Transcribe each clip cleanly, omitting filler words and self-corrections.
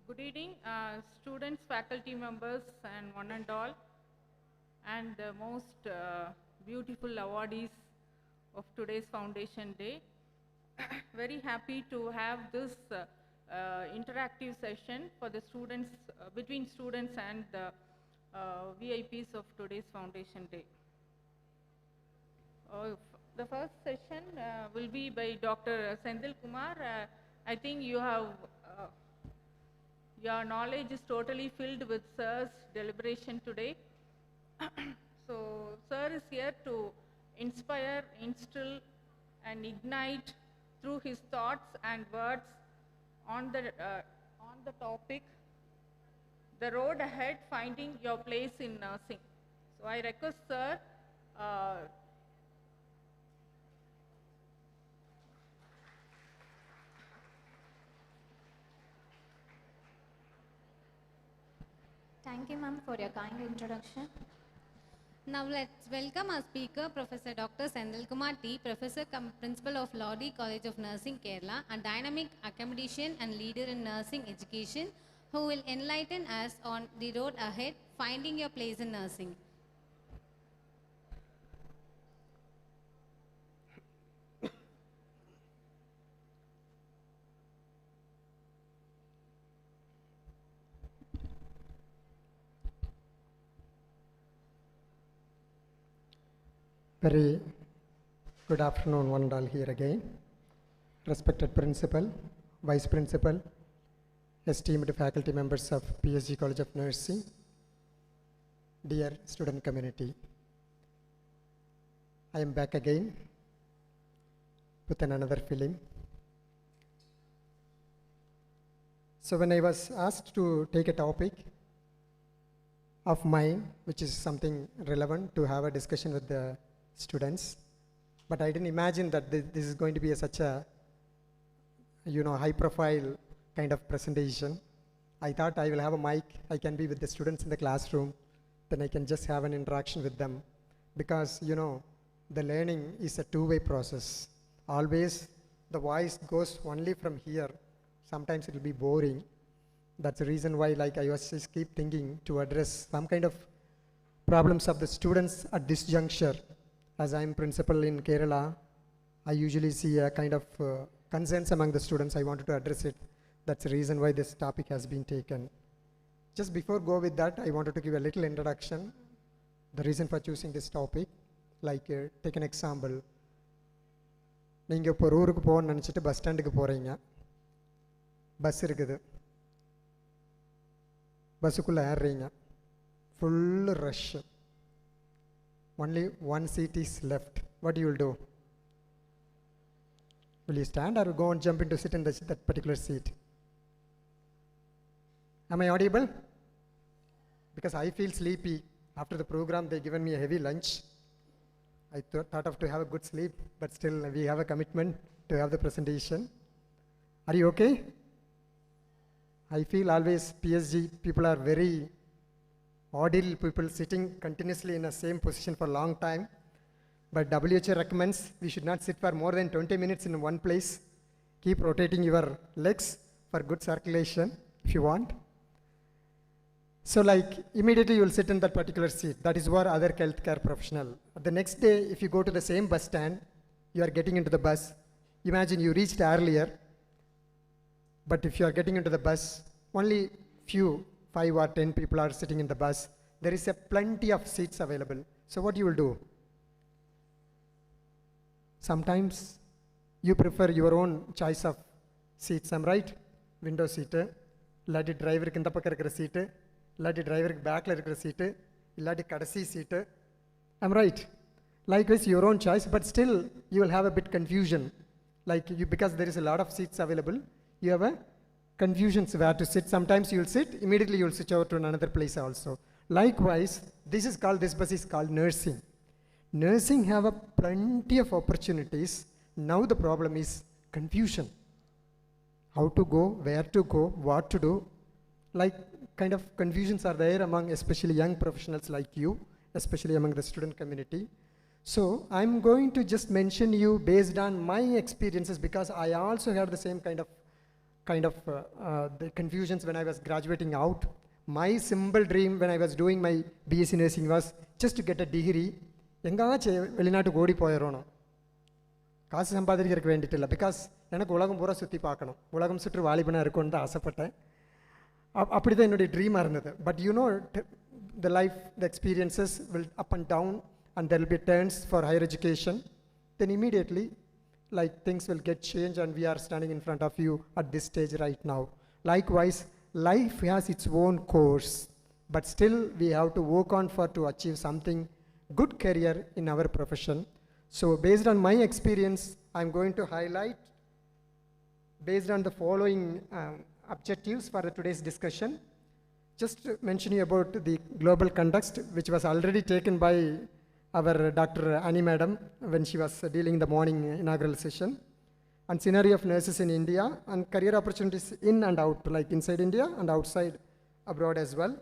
Good evening, students, faculty members, and one and all, and the most beautiful awardees of today's Foundation Day. Very happy to have this interactive session for the students, between students and the VIPs of today's Foundation Day. The first session will be by Dr. Sendil Kumar. I think you have your knowledge is totally filled with Sir's deliberation today. So, Sir is here to inspire, instill, and ignite through his thoughts and words on the topic, the road ahead, finding your place in nursing. So, I request Sir Thank you, ma'am, for your kind introduction. Now let's welcome our speaker, Professor Dr. Sendil Kumar T, Professor Principal of Lodi College of Nursing, Kerala, a dynamic academician and leader in nursing education, who will enlighten us on the road ahead, finding your place in nursing. Very good afternoon, one and all here again. Respected Principal, Vice Principal, esteemed faculty members of PSG College of Nursing, dear student community. I am back again with another film. So when I was asked to take a topic of mine, which is something relevant to have a discussion with the students, but I didn't imagine that this is going to be such a high profile kind of presentation. I thought I will have a mic, I can be with the students in the classroom, then I can just have an interaction with them, because the learning is a two-way process. Always the voice goes only from here. Sometimes it will be boring. That's the reason why I was just keep thinking to address some kind of problems of the students at this juncture. As I am principal in Kerala, I usually see a kind of concerns among the students. I wanted to address it. That's the reason why this topic has been taken. Just before go with that, I wanted to give a little introduction. The reason for choosing this topic, take an example. நீங்க இப்போ ஊருக்கு போகணும்னு நினைச்சிட்டு bus ஸ்டாண்டுக்கு போறீங்க. Bus இருக்குது. பஸ்ஸுக்குள்ள ஏறுறீங்க. Full rush. Only one seat is left. What you will do? Will you stand or go and jump into sit in that particular seat? Am I audible? Because I feel sleepy. After the program, they given me a heavy lunch. I thought of to have a good sleep, but still we have a commitment to have the presentation. Are you okay? I feel always PSG people are very orderly people sitting continuously in the same position for a long time. But WHO recommends we should not sit for more than 20 minutes in one place. Keep rotating your legs for good circulation if you want. So immediately you will sit in that particular seat. That is what other healthcare professional. The next day, if you go to the same bus stand, you are getting into the bus. Imagine you reached earlier, but if you are getting into the bus, only few 5 or 10 people are sitting in the bus. There is a plenty of seats available. So what you will do? Sometimes you prefer your own choice of seats. I'm right? Window seat. Illadi driver kinda pakka irukra seat. Illadi driver back la irukra seat. Illadi kadasi seat. I'm right? Likewise your own choice, but still you will have a bit confusion. Because there is a lot of seats available, you have a confusions where to sit. Sometimes you will sit, immediately you will switch over to another place also. Likewise, this bus is called nursing. Nursing have a plenty of opportunities. Now the problem is confusion. How to go, where to go, what to do. Kind of confusions are there among especially young professionals like you, especially among the student community. So I'm going to just mention you based on my experiences, because I also had the same kind of kind of the confusions when I was graduating out. My simple dream when I was doing my BSc nursing was just to get a degree. எங்காச்சும் வெளிநாட்டுக்கு ஓடி போயிடணும், காசு சம்பாதிக்கிறதுக்கு வேண்டிட்டு இல்லை. Because எனக்கு உலகம் பூரா சுற்றி பார்க்கணும், உலகம் சுற்று வாலிபனாக இருக்கும்னு தான் ஆசைப்பட்டேன். அப்படி தான் என்னுடைய ட்ரீமாக இருந்தது. But you know the life, the experiences will up and down, and there will be turns for higher education. Then immediately, like, things will get changed, and we are standing in front of you at this stage right now. Likewise, life has its own course, but still we have to work on for to achieve something good career in our profession. So based on my experience, I'm going to highlight based on the following objectives for today's discussion. Just mentioning about the global context, which was already taken by our Dr. Annie Madam when she was dealing in the morning inaugural session, and scenario of nurses in India, and career opportunities in and out, like inside India and outside abroad as well,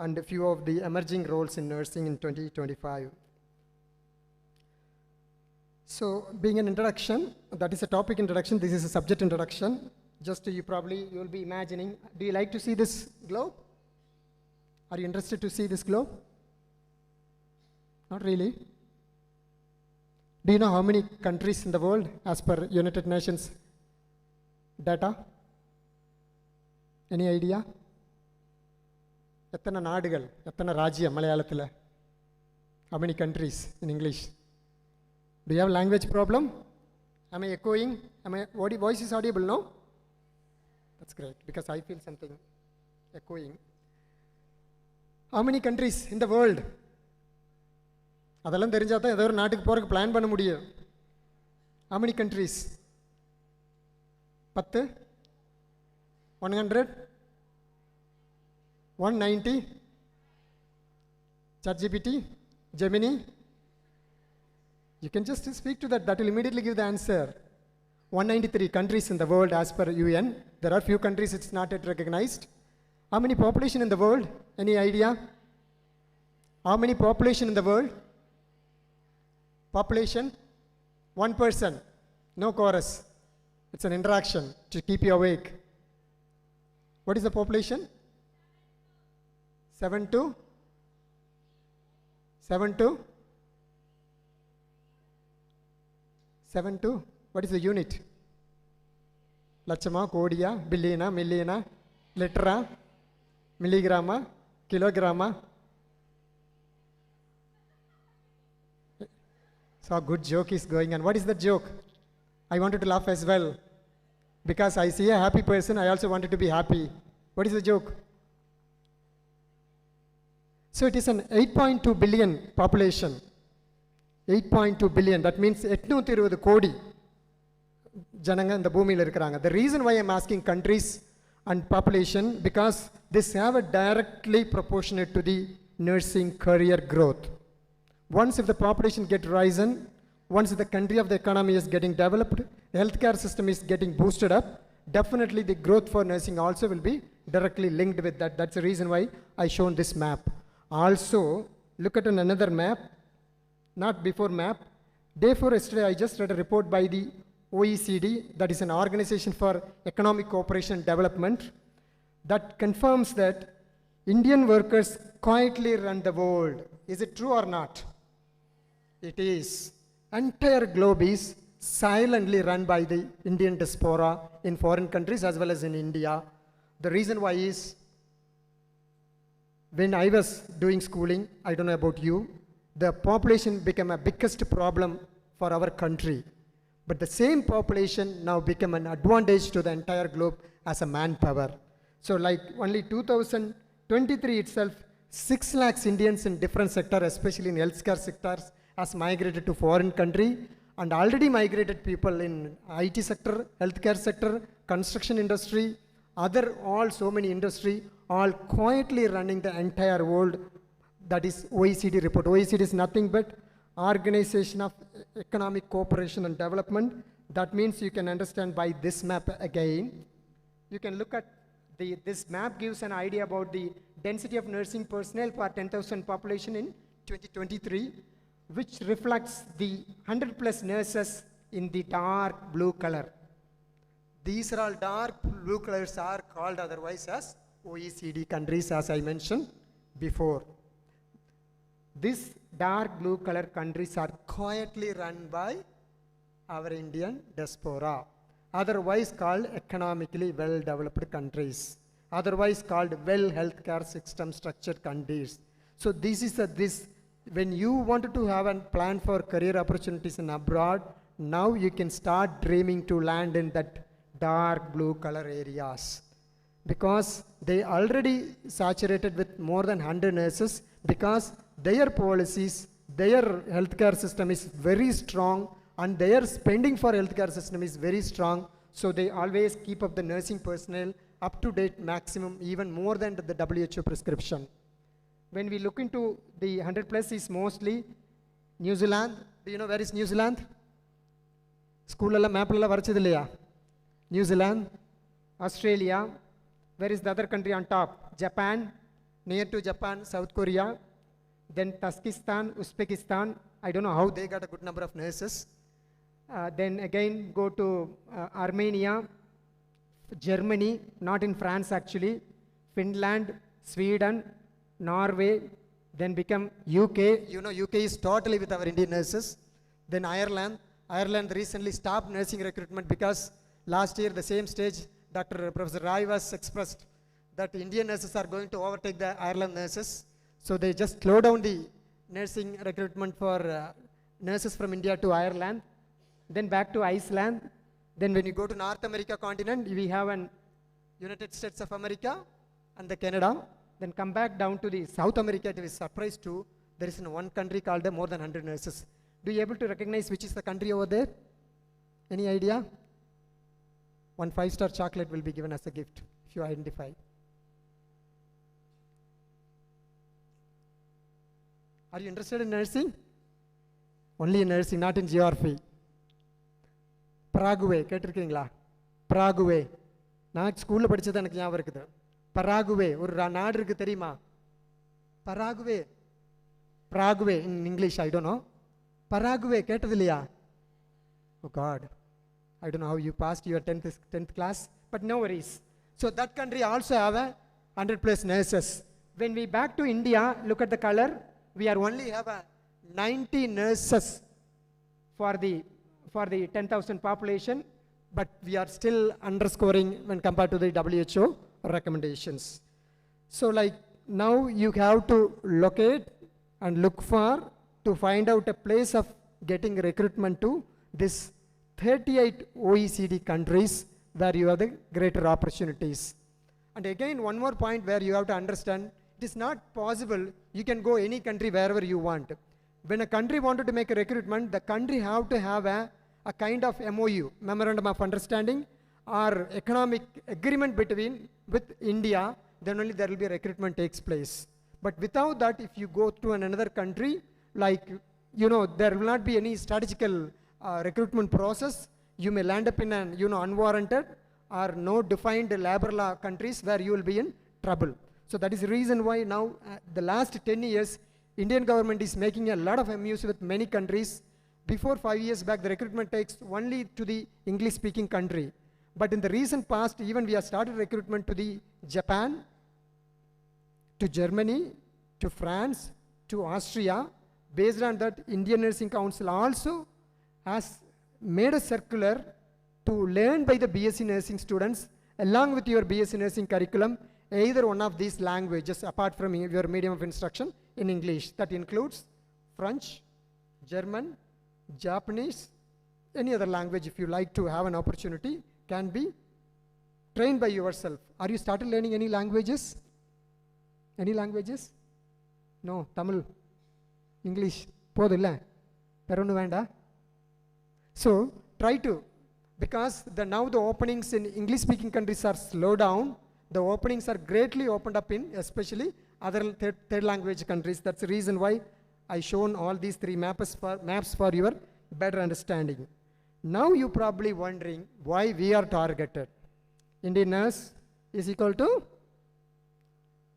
and a few of the emerging roles in nursing in 2025. So being an introduction, that is a topic introduction, this is a subject introduction. Just you will be imagining, do you like to see this globe? Are you interested to see this globe? Not really. Do you know how many countries in the world as per United Nations data? Any idea? எத்தனை நாடுகள், எத்தனை ராஜ்யம் மலையாளத்தில்? How many countries in English? Do you have language problem? Am I echoing? Voice is audible, no? That's great, because I feel something echoing. How many countries in the world? அதெல்லாம் தெரிஞ்சால் தான் ஏதோ ஒரு நாட்டுக்கு போகிறதுக்கு பிளான் பண்ண முடியும். How many countries? 10? 100? 190? ChatGPT? Gemini? You can just speak to that, that will immediately give the answer. 193 countries in the world as per UN. There are few countries it's not yet recognized. How many population in the world? Any idea? How many population in the world? Population? 1 person. No chorus. It's an interaction to keep you awake. What is the population? 7 to? What is the unit? Lachama, Kodia, Billina, Millina, Litra, Milligramma, Kilogramma. So a good joke is going on. What is the joke? I wanted to laugh as well. Because I see a happy person, I also wanted to be happy. What is the joke? So it is an 8.2 billion population. 8.2 billion, that means 820 கோடி ஜனங்க இந்த பூமியில் இருக்கிறாங்க. The reason why I'm asking countries and population, because this have a directly proportionate to the nursing career growth. Once if the population get risen, once the country of the economy is getting developed, the healthcare system is getting boosted up, definitely the growth for nursing also will be directly linked with that. That's the reason why I shown this map. Also, look at another map, not before map. Day before yesterday, I just read a report by the OECD, that is an organization for economic cooperation and development, that confirms that Indian workers quietly run the world. Is it true or not? It is. Entire globe is silently run by the Indian diaspora in foreign countries as well as in India. The reason why is, when I was doing schooling, I don't know about you, the population became a biggest problem for our country. But the same population now became an advantage to the entire globe as a manpower. So like only 2023 itself, 6 lakhs Indians in different sectors, especially in healthcare sectors, has migrated to foreign country, and already migrated people in IT sector, healthcare sector, construction industry, other all so many industry, all quietly running the entire world. That is OECD report. OECD is nothing but Organization of Economic Cooperation and Development. That means you can understand by this map again. You can look at this map gives an idea about the density of nursing personnel per 10,000 population in 2023, which reflects the 100 plus nurses in the dark blue color. These are all dark blue colors are called otherwise as OECD countries, as I mentioned before. These dark blue color countries are quietly run by our Indian diaspora, otherwise called economically well-developed countries, otherwise called well healthcare system structured countries. So this is when you wanted to have a plan for career opportunities in abroad, now you can start dreaming to land in that dark blue color areas, because they already saturated with more than 100 nurses, because their policies, their healthcare system is very strong, and their spending for healthcare system is very strong. So they always keep up the nursing personnel up to date maximum, even more than the WHO prescription. When we look into the 100 plus is mostly New Zealand. Do you know where is New Zealand? School alla map alla varachidillaya. New Zealand, Australia. Where is the other country on top? Japan, near to Japan, South Korea. Then Tajikistan, Uzbekistan. I don't know how they got a good number of nurses. Then again go to Armenia, Germany, not in France actually, Finland, Sweden, Norway, then become UK. You know, UK is totally with our Indian nurses. Then Ireland. Ireland recently stopped nursing recruitment because last year the same stage Professor Rai was expressed that Indian nurses are going to overtake the Ireland nurses. So they just slow down the nursing recruitment for nurses from India to Ireland. Then back to Iceland. Then when you go to North America continent, we have an United States of America and the Canada. Then come back down to the South America, to be surprised too. There is one country called more than 100 nurses. Do you able to recognize which is the country over there? Any idea? One 5-star chocolate will be given as a gift if you identify. Are you interested in nursing? Only in nursing, not in geography. Paraguay, கேட்டிருக்கீங்களா? Paraguay. நான் ஸ்கூல்ல படிச்சது எனக்கு ஞாபகம் இருக்குது. Paraguay, ஒரு நாடு இருக்கு தெரியுமா? Paraguay. Paraguay in English, I don't know. Paraguay, கேட்டது இல்லையா? Oh God, I don't know how you passed your 10th class, but no worries. So that country also have a 100 plus nurses. When we back to India, look at the color. We are only have a 90 nurses for the 10,000 population, but we are still underscoring when compared to the WHO recommendations. So like now you have to locate and look for to find out a place of getting recruitment to this 38 OECD countries where you have the greater opportunities. And again, one more point where you have to understand, it is not possible you can go any country wherever you want. When a country wanted to make a recruitment, the country have to have a kind of MOU, Memorandum of Understanding, or economic agreement with India, then only there will be a recruitment takes place. But without that, if you go to another country, like, you know, there will not be any strategical recruitment process. You may land up in an, unwarranted or no defined labor law countries where you will be in trouble. So that is the reason why now, the last 10 years, Indian government is making a lot of MOUs with many countries. Before 5 years back, the recruitment takes only to the English-speaking country. But in the recent past, even we have started recruitment to the Japan, to Germany, to France, to Austria. Based on that, Indian Nursing Council also has made a circular to learn by the BSc Nursing students along with your BSc Nursing curriculum, either one of these languages apart from your medium of instruction in English. That includes French, German, Japanese, any other language. If you like to have an opportunity, can be trained by yourself. Are you started learning any languages? Any languages? No, Tamil, English, podilla, peronu venda. So try to, because now the openings in English speaking countries are slowed down. The openings are greatly opened up in especially other third language countries. That's the reason why I shown all these three maps for your better understanding. Now you probably wondering why we are targeted. Indian nurse is equal to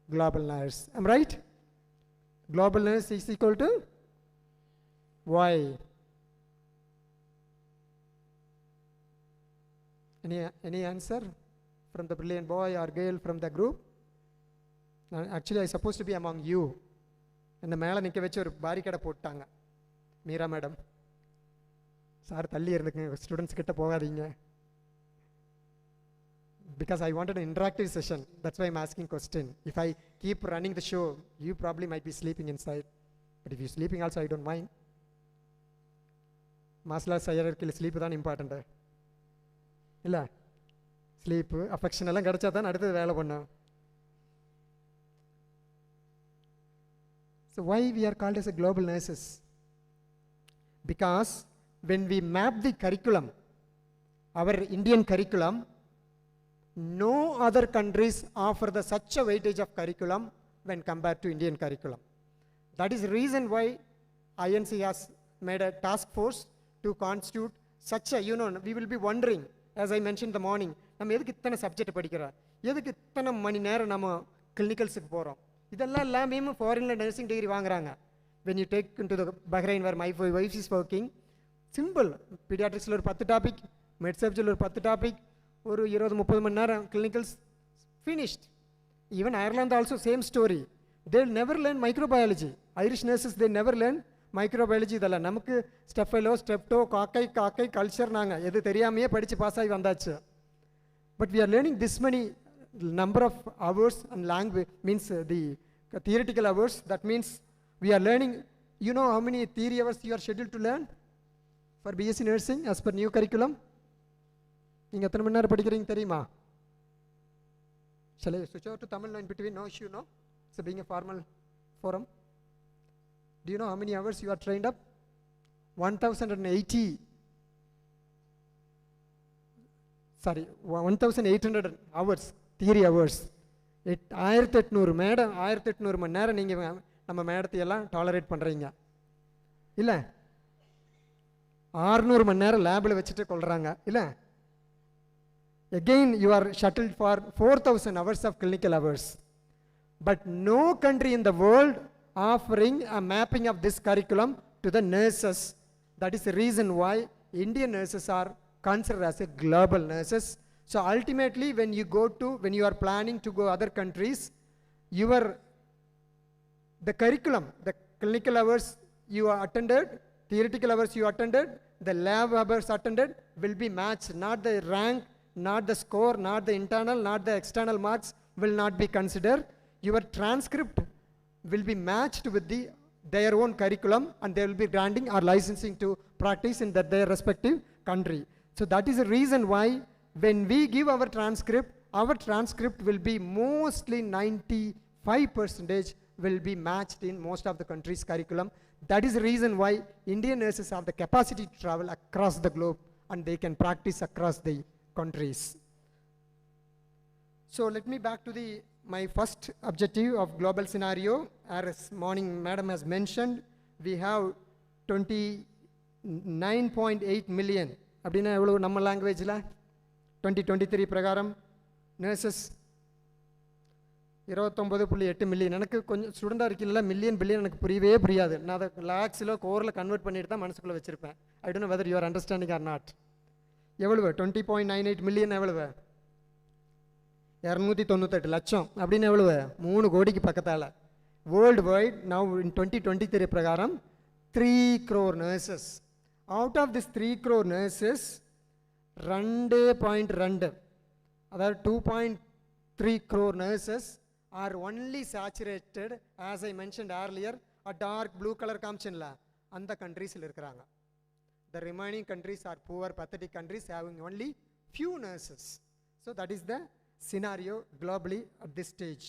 global nurse. Am I right? Global nurse is equal to why? Any answer from the brilliant boy or girl from the group? Actually, I supposed to be among you. என்ன மேலே நிற்க வச்சு ஒரு பாரிக்கடை போட்டாங்க. Meera madam, sir தள்ளி இருந்துக்குங்க, students கிட்ட போகாதீங்க. Because I wanted an interactive session. That's why I'm asking question. If I keep running the show, you probably might be sleeping inside. But if you're sleeping also, I don't mind. Maslow's hierarchy, sleep is important. Illa? Sleep, affection, all gadachcha than adutha vela panna. So why we are called as a global nurses? Because when we map the curriculum, our Indian curriculum, no other countries offer such a weightage of curriculum when compared to Indian curriculum. That is the reason why INC has made a task force to constitute such a, we will be wondering, as I mentioned in the morning, நம்ம எதுக்கு இத்தனை subject படிக்கிறோம், எதுக்கு இத்தனை மணி நேரம் நம்ம கிளினிக்கல்ஸுக்கு போகிறோம், இதெல்லாம் எல்லாமே ஃபாரினில் நர்சிங் டிகிரி வாங்குறாங்க. when you take into the Bahrain where my wife is working, simple, pediatricsல ஒரு 10 டாபிக், med surgery ஒரு 10 டாபிக், ஒரு 20-30 மணி நேரம் clinicals finished. Even Ireland also same story. They'll never learn microbiology. Irish nurses, they never learn microbiology. இதெல்லாம் நமக்கு staphylo ஸ்டெப்டோ காக்கை culture நாங்கள் எது தெரியாமையே படித்து பாஸ் ஆகி வந்தாச்சு. But we are learning this many number of hours and language, means the theoretical hours. That means we are learning, how many theory hours you are scheduled to learn for BSc nursing as per new curriculum? நீங்கள் எத்தனை மணி நேரம் படிக்கிறீங்க தெரியுமா? Shall I switch over to Tamil in between? No issue, no? So being a formal forum. Do you know how many hours you are trained up? 1,800 hours, theory hours. 1800 மணி நேரம் நீங்கள் நம்ம மேடத்தையெல்லாம் tolerate பண்ணுறீங்க இல்லை? 600 மணி நேரம் லேபில் வச்சுட்டு கொள்கிறாங்க இல்லை? Again, you are shuttled for 4,000 hours of clinical hours. But no country in the world offering a mapping of this curriculum to the nurses. That is the reason why Indian nurses are considered as a global nurses. So ultimately, when you are planning to go other countries, the curriculum, the clinical hours you attended, theoretical hours you attended, the lab hours attended will be matched, not the rank, not the score, not the internal, not the external marks will not be considered. Your transcript will be matched with their own curriculum, and they will be granting or licensing to practice in their respective country. So that is the reason why when we give our transcript will be mostly 95% will be matched in most of the countries' curriculum. That is the reason why Indian nurses have the capacity to travel across the globe and they can practice across the countries. So let me back to my first objective of global scenario. As morning madam has mentioned, we have 29.8 million. அப்படின்னா எவ்வளோ நம்ம லாங்குவேஜில் 2023 பிரகாரம் nurses 29.8 million. எனக்கு கொஞ்சம் ஸ்டூடெண்டாக இருக்கீங்களா, million billion எனக்கு புரியவே புரியாது. நான் அதை லேக்ஸில் கோரில் கன்வெர்ட் பண்ணிட்டு தான் மனசுக்குள்ளே வச்சுருப்பேன். I don't know whether you are understanding R not. எவ்வளவு 20.98 மில்லியன் எவ்வளவு? 298 லட்சம் அப்படின்னு எவ்வளவு? 3 கோடிக்கு பக்கத்தால். வேர்ல்டு வைட் நவ் இன் 2023 பிரகாரம் 3 crore nurses. Out of this 3 crore nurses, 2.2, அதாவது 2.3 crore nurses are only saturated, as I mentioned earlier, a dark blue color காமிச்சேன்ல, அந்த countries-ல இருக்கிறாங்க. The remaining countries are poor, pathetic countries having only few nurses. So that is the scenario globally at this stage.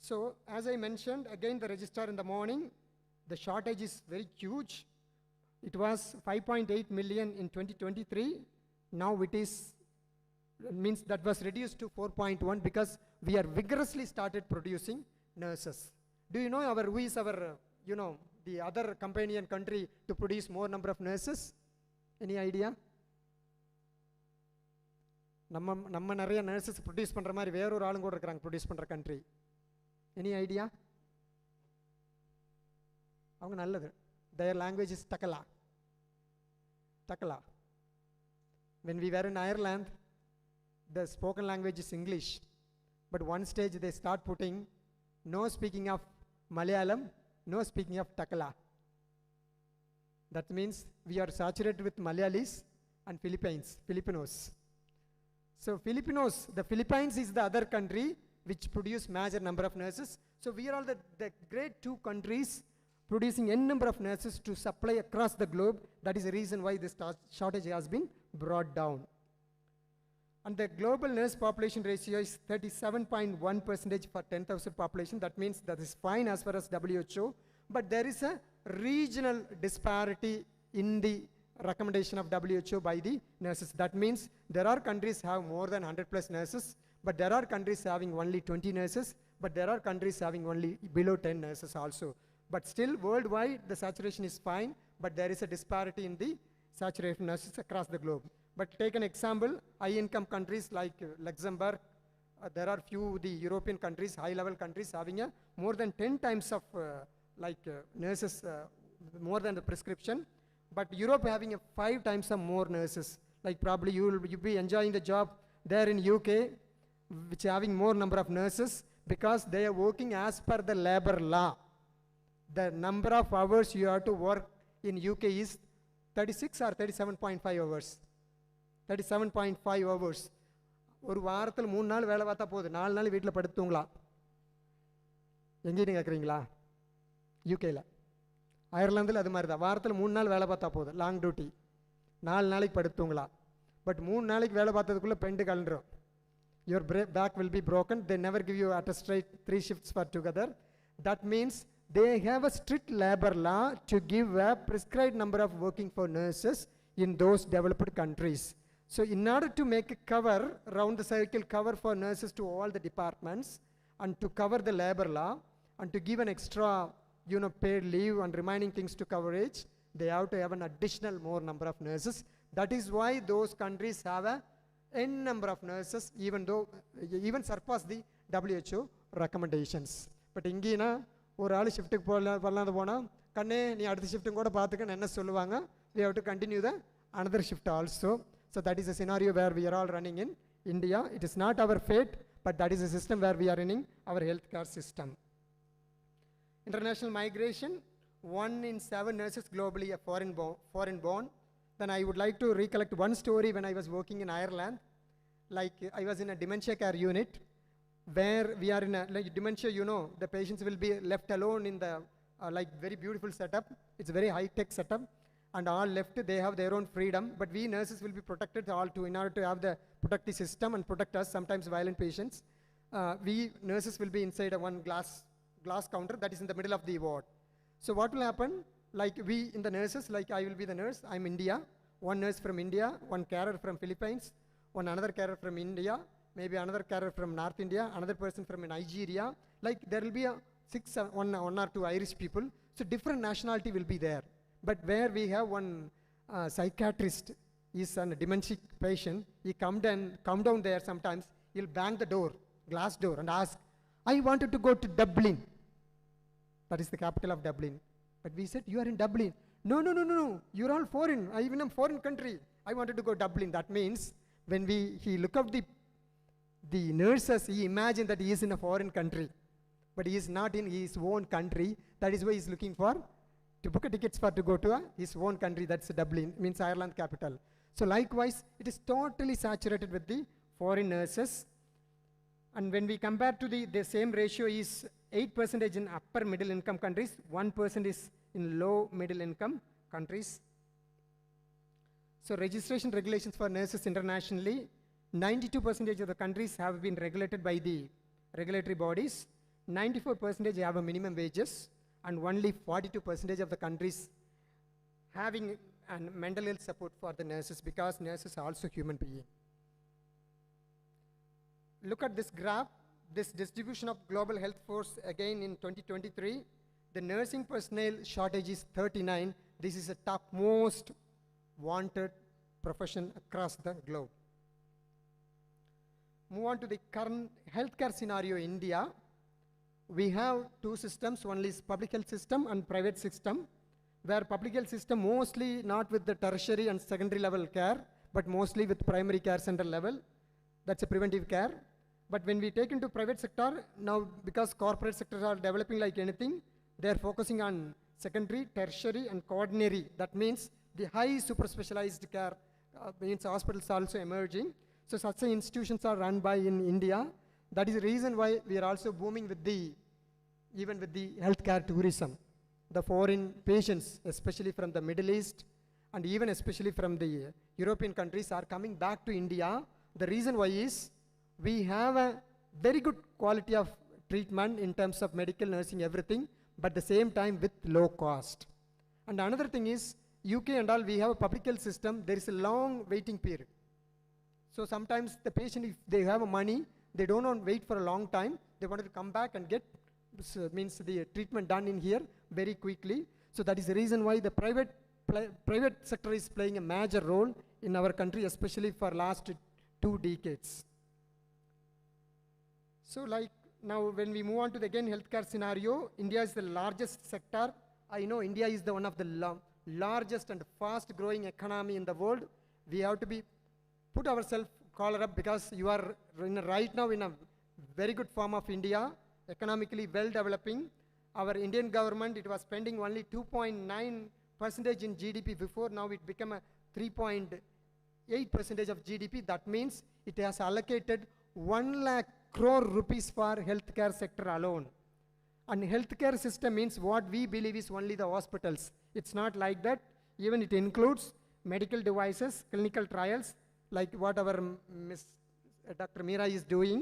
So as I mentioned, again the register in the morning, the shortage is very huge. It was 5.8 million in 2023. Now it is, means that was reduced to 4.1 because we are vigorously started producing nurses. Do you know who is our, the other companion country to produce more number of nurses? Any idea? நம்ம நிறைய nurses produce பண்ற மாதிரி வேற ஒரு ஆளுங்க கூட இருக்காங்க produce பண்ற country. Any idea? அவங்க நல்லது. Their language is Takala. When we were in Ireland, the spoken language is English. But one stage they start putting no speaking of Malayalam, no speaking of Takala. That means we are saturated with Malayalis and Filipinos. So Filipinos, the Philippines is the other country which produce major number of nurses. So we are all the great two countries producing n number of nurses to supply across the globe. That is the reason why this shortage has been brought down. And the global nurse population ratio is 37.1% for 10,000 population. That means that is fine as far as WHO. But there is a regional disparity in the recommendation of WHO by the nurses. That means there are countries have more than 100 plus nurses, but there are countries having only 20 nurses, but there are countries having only below 10 nurses also. But still worldwide the saturation is fine, but there is a disparity in the saturation of nurses across the globe. But take an example, high income countries like Luxembourg, there are few the European countries, high level countries having a more than 10 times of nurses, more than the prescription. But Europe having a 5 times of more nurses. Like probably you'll be enjoying the job there in UK, which having more number of nurses because they are working as per the labor law. The number of hours you have to work in UK is 36 or 37.5 hours. 37.5 hours. ஒரு வாரத்தில் 3 நாள் வேலை பார்த்தா போகுது, 4 நாள் வீட்டில் படுத்துங்களா? எங்கேயும் கேட்குறீங்களா? யூகேயில், அயர்லாந்தில் அது மாதிரி தான். வாரத்தில் 3 நாள் வேலை பார்த்தா போகுது, லாங் டியூட்டி, 4 நாளைக்கு படுத்துங்களா? பட் 3 நாளைக்கு வேலை பார்த்ததுக்குள்ளே பெண்டு கலண்டுரும். Your back will be broken. They never give you at a straight 3 shifts for together. That means they have a strict labor law to give a prescribed number of working for nurses in those developed countries. So in order to make a cover, round the circle cover for nurses to all the departments and to cover the labor law and to give an extra paid leave and remaining things to coverage, they have to have an additional more number of nurses. That is why those countries have a n number of nurses, even surpass the WHO recommendations. But ingina ஒரு ஆள் ஷிஃப்ட்டுக்கு பண்ணாத போனால் கண்ணே நீ அடுத்த ஷிஃப்ட்டும் கூட பார்த்துக்கன்னு என்ன சொல்லுவாங்க. We have to continue the another shift also. So that is a scenario where we are all running in India. It is not our fate, but that is a system where we are running our healthcare system. International migration, 1 in 7 nurses globally are foreign born. Then I would like to recollect one story when I was working in Ireland. Like I was in a dementia care unit where we are in a dementia, the patients will be left alone in the very beautiful setup. It's a very high-tech setup. And all left, they have their own freedom. But we nurses will be protected in order to have the protective system and protect us, sometimes violent patients. We nurses will be inside a one glass counter that is in the middle of the ward. So what will happen? Like we in the nurses, like I will be the nurse, I'm India. One nurse from India, one carer from Philippines, another carer from India, maybe another carer from North India, another person from Nigeria. Like there will be one or two Irish people. So different nationality will be there. But where we have one psychiatrist, is a dementia patient, he come down there sometimes, he'll bang the door, glass door, and ask, I wanted to go to Dublin. That is the capital of Dublin. But we said, you are in Dublin. No, you're all foreign. I even am foreign country. I wanted to go Dublin. That means when he look up the nurses, he imagined that he is in a foreign country. But he is not in his own country. That is why he is looking for to book a tickets for to go to his own country. That's Dublin, means Ireland capital. So likewise, it is totally saturated with the foreign nurses. And when we compare to the same ratio is 8% in upper middle income countries, 1% is in low middle income countries. So registration regulations for nurses internationally, 92% of the countries have been regulated by the regulatory bodies, 94% have a minimum wages, and only 42% of the countries having mental health support for the nurses, because nurses are also human beings. Look at this graph, this distribution of global health force again in 2023. The nursing personnel shortage is 39. This is the top most wanted profession across the globe. Move on to the current healthcare scenario in India. We have two systems. One is public health system and private system, where public health system mostly not with the tertiary and secondary level care, but mostly with primary care center level. That's a preventive care. But when we take into private sector, now because corporate sectors are developing like anything, they're focusing on secondary, tertiary, and quaternary. That means the high super specialized care means hospitals also emerging. So such institutions are run by in India. That is the reason why we are also booming with even with the healthcare tourism. The foreign patients, especially from the Middle East, and even especially from the European countries, are coming back to India. The reason why is we have a very good quality of treatment in terms of medical, nursing, everything, but at the same time with low cost. And another thing is, UK and all, we have a public health system, there is a long waiting period. So sometimes the patient, if they have money, they don't want to wait for a long time, they want to come back and get means the treatment done in here very quickly. So that is the reason why the private sector is playing a major role in our country, especially for last 2 decades. So like now when we move on to the again healthcare scenario, India is the largest sector. I know India is the one of the largest and fast growing economy in the world. We have to put ourselves collar up because you are right now in a very good form of India, economically well developing. Our Indian government, it was spending only 2.9% in GDP before, now it became a 3.8% of GDP. That means it has allocated 1 lakh crore rupees for healthcare sector alone. And healthcare system means what we believe is only the hospitals. It's not like that. Even it includes medical devices, clinical trials, like what our Dr. Meera is doing,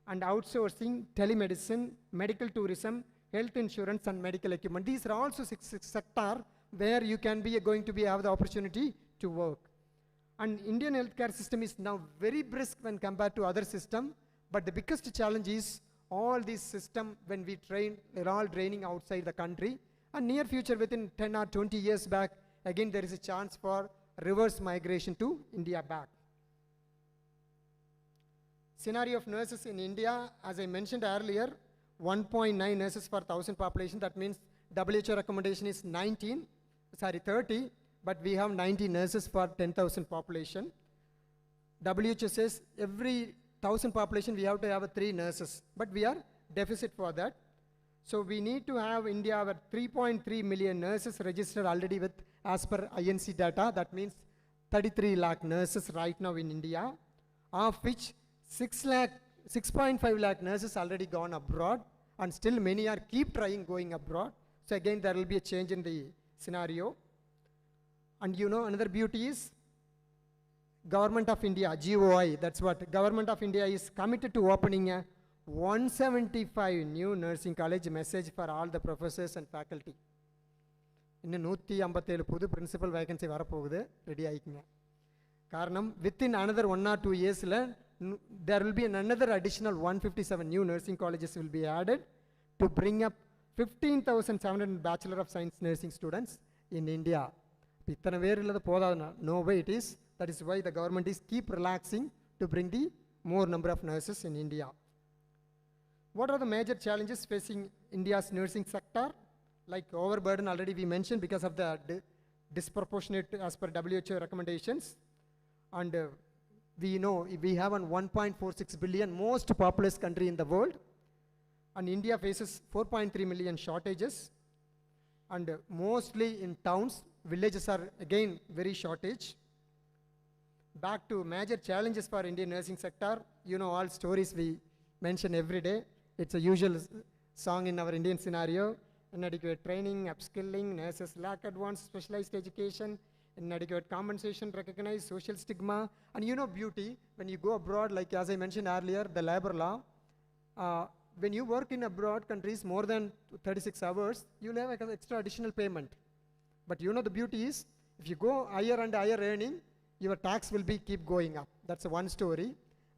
and outsourcing, telemedicine, medical tourism, health insurance, and medical equipment. These are also 6 sectors where you can be going to have the opportunity to work. And Indian healthcare system is now very brisk when compared to other system, but the biggest challenge is all these system when we train, they're all draining outside the country. And near future, within 10 or 20 years back, again there is a chance for reverse migration to India back. Scenario of nurses in India, as I mentioned earlier, 1.9 nurses per 1,000 population. That means WHO recommendation is 30, but we have 90 nurses per 10,000 population. WHO says every 1,000 population we have to have 3 nurses, but we are deficit for that. So we need to have India with 3.3 million nurses registered already with as per INC data. That means 33 lakh nurses right now in India, of which 6.5 lakh nurses already gone abroad, and still many are keep trying going abroad. So again, there will be a change in the scenario. And you know, another beauty is Government of India, GOI, that's what Government of India is committed to opening a 175 new nursing college, message for all the professors and faculty. இன்னும் 157 புது principal vacancy வரப்போகுது, ready ஆகிக்குங்க. காரணம் within another 1 or 2 years there will be another additional 157 new nursing colleges will be added to bring up 15,700 Bachelor of Science nursing students in India. இத்தனை பேர் இல்லது போதாதுன்னா no way it is. That is why the government is keep relaxing to bring the more number of nurses in India. What are the major challenges facing India's nursing sector? Like overburden already we mentioned because of the disproportionate as per WHO recommendations. And we know we have a 1.46 billion most populous country in the world. And India faces 4.3 million shortages. And mostly in towns, villages are again very shortage. Back to major challenges for Indian nursing sector. You know all stories we mention every day. It's a usual song in our Indian scenario. Inadequate training, upskilling, nurses lack advanced specialized education, inadequate compensation, recognized social stigma. And you know beauty, when you go abroad, like as I mentioned earlier, the labor law, when you work in abroad countries more than 36 hours, you'll have extra additional payment. But you know the beauty is, if you go higher and higher earning, your tax will be keep going up. That's one story.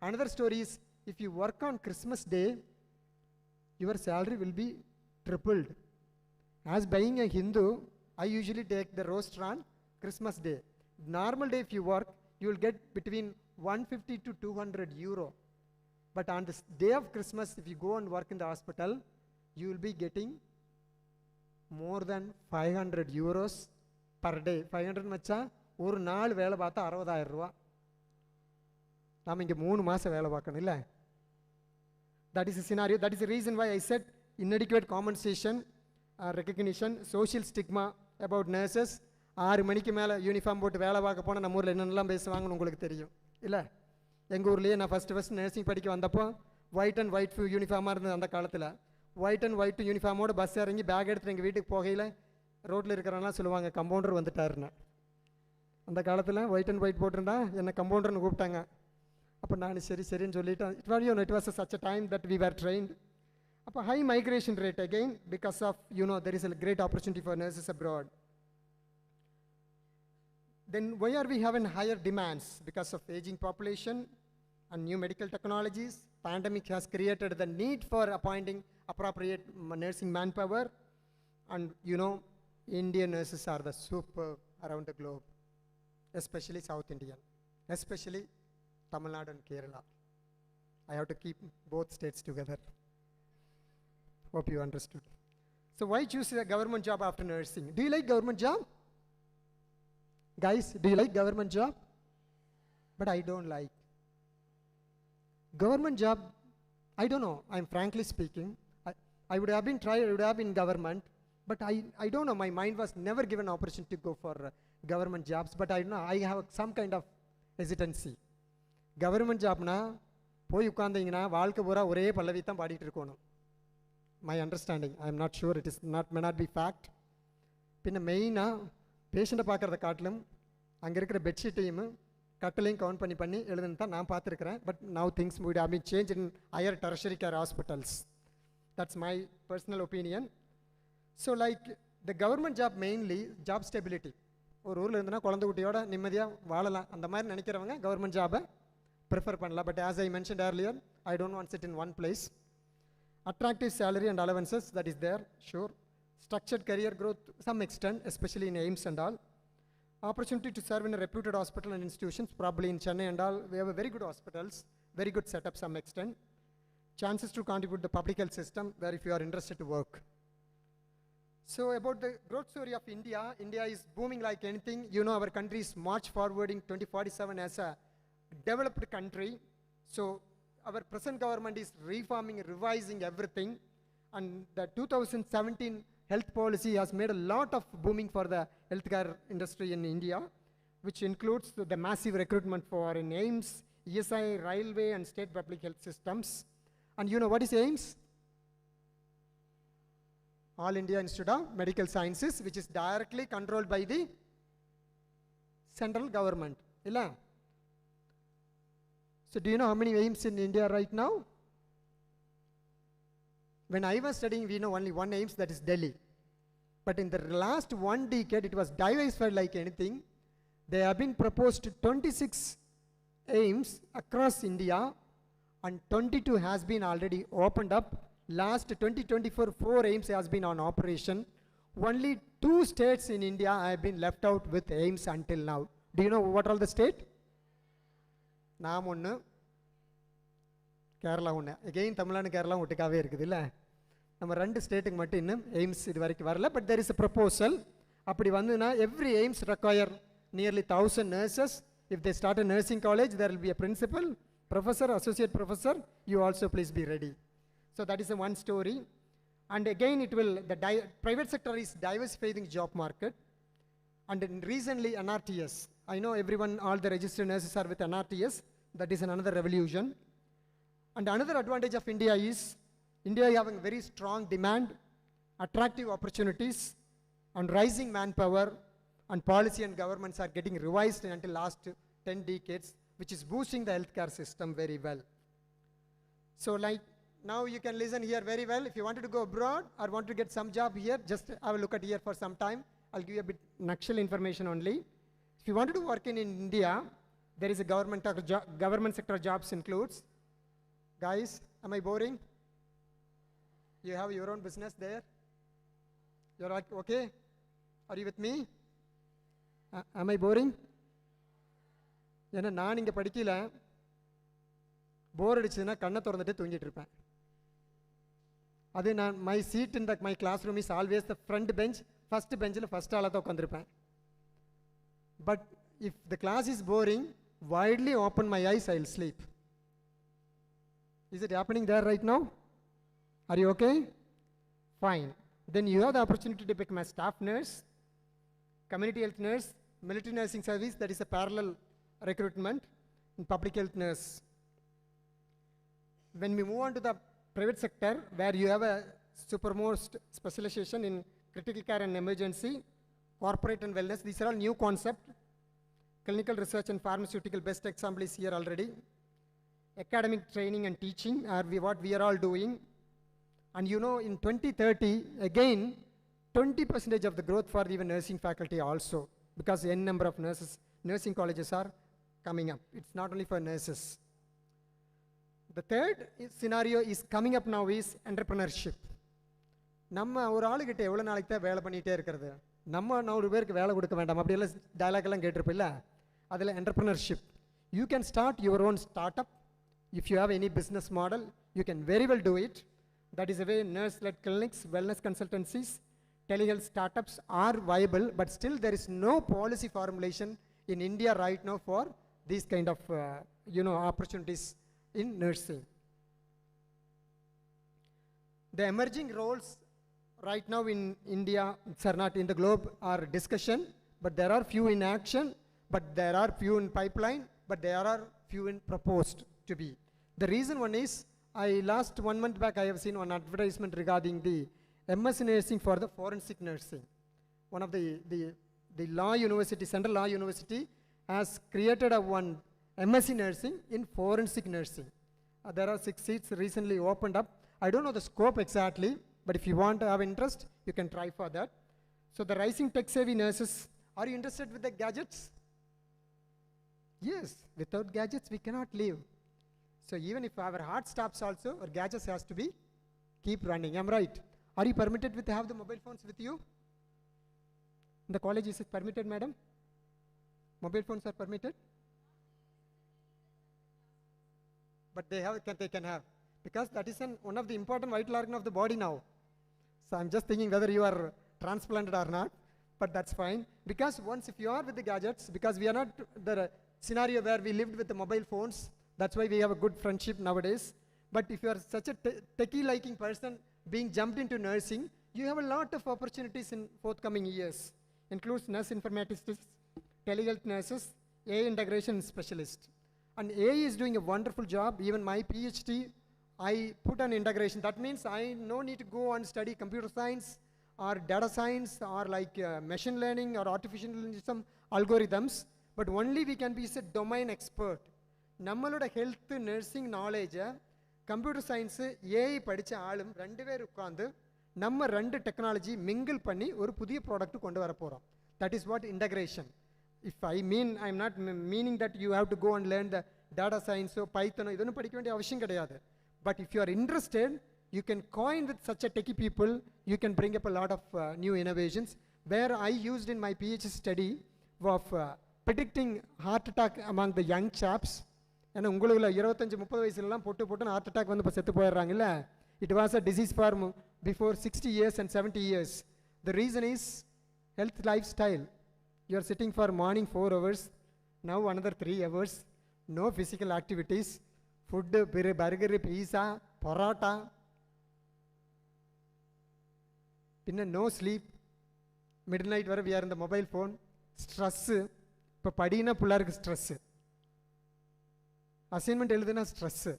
Another story is, if you work on Christmas Day, your salary will be tripled. As being a Hindu, I usually take the roster on Christmas Day. Normal day if you work, you will get between 150 to 200 euro. But on this day of Christmas, if you go and work in the hospital, you will be getting more than 500 euros per day. 500 macha, ஒரு நாள் வேலை பார்த்தா 60,000 ரூபா. நாம் இங்கே 3 மாதம் வேலை பார்க்கணும் இல்லை? That is a scenario. That is the reason why I said inadequate compensation, recognition, social stigma about nurses. 6 மணிக்கு மேலே யூனிஃபார்ம் போட்டு வேலை பார்க்க போனால் நம்ம ஊரில் என்னென்னலாம் பேசுவாங்கன்னு உங்களுக்கு தெரியும் இல்லை? எங்கள் ஊர்லேயே நான் ஃபஸ்ட்டு நர்சிங் படிக்க வந்தப்போ ஒயிட் அண்ட் ஒயிட் யூனிஃபார்மாக இருந்தது அந்த காலத்தில். ஒயிட் அண்ட் ஒயிட் யூனிஃபார்மோட பஸ் இறங்கி பேக் எடுத்துகிட்டு எங்கள் வீட்டுக்கு போகையில் ரோட்டில் இருக்கிறவங்களாம் சொல்லுவாங்க கம்பவுண்டர் வந்துட்டாருன்னு. அந்த காலத்தில் ஒயிட் அண்ட் ஒயிட் போட்டிருந்தா என்னை கம்பவுண்டர்னு கூப்பிட்டாங்க. அப்போ நான் சரின்னு சொல்லிட்டேன். It was such a time that we were trained. அப்போ high migration rate again because of there is a great opportunity for nurses abroad. Then why are we having higher demands? Because of aging population and new medical technologies. Pandemic has created the need for appointing appropriate nursing manpower. And Indian nurses are the super around the globe, especially South Indian, especially Tamil Nadu and Kerala. I have to keep both states together. Hope you understood. So why choose a government job after nursing? Do you like government job? Guys, do you like government job? But I don't like. Government job, I don't know, I'm frankly speaking. I would have been tried, I would have been government, but I don't know, my mind was never given opportunity to go for government jobs, but I know I have some kind of hesitancy. Government job na, போய் உட்கார்ந்தீங்கன்னா வாழ்க்கை பூரா ஒரே பல்லவி தான் பாடிட்டு இருக்கணும். My understanding, I am not sure, it is not, may not be fact. பின்ன மெயினாக பேஷண்ட்டை பார்க்குறத காட்டிலும் அங்கே இருக்கிற பெட்ஷீட்டையும் கட்டளையும் கவுண்ட் பண்ணி எழுதுன்னு தான் நான் பார்த்துருக்கிறேன். But now things would have been changed in higher tertiary care hospitals. That's my personal opinion. So like the government job mainly job stability. ஒரு ஊரில் இருந்துன்னா குழந்தை குட்டியோட நிம்மதியாக வாழலாம் அந்த மாதிரி நினைக்கிறவங்க கவர்மெண்ட் ஜாபை ப்ரிஃபர் பண்ணலாம். But as I mentioned earlier, I don't want to sit in one place. Attractive salary and allowances, that is there, sure. Structured career growth, some extent, especially in AIMS and all. Opportunity to serve in a reputed hospital and institutions, probably in Chennai and all. We have a very good hospitals, very good setup, some extent. Chances to contribute the public health system, where if you are interested to work. So about the growth story of India, India is booming like anything. Our country is march forwarding 2047 as a developed country. So our present government is reforming, revising everything. And the 2017 health policy has made a lot of booming for the healthcare industry in India, which includes the massive recruitment for in AIMS, ESI, railway and state public health systems. And what is AIMS? All India Institute of Medical Sciences, which is directly controlled by the central government. So do you know how many AIMS in India right now? When I was studying, we know only one AIMS, that is Delhi. But in the last 1 decade, it was diversified like anything. There have been proposed 26 AIMS across India, and 22 has been already opened up. Last 2024, 4 AIMS has been on operation. Only 2 states in India have been left out with AIMS until now. Do you know what are the state? Naam onnu, Kerala ஒன்று. Again Tamil Nadu Kerala ஒட்டுக்காவே இருக்குது இல்லை? நம்ம 2 ஸ்டேட்டுக்கு மட்டும் இன்னும் AIIMS இது வரைக்கும் வரல. But there is a proposal. அப்படி வந்துன்னா every AIIMS require nearly 1000 nurses. If they start a nursing college, there will be a principal, professor, associate professor. You also please be ready. So that is a one story. And again, it will, the private sector is diversifying job market. And recently NRTS, I know everyone, all the registered nurses are with NRTS. That is another revolution. And another advantage of India is, India having very strong demand, attractive opportunities, and rising manpower, and policy and governments are getting revised until last 10 decades, which is boosting the healthcare system very well. So like, now you can listen here very well. If you wanted to go abroad or want to get some job here, just have a look at here for some time. I'll give you a bit nutshell information only. If you wanted to work in India, there is a government sector jobs includes. Guys, am I boring? You have your own business there? You're like, okay? Are you with me? Am I boring? ஏன்னா நான் இங்கே படிக்கல, போர் அடிச்சதுன்னா கண்ணை திறந்துட்டு தூங்கிட்டு இருப்பேன். அது நான் my seat in my classroom is always the front bench, first பெஞ்சில் ஃபஸ்ட் ஆளாக தான் உட்காந்துருப்பேன். But if the class is boring, widely open my eyes, I'll sleep. Is it happening there right now? Are you okay? Fine. Then you have the opportunity to become a staff nurse, community health nurse, military nursing service, that is a parallel recruitment, and public health nurse. When we move on to the private sector, where you have a supermost specialization in critical care and emergency, corporate and wellness, these are all new concepts. Clinical research and pharmaceutical, best example is here already. Academic training and teaching are what we are all doing. And you know, in 2030, again, 20% of the growth for even nursing faculty also, because n number of nursing colleges are coming up. It's not only for nurses. The third scenario is coming up now is entrepreneurship. நம்ம ஒரு ஆளுகிட்ட எவ்வளோ நாளைக்கு தான் வேலை பண்ணிகிட்டே இருக்கிறது, நம்ம 100 பேருக்கு வேலை கொடுக்க வேண்டாம் அப்படியெல்லாம் டயலாக் எல்லாம் கேட்டிருப்பில்ல, அதில் entrepreneurship. You can start your own startup. If you have any business model, you can very well do it. That is the way nurse-led clinics, wellness consultancies, telehealth startups are viable, but still there is no policy formulation in India right now for these kind of opportunities in nursing. The emerging roles right now in India, not in the globe, are discussion, but there are few in action, but there are few in pipeline, but there are few in proposed to be. The reason one is, last 1 month back I have seen one advertisement regarding the MS nursing for the forensic nursing. One of the law university, Central Law University, has created one MSc nursing in forensic nursing. There are 6 seats recently opened up. I don't know the scope exactly, but if you want to have interest, you can try for that. So the rising tech-savvy nurses, are you interested with the gadgets? Yes, without gadgets we cannot live. So even if our heart stops also, our gadgets has to be keep running. I'm right. Are you permitted to have the mobile phones with you? In the college, is it permitted, madam? Mobile phones are permitted? But they can have. Because that is one of the important vital organ of the body now. So I'm just thinking whether you are transplanted or not, but that's fine. Because once if you are with the gadgets, because we are not the scenario where we lived with the mobile phones, that's why we have a good friendship nowadays. But if you are such a techie-liking person being jumped into nursing, you have a lot of opportunities in forthcoming years. Includes nurse informaticists, telehealth nurses, AI integration specialist. And AI is doing a wonderful job. Even my PhD, I put an integration. That means I no need to go and study computer science or data science or like machine learning or artificial intelligence algorithms, but only we can be a domain expert. நம்மளோட health nursing நாலேஜை computer science AI படித்த ஆளும் 2 பேர் உட்காந்து நம்ம 2 technology mingle பண்ணி ஒரு புதிய ப்ராடக்ட் கொண்டு வர போகிறோம். That is what integration. If I am not meaning that you have to go and learn the data சயின்ஸோ பைத்தனோ இதொன்னும் படிக்க வேண்டிய அவசியம் கிடையாது. But if you are interested, you can coin with such a techie people, you can bring up a lot of new innovations. Where I used in my PhD study of predicting heart attack among the young chaps. ஏன்னா உங்களுக்கு 25-30 வயசுலலாம் போட்டு heart attack வந்து இப்போ செத்து போயிடுறாங்கல்ல. It was a disease for before 60 years and 70 years. The reason is health lifestyle. You are sitting for morning 4 hours, now another 3 hours, no physical activities, food, burger, pizza, paratha, pinna no sleep, midnight vara we are in the mobile phone, stress. இப்போ படினா பிள்ளைருக்கு stress, assignment எழுதுனா stress.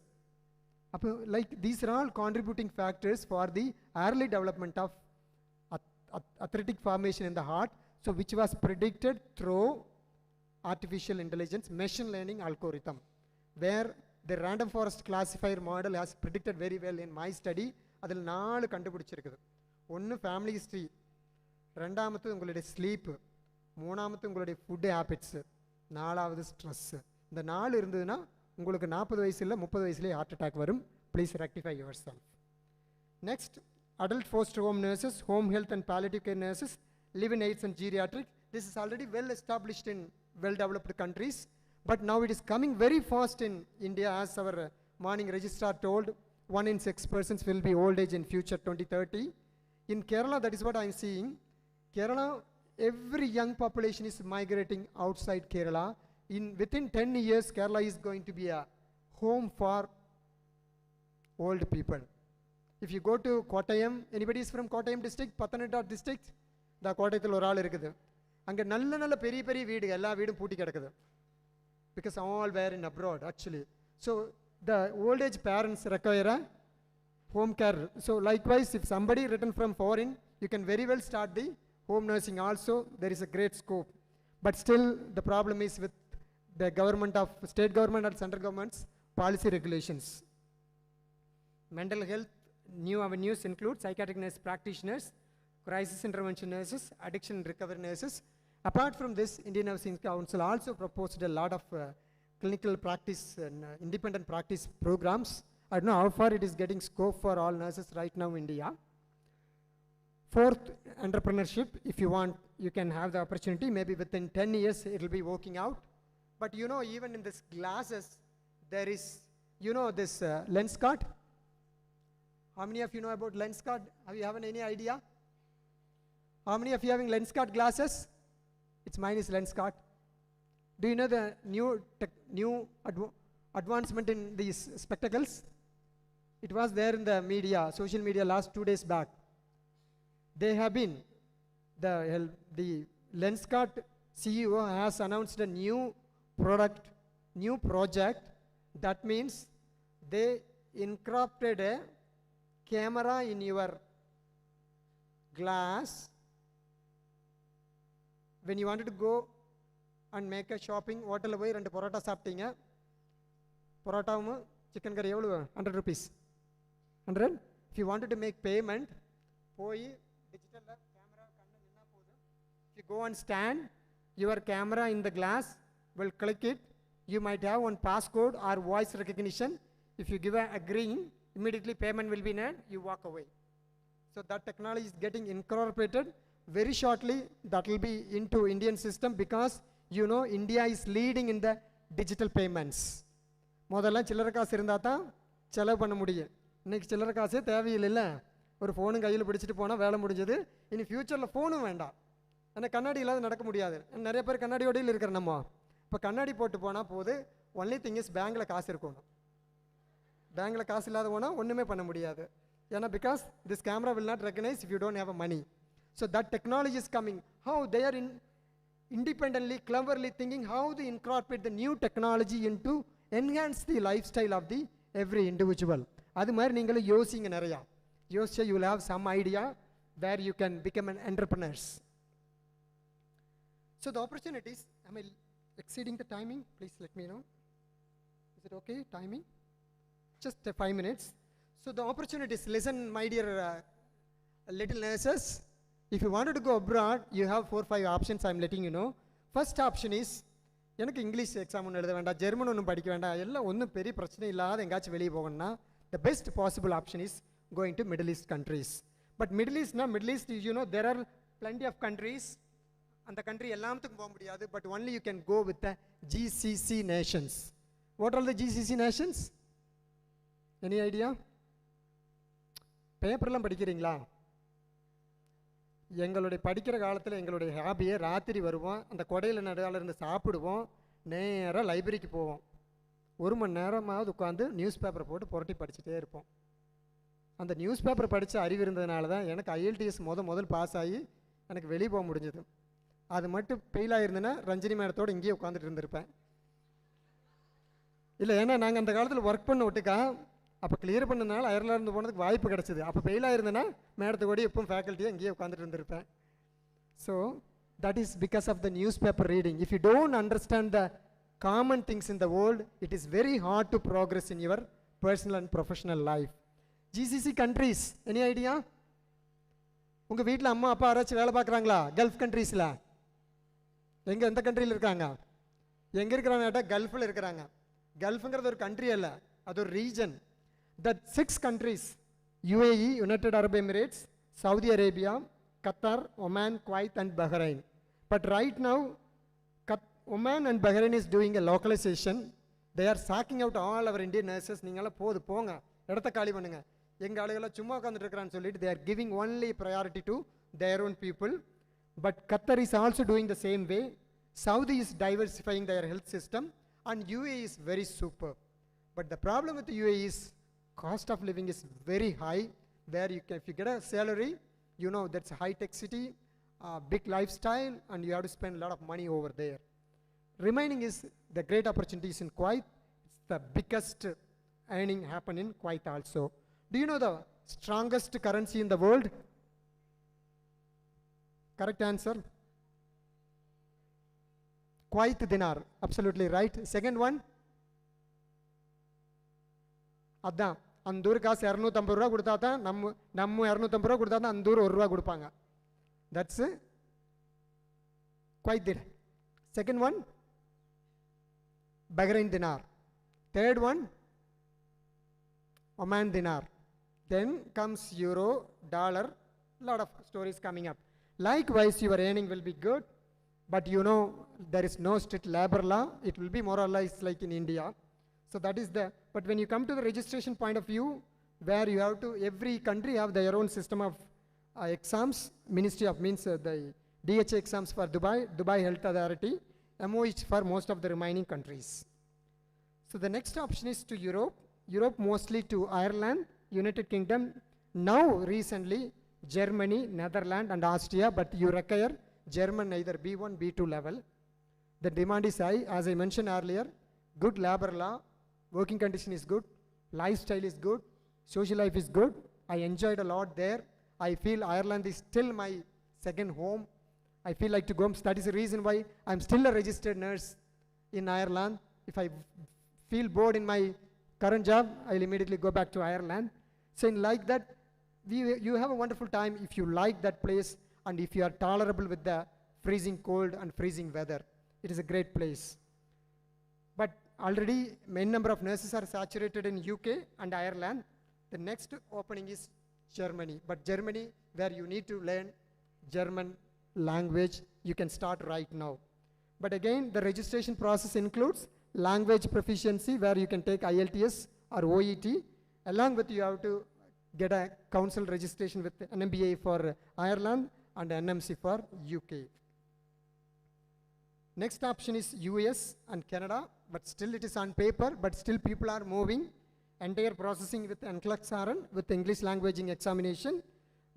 அப்போ like these are all contributing factors for the early development of athletic formation in the heart, so which was predicted through artificial intelligence machine learning algorithm, where the random forest classifier model has predicted very well in my study. அதில் 4 கண்டுபிடிச்சிருக்குது. ஒன்று family history, ரெண்டாமத்து உங்களுடைய sleep, மூணாமத்து உங்களுடைய food habits, நாலாவது stress. இந்த 4 இருந்ததுன்னா உங்களுக்கு 40 வயசு இல்லை 30 வயசுலேயே ஹார்ட் அட்டாக் வரும். Please rectify your self. Next, adult foster home nurses, home health and palliative care nurses, live-in aides and geriatric. This is already well established in well-developed countries, but now it is coming very fast in India, as our morning registrar told. 1 in 6 persons will be old age in future 2030. In Kerala, that is what I am seeing. Kerala, every young population is migrating outside Kerala. within 10 years, Kerala is going to be a home for old people. If you go to Kottayam, anybody is from Kottayam district, Pathanamthitta district? The Kottayathil oru aal irukudhu. Anga nalla peri veedu ella veedum pooti kedakudhu. Because all were in abroad actually. So the old age parents require a home care. So likewise, if somebody written from foreign, you can very well start the home nursing also. There is a great scope. But still the problem is with the government of state government and central government's policy regulations. Mental health, new avenues include psychiatric nurse practitioners, crisis intervention nurses, addiction recovery nurses. Apart from this, Indian Nursing Council also proposed a lot of clinical practice and independent practice programs. I don't know how far it is getting scope for all nurses right now in India. Fourth, entrepreneurship. If you want, you can have the opportunity. Maybe within 10 years, it will be working out. But you know, even in this glasses, there is, you know, this lens card. How many of you know about lens card? Have you any idea? How many of you having lens card glasses? It's mine is lens card. Do you know the new advancement in these spectacles? It was there in the media, social media last 2 days back. They have been, the Lenskart CEO has announced a new product, new project. That means they incorporated a camera in your glass. When you wanted to go and make a shopping, hotel போய் 2 பரோட்டா சாப்பிட்டீங்க, பரோட்டாவும் chicken கறி எவ்வளவு? 100 rupees. 100? If you wanted to make payment, போய் digital camera கண்ணு நின்னா போதும். If you go and stand, your camera in the glass will click it. You might have one passcode or voice recognition. If you give a agreeing, immediately payment will be made, you walk away. So that technology is getting incorporated. Very shortly, that will be into Indian system because you know India is leading in the digital payments. முதல்ல சில்லறை காசு இருந்தால் தான் செலவு பண்ண முடியும். இன்றைக்கி சில்லறை காசே தேவையில்லை. ஒரு ஃபோனும் கையில் பிடிச்சிட்டு போனால் வேலை முடிஞ்சது. இனி ஃப்யூச்சரில் ஃபோனும் வேண்டாம். ஏன்னா கண்ணாடி இல்லாத நடக்க முடியாது. நிறைய பேர் கண்ணாடியோடையில் இருக்கிற நம்ம இப்போ கண்ணாடி போட்டு போனால் போது. ஒன்லி திங் இஸ் பேங்கில் காசு இருக்கணும். பேங்கில் காசு இல்லாத போனால் ஒன்றுமே பண்ண முடியாது. ஏன்னா because this camera will not recognise if you don't have a money. So that technology is coming. How they are independently, cleverly thinking how they incorporate the new technology into enhance the lifestyle of the every individual. அது மாதிரி நீங்களும் யோசிங்க நிறையா. யோசிச்சா you will have some idea where you can become an entrepreneurs. So the opportunities, am I exceeding the timing? Please let me know. Is it okay, timing? Just 5 minutes. So the opportunities, listen my dear little nurses. If you wanted to go abroad, you have 4-5 options. I am letting you know. First option is, எனக்கு English exam ஒன்று எழுத வேண்டாம், German ஒன்றும் படிக்க வேண்டாம், எல்லாம் ஒன்றும் பெரிய பிரச்சனை இல்லாத எங்காச்சும் வெளியே போகணும்னா the best possible option is going to Middle East countries. But Middle East, you know, there are plenty of countries. அந்த country எல்லாத்துக்கும் போக முடியாது. But only you can go with the GCC nations. What are the GCC nations? Any idea? பேப்பர்லாம் படிக்கிறீங்களா? எங்களுடைய படிக்கிற காலத்தில் எங்களுடைய ஹாபியை ராத்திரி வருவோம், அந்த கொடையில் நடுவில் இருந்து சாப்பிடுவோம், நேராக லைப்ரரிக்கு போவோம். 1 மணி நேரமாவது உட்காந்து நியூஸ் பேப்பரை போட்டு புரட்டி படிச்சுட்டே இருப்போம். அந்த நியூஸ் பேப்பர் படித்த அறிவு இருந்ததுனால தான் எனக்கு IELTS முதல் பாஸ் ஆகி எனக்கு வெளியே போக முடிஞ்சது. அது மட்டும் ஃபெயில் ஆகிருந்தேன்னா ரஞ்சினி மேடத்தோடு இங்கேயே உட்காந்துட்டு இருந்திருப்பேன். இல்லை, ஏன்னா நாங்கள் அந்த காலத்தில் ஒர்க் பண்ண விட்டுக்கா அப்போ கிளியர் பண்ணனால அயர்லாந்து போனதுக்கு வாய்ப்பு கிடச்சிது. அப்போ ஃபெயில் ஆயிருந்தேன்னா மேடத்துக்கூட எப்பவும் ஃபேக்கல்ட்டியாக இங்கேயே உட்காந்துட்டு இருந்திருப்பேன். So that is because of the newspaper reading. If you don't understand the common things in the world, it is very hard to progress in your personal and professional life. GCC countries, any idea? உங்கள் வீட்டில் அம்மா அப்பா யாராச்சும் வேலை பார்க்குறாங்களா gulf கண்ட்ரீஸில்? எந்த கண்ட்ரியில் இருக்காங்க? எங்கே இருக்கிறாங்க? கல்ஃபில் இருக்கிறாங்க. கல்ஃபுங்கிறது ஒரு கண்ட்ரி அல்ல, அது ஒரு region. The 6 countries, UAE, United Arab Emirates, Saudi Arabia, Qatar, Oman, Kuwait and Bahrain. But right now, Oman and Bahrain is doing a localization. They are sacking out all our Indian nurses. நீங்களாம் போங்க, இடத்த காலி பண்ணுங்க, எங்கள் ஆளுகளை சும்மா உட்காந்துட்டு இருக்கிறான்னு சொல்லிட்டு they are giving only priority to their own people. But Qatar is also doing the same way. Saudi is diversifying their health system, and UAE is very superb. But the problem with the UAE is cost of living is very high, where you can, if you get a salary, you know that's a high-tech city, big lifestyle, and you have to spend a lot of money over there. Remaining is the great opportunities in Kuwait. It's the biggest earning happen in Kuwait also. Do you know the strongest currency in the world? Correct answer? Kuwait dinar, absolutely right. Second one? அதான் அந்த ஊர் காசு 250 ரூபா கொடுத்தா தான் நம்ம 250 ரூபா கொடுத்தா தான் அந்த ஊர் 1 ரூபா கொடுப்பாங்க. That's Kuwait dinar. Second one? Bahrain dinar. Third one? Oman dinar. Then comes euro, dollar, lot of stories coming up. Likewise, your earning will be good, but you know there is no strict labor law. It will be more or less like in India. So that is the, but when you come to the registration point of view, where you have to, every country have their own system of exams, Ministry of means the DHA exams for Dubai Health Authority, MOH for most of the remaining countries. So the next option is to Europe mostly to Ireland, United Kingdom, now recently Germany, Netherlands and Austria, but you require German either B1, B2 level. The demand is high, as I mentioned earlier, good labor law, working condition is good, lifestyle is good, social life is good. I enjoyed a lot there. I feel Ireland is still my second home. I feel like to go. That is the reason why I'm still a registered nurse in Ireland. If I feel bored in my current job, I'll immediately go back to Ireland. So in like that, you have a wonderful time if you like that place and if you are tolerable with the freezing cold and freezing weather. It is a great place. But already many number of nurses are saturated in UK and Ireland. The next opening is Germany. But Germany, where you need to learn German language, you can start right now. But again, the registration process includes language proficiency, where you can take IELTS or OET. Along with you have to get a council registration with an MBA for Ireland and NMC for UK. Next option is US and Canada, but still it is on paper, but still people are moving. Entire processing with NCLEX-RN with English languaging examination,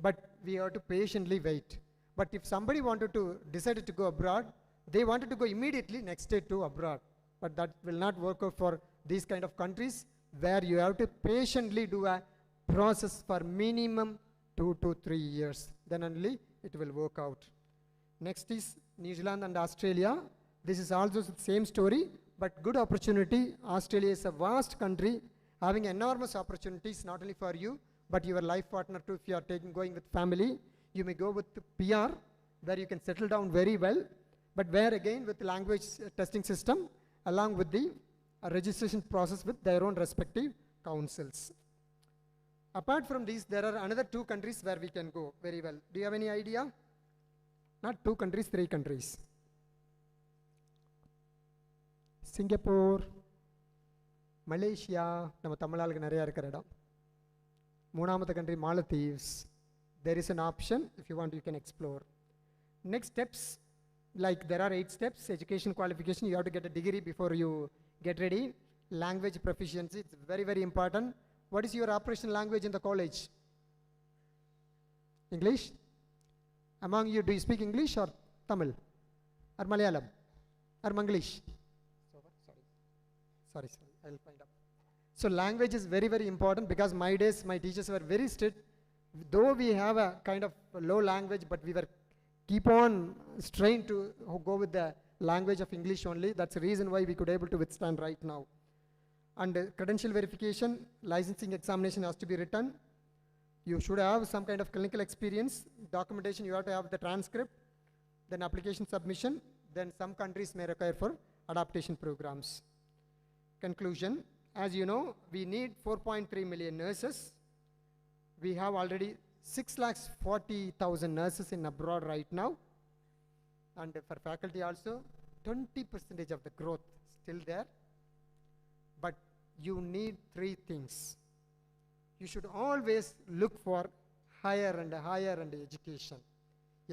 but we have to patiently wait. But if somebody decided to go abroad, they wanted to go immediately next day to abroad. But that will not work out for these kind of countries, where you have to patiently do a process for minimum 2 to 3 years. Then only it will work out. Next is New Zealand and Australia. This is also the same story, but good opportunity. Australia is a vast country, having enormous opportunities, not only for you, but your life partner too. If you are going with family, you may go with the PR, where you can settle down very well, but where again with the language testing system, along with the registration process with their own respective councils. Apart from these, there are another 2 countries where we can go very well. Do you have any idea? Not 2 countries, 3 countries. Singapore, Malaysia, நம்ம தமிழாளுக்கு நிறைய இருக்கிற இடம். 3வது country Maldives. There is an option. If you want, you can explore. Next steps, like there are 8 steps. Education qualification, you have to get a degree before you get ready. Language proficiency, it's very, very important. What is your operational language in the college? English? Among you, do you speak English or Tamil? Or Malayalam? Or Manglish? Sorry, I'll find out. So language is very, very important, because my days, my teachers were very strict. Though we have a kind of low language, but we were keep on strained to go with the language of English only. That's the reason why we could able to withstand right now. And credential verification, licensing examination has to be written. You should have some kind of clinical experience. Documentation, you have to have the transcript. Then application submission. Then some countries may require for adaptation programs. Conclusion, as you know, we need 4.3 million nurses. We have already 640,000 nurses in abroad right now. And for faculty also, 20% of the growth still there. But you need 3 things. You should always look for higher and higher and education.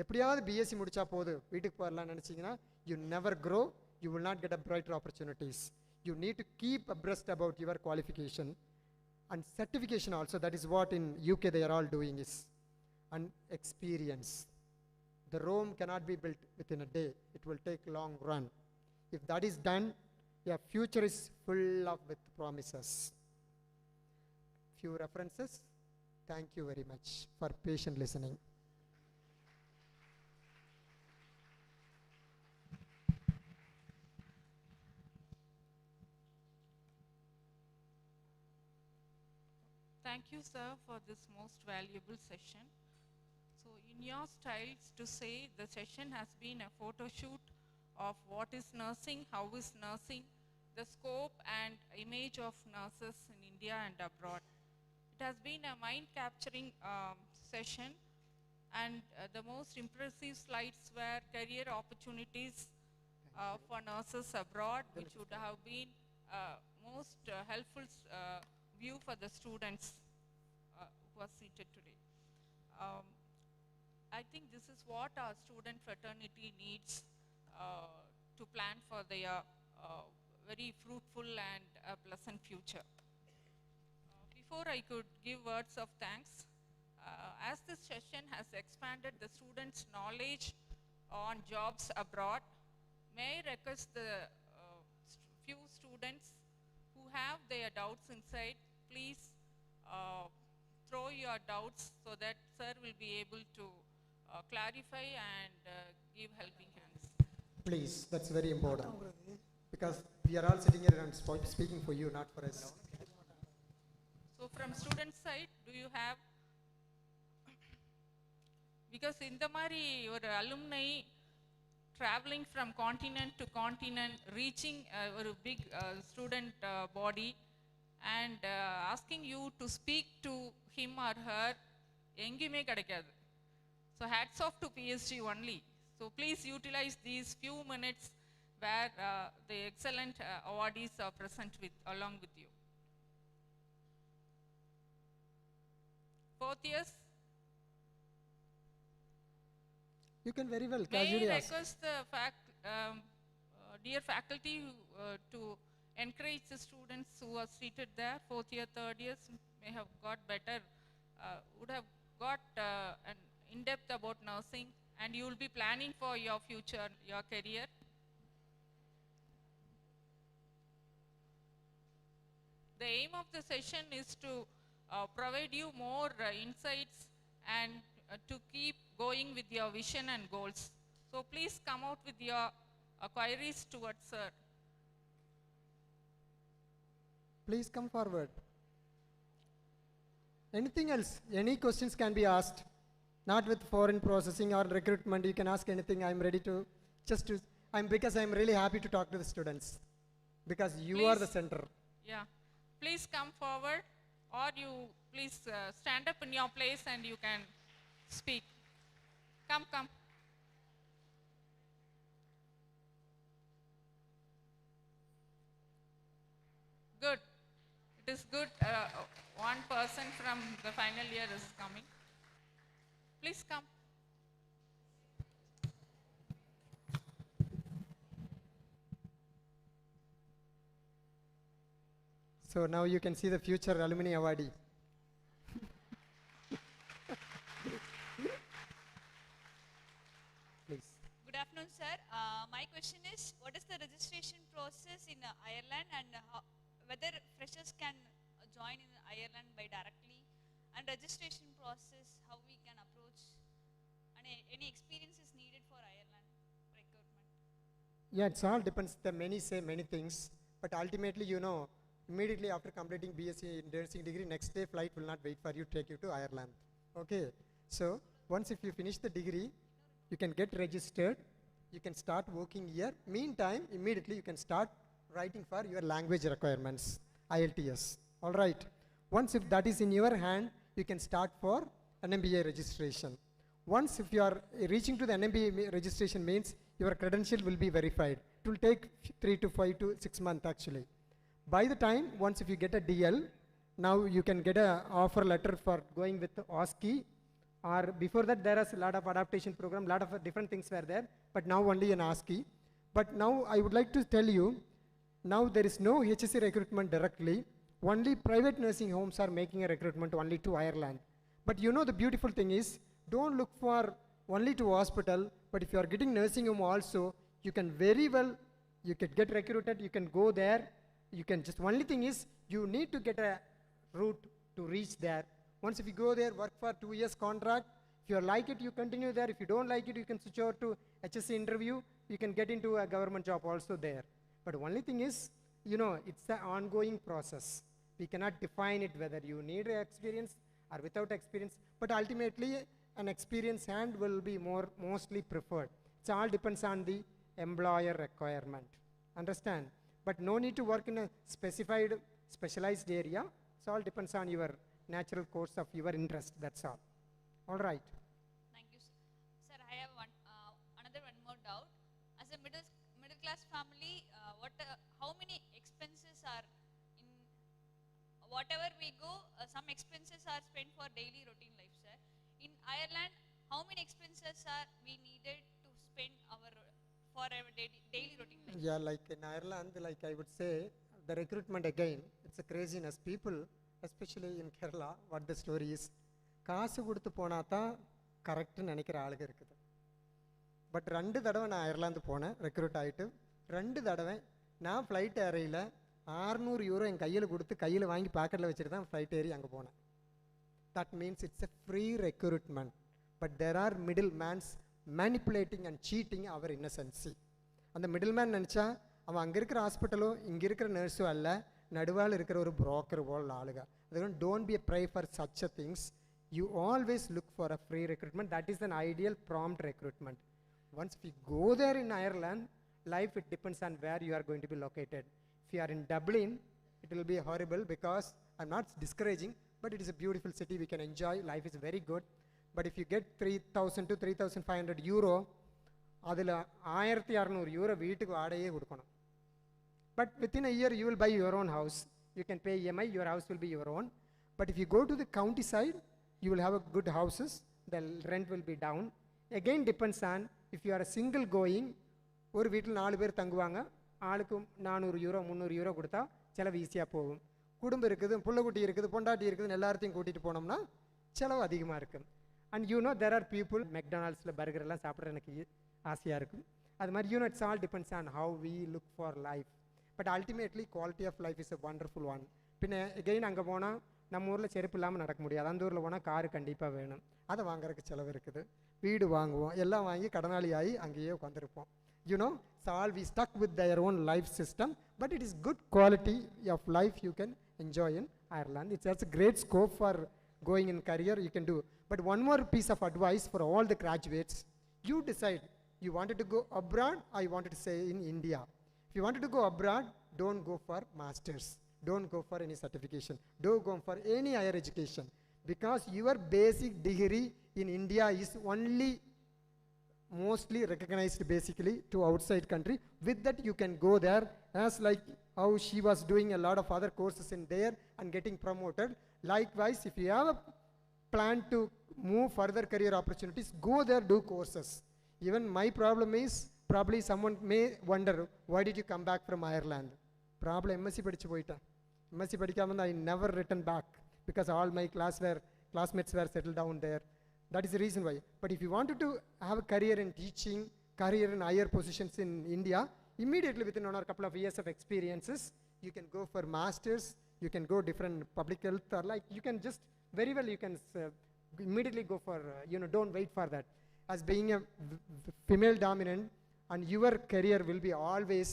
எப்படியாவது BSc முடிச்சா போது வீட்டுக்கு போறலாம்னு நினைச்சீங்கன்னா, you never grow, you will not get a brighter opportunities. You need to keep abreast about your qualification and certification also. That is what in UK they are all doing is, and experience. The Rome cannot be built within a day. It will take long run. If that is done, your future is full of with promises. Few references. Thank you very much for patient listening. Thank you, sir, for this most valuable session. So in your styles to say the session has been a photo shoot of what is nursing, how is nursing, the scope and image of nurses in India and abroad. It has been a mind-capturing session, and the most impressive slides were career opportunities for nurses abroad, which would have been most helpful view for the students who are seated today. I think this is what our student fraternity needs to plan for their very fruitful and pleasant future. Before I could give words of thanks, as this session has expanded the students' knowledge on jobs abroad, may I request the few students who have their doubts inside, please throw your doubts so that sir will be able to clarify and give helping hands. Please, that's very important. Because we are all sitting here and speaking for you, not for us. So from student side, do you have, because in the mari your alumni traveling from continent to continent, reaching a big student body and asking you to speak to him or her, engime kadakadu. So hats off to PSG only. So please utilize these few minutes where the excellent awardees are present along with you. Fourth years. You can very well casually May I ask. request the dear faculty to encourage the students who are seated there, fourth year, third years, may have got better, would have got an in-depth about nursing, and you will be planning for your future, your career. The aim of the session is to provide you more insights and to keep going with your vision and goals. So please come out with your queries towards sir. Please come forward. Anything else? Any questions can be asked. Not with foreign processing or recruitment. You can ask anything. I'm ready to because I'm really happy to talk to the students. Because you are the center. Yeah. Please come forward, or you please stand up in your place and you can speak. Come. Good. It is good. One person from the final year is coming. Please come. So now you can see the future alumni awardee. Please. Good afternoon, sir. My question is, what is the registration process in Ireland, and whether freshers can join in Ireland by directly, and registration process, how we can approach, and any experience is needed for Ireland recruitment? Yeah, it all depends. The many say many things, but ultimately, immediately after completing BSc in nursing degree, next day flight will not wait for you, take you to Ireland. Okay, so once if you finish the degree, you can get registered, you can start working here. Meantime, immediately you can start writing for your language requirements, IELTS. All right. Once if that is in your hand, you can start for NMBA registration. Once if you are reaching to the NMBA registration means your credential will be verified. It will take 3 to 5 to 6 months actually. By the time, once if you get a DL, now you can get an offer letter for going with OSCE, or before that there is a lot of adaptation program, lot of different things were there, but now only an OSCE. But now I would like to tell you, now there is no HSC recruitment directly. Only private nursing homes are making a recruitment only to Ireland. But you know the beautiful thing is, don't look for only to hospital, but if you are getting nursing home also, you can very well, you can get recruited, you can go there, you can just, only thing is, you need to get a route to reach there. Once if you go there, work for 2 years contract, if you like it, you continue there. If you don't like it, you can switch over to HSC interview, you can get into a government job also there. But only thing is, you know, it's an ongoing process. We cannot define it whether you need experience or without experience, but ultimately an experienced hand will be mostly preferred. It all depends on the employer requirement. Understand? But no need to work in a specialized area. It all depends on your natural course of your interest. That's all. All right. Thank you, sir. Sir, I have another one more doubt. As a middle class family, how many expenses are in whatever we go? Some expenses are spent for daily routine life, sir. In Ireland, how many expenses are we needed to spend for our daily routine life? Yeah, like in Ireland, like I would say, the recruitment again, it's a craziness. People, especially in Kerala, what the story is, காசு கொடுத்து போனால் தான் கரெக்டுன்னு நினைக்கிற ஆளுங்க இருக்குது. But 2 தடவை நான் அயர்லாந்து போனேன் ரெக்ரூட் ஆகிட்டு. 2 தடவை நான் ஃப்ளைட் ஏறையில் €600 என் கையில் கொடுத்து கையில் வாங்கி பாக்கெட்டில் வச்சுட்டு தான் ஃப்ளைட் ஏறி அங்கே போனேன். That means it's a free recruitment. But there are middle mens manipulating and cheating our innocency. அந்த மிடில் மேன் நினச்சா அவன் அங்கே இருக்கிற ஹாஸ்பிட்டலோ இங்கே இருக்கிற நர்ஸோ அல்ல, நடுவால் இருக்கிற ஒரு புரோக்கர் போல் ஆளுங்க. அதுக்கு don't be a prey for such a things. You always look for a free recruitment. That is an ideal prompt recruitment. Once we go there in Ireland, life it depends on where you are going to be located. If you are in Dublin, it will be horrible because I'm not discouraging, but it is a beautiful city. We can enjoy. Life is very good. But if you get 3,000 to 3,500 euro, அதில் €1,600 வீட்டுக்கு வாடகையே கொடுக்கணும். But within a year, you will buy your own house. You can pay EMI, your house will be your own. But if you go to the countryside, you will have a good houses, the rent will be down. Again depends on if you are a single going, ஒரு வீட்டில் 4 பேர் தங்குவாங்க, ஆளுக்கு €400 €300 கொடுத்தா செலவு ஈஸியாக போகும். குடும்பம் இருக்குது, புள்ளக்குட்டி இருக்குது, பொண்டாட்டி இருக்குதுன்னு எல்லாத்தையும் கூட்டிகிட்டு போனோம்னா செலவு அதிகமாக இருக்கும். And you know there are people மெக்டானல்ட்ஸில் பர்கர் எல்லாம் சாப்பிட்ற எனக்கு ஆசையாக இருக்கும். அது மாதிரி you know it's all depends on how we look for life. But ultimately quality of life is a wonderful one. பின்ன எகெயின் அங்கே போனால் நம்ம ஊரில் செருப்பு இல்லாமல் நடக்க முடியாது. அந்த ஊரில் போனால் காரு கண்டிப்பாக வேணும், அதை வாங்குறதுக்கு செலவு இருக்குது. வீடு வாங்குவோம், எல்லாம் வாங்கி கடனாளி ஆகி அங்கேயே உட்காந்துருப்போம். You know it's all we stuck with their own life system. But it is good quality of life you can enjoy in Ireland. It's a great scope for going in career you can do. But one more piece of advice for all the graduates, you decide you wanted to go abroad or you wanted to stay in India. If you wanted to go abroad, don't go for masters, don't go for any certification, don't go for any higher education, because your basic degree in India is only mostly recognized basically to outside country. With that you can go there, as like how she was doing a lot of other courses in there and getting promoted. Likewise, if you have a plan to move further career opportunities, go there, do courses. Even my problem is, probably someone may wonder, why did you come back from Ireland? Problem MSc படிச்சு போயிட்டேன். MSc படிக்காம I never returned back because all my classmates were settled down there. That is the reason why. But if you wanted to have a career in teaching, career in higher positions in India, immediately within 1 or couple of years of experiences, you can go for masters, you can go different public health, or like you can just very well you can immediately go for, don't wait for that. As being a female dominant, and your career will be always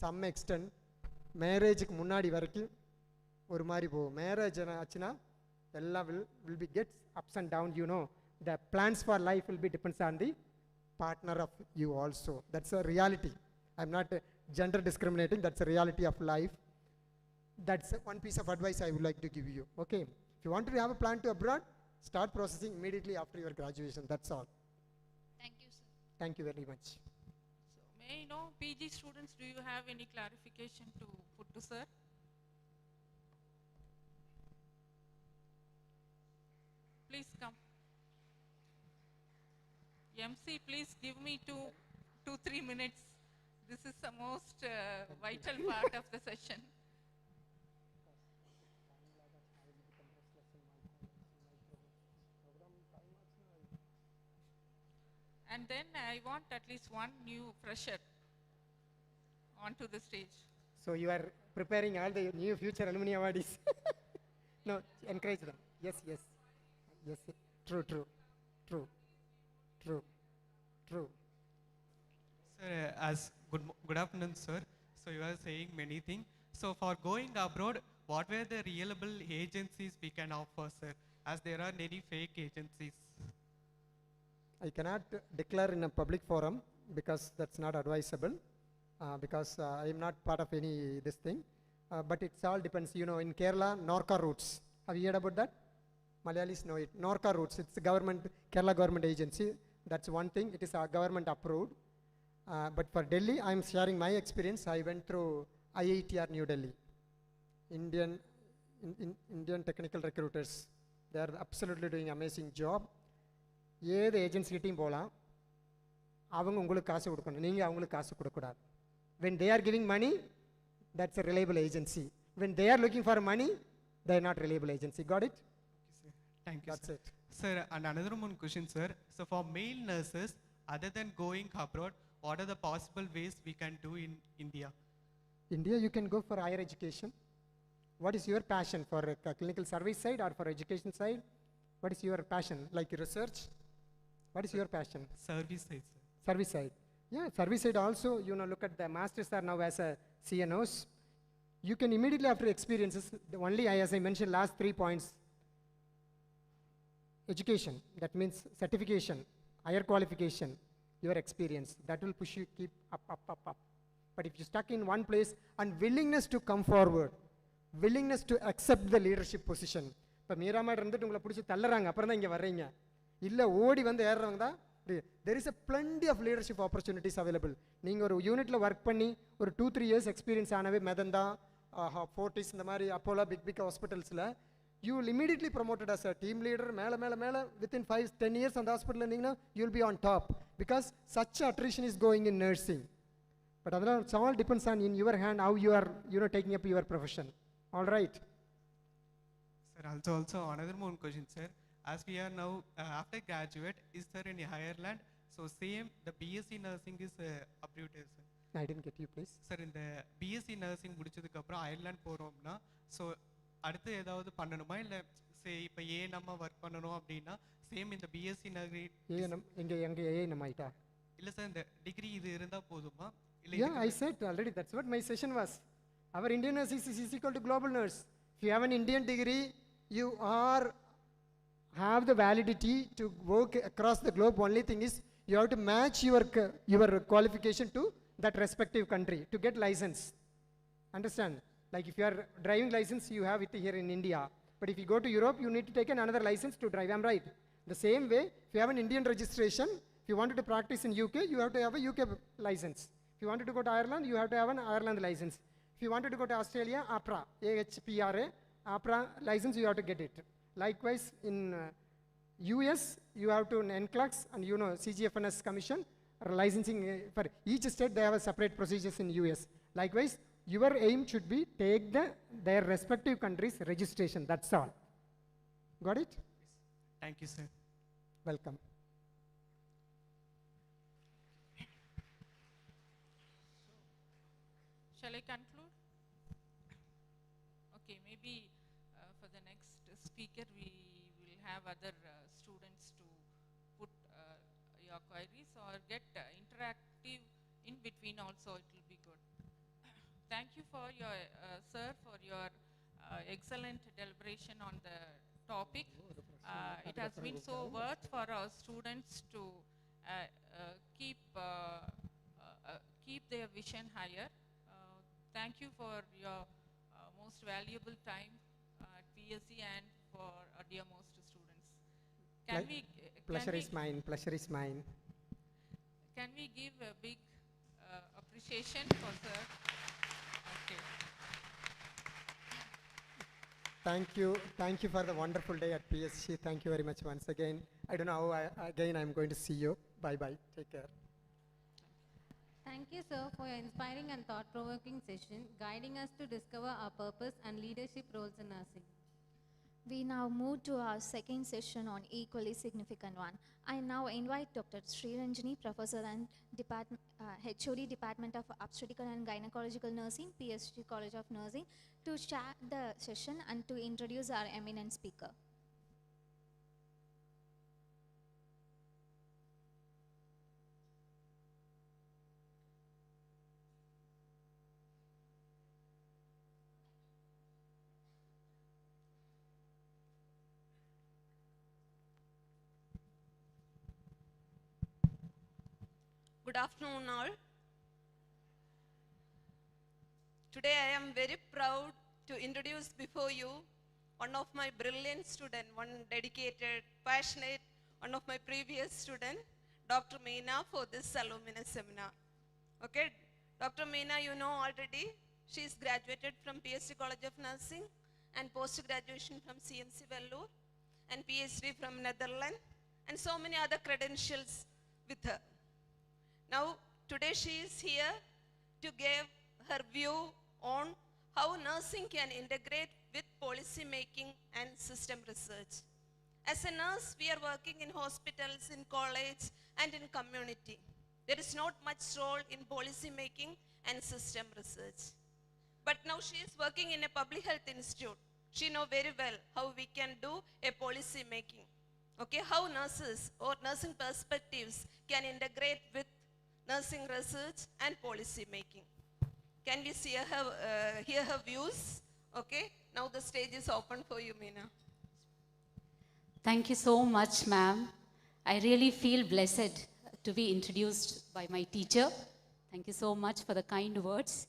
some extent மேரேஜுக்கு முன்னாடி வரைக்கும் ஒரு மாதிரி போகும். Marriage ஆச்சுன்னா எல்லாம் will be gets ups and down. The plans for life will be depends on the partner of you also. That's a reality. I'm not gender discriminating, that's a reality of life. That's one piece of advice I would like to give you. Okay, if you want to have a plan to abroad, start processing immediately after your graduation. That's all. Thank you, sir. Thank you very much. So may I know, PG students, do you have any clarification to put to sir? Please come. MC, please give me 2-3 minutes This is the most vital part of the session. And then I want at least one new fresher onto the stage. So you are preparing all the new future alumni awardees. No, encourage them. Yes, yes. Yes, true, true, true, true, true. Sir, good afternoon, sir. So you are saying many things. So for going abroad, what were the reliable agencies we can offer, sir? As there are many fake agencies. I cannot declare in a public forum because that's not advisable. Because I am not part of any this thing. But it's all depends. You know, in Kerala, Norca routes. Have you heard about that? Malayalis know it. Norca routes. It's the government, Kerala government agency. That's one thing. It is government approved. But for Delhi, I am sharing my experience. I went through IITR New Delhi. Indian technical recruiters. They are absolutely doing amazing job. ஏது ஏஜென்சிகிட்டையும் போகலாம் அவங்க உங்களுக்கு காசு கொடுக்கணும் நீங்கள் அவங்களுக்கு காசு கொடுக்கக்கூடாது when they are giving money that's a reliable agency when they are looking for money they are not reliable agency. Got it? Okay, sir. Thank you, That's sir. it. Sir, and another one question, sir. So for male nurses, other than going abroad, what are the possible ways we can do in India? India, you can go for higher education. What is your passion for clinical service side or for education side? What is your passion? Like research? What is your passion? Service side, sir. Service side. Yeah, service side also, you know, look at the masters are now as a CNOs. You can immediately after experiences, as I mentioned last 3 points, education, that means certification, higher qualification, your experience, that will push you keep up. But if you stuck in one place and willingness to come forward, willingness to accept the leadership position. இப்போ மீராமாட் இருந்துட்டு உங்களை பிடிச்சி தள்ளுறாங்க அப்புறம் தான் இங்கே வர்றீங்க இல்லை ஓடி வந்து ஏறுறவங்க தான் there is a plenty of leadership opportunities available. நீங்கள் ஒரு யூனிட்டில் ஒர்க் பண்ணி ஒரு 2-3 years எக்ஸ்பீரியன்ஸ் ஆனவே மெதந்தா ஃபோர்டிஸ் இந்த மாதிரி அப்போலா பிக் ஹாஸ்பிட்டல்ஸில் you will immediately promoted as a team leader. மேலே வித்தின் 5-10 years அந்த ஹாஸ்பிட்டல் இருந்தீங்கன்னா you will be on top because such attrition is going in nursing. But அதெல்லாம் it's all depends on in your hand how you are taking up your profession. All right. Sir, also another one question, sir. As we are now after graduate, is there in Ireland? So same the BSc nursing is approved, sir. I didn't get you, please. Sir, இந்த BSc nursing முடிச்சதுக்கு அப்புறம் Ireland போறோம்னா so அடுத்து ஏதாவது பண்ணணுமா இல்லை இப்போ நம்ம ஒர்க் பண்ணணும் அப்படின்னா சேம் இந்த பிஎஸ்சி நர்சிங் எங்க ஏஎன்எம் ஆயிட்டா இல்லை சார் இந்த டிகிரி இது இருந்தால் போதுமா இல்லை? Yeah, I said already, that's what my session was. Our Indian nurse is equal to global nurse. If you have an Indian degree, you have the validity to work across the globe. Only thing is you have to match your qualification to that respective country to get license. Understand? Like if you are driving license, you have it here in India. But if you go to Europe, you need to take another license to drive. I'm right. The same way, if you have an Indian registration, if you wanted to practice in UK, you have to have a UK license. If you wanted to go to Ireland, you have to have an Ireland license. If you wanted to go to Australia, APRA, AHPRA, APRA license, you have to get it. Likewise, in US, you have to NCLEX and CGFNS commission, licensing for each state, they have a separate procedures in US. Likewise, your aim should be take their respective countries' registration, that's all. Got it? Thank you, sir. Welcome. Shall I conclude? Okay, maybe for the next speaker we will have other students to put your queries or get interactive in between also, it will be good. Thank you for your, sir, for your excellent deliberation on the topic. It has been so worth for our students to keep their vision higher. Thank you for your most valuable time at PSG and for our dear most students. Pleasure is mine. Pleasure is mine. Can we give a big appreciation for sir? Okay. Thank you for the wonderful day at PSG. Thank you very much once again. I don't know how again I'm going to see you. Bye bye. Take care. Thank you, sir, for your inspiring and thought-provoking session, guiding us to discover our purpose and leadership roles in nursing. We now move to our second session on equally significant one. I now invite Dr. Sriranjani, Professor and HOD Department of Obstetrical and Gynecological Nursing, PSG College of Nursing, to start the session and to introduce our eminent speaker. Good afternoon all. Today I am very proud to introduce before you one of my brilliant students, one dedicated, passionate, one of my previous student, Dr. Meena, for this alumni seminar. Okay, Dr. Meena, you know already, she is graduated from PSG College of Nursing and post-graduation from CMC Vellore and PhD from Netherlands and so many other credentials with her. Now, today she is here to give her view on how nursing can integrate with policy making and system research. As a nurse, we are working in hospitals, in college, and in community. There is not much role in policy making and system research. But now she is working in a public health institute. She knows very well how we can do a policy making. Okay, how nurses or nursing perspectives can integrate with nursing research and policy making. Can we see hear her views? Okay, now the stage is open for you, Meena. Thank you so much, ma'am. I really feel blessed to be introduced by my teacher. Thank you so much for the kind words.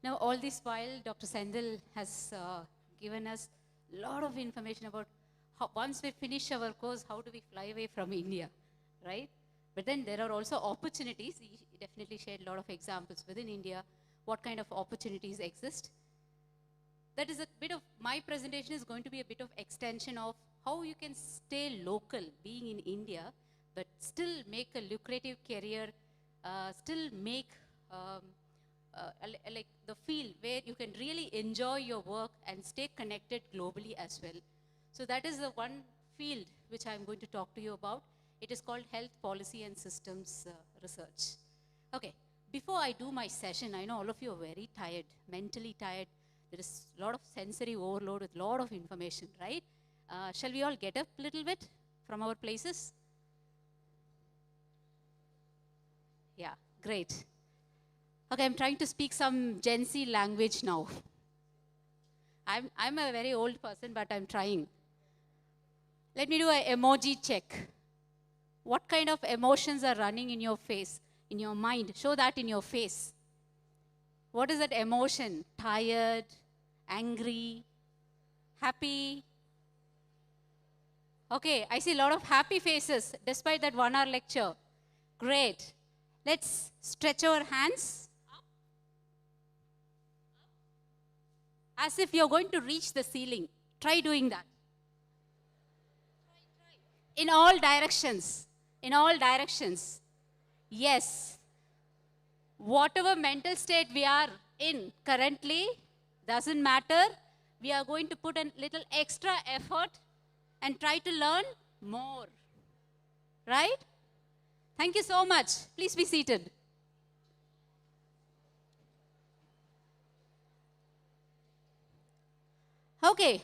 Now, all this while, Dr. Sendil has given us a lot of information about how once we finish our course, how do we fly away from India, right? But then there are also opportunities. He definitely shared a lot of examples within India, what kind of opportunities exist. That is a bit of, my presentation is going to be a bit of extension of how you can stay local, being in India, but still make a lucrative career, still make like the field where you can really enjoy your work and stay connected globally as well. So that is the one field which I'm going to talk to you about. It is called Health Policy and Systems Research. Okay, before I do my session, I know all of you are very tired, mentally tired. There is a lot of sensory overload with a lot of information, right? Shall we all get up a little bit from our places? Yeah, great. Okay, I'm trying to speak some Gen Z language now. I'm a very old person, but I'm trying. Let me do an emoji check. What kind of emotions are running in your face, in your mind? Show that in your face. What is that emotion? Tired, angry, happy? Okay, I see a lot of happy faces despite that 1 hour lecture. Great. Let's stretch our hands as if you're going to reach the ceiling. Try doing that. In all directions. In all directions. Yes. Whatever mental state we are in currently, doesn't matter. We are going to put a little extra effort and try to learn more. Right? Thank you so much. Please be seated. Okay.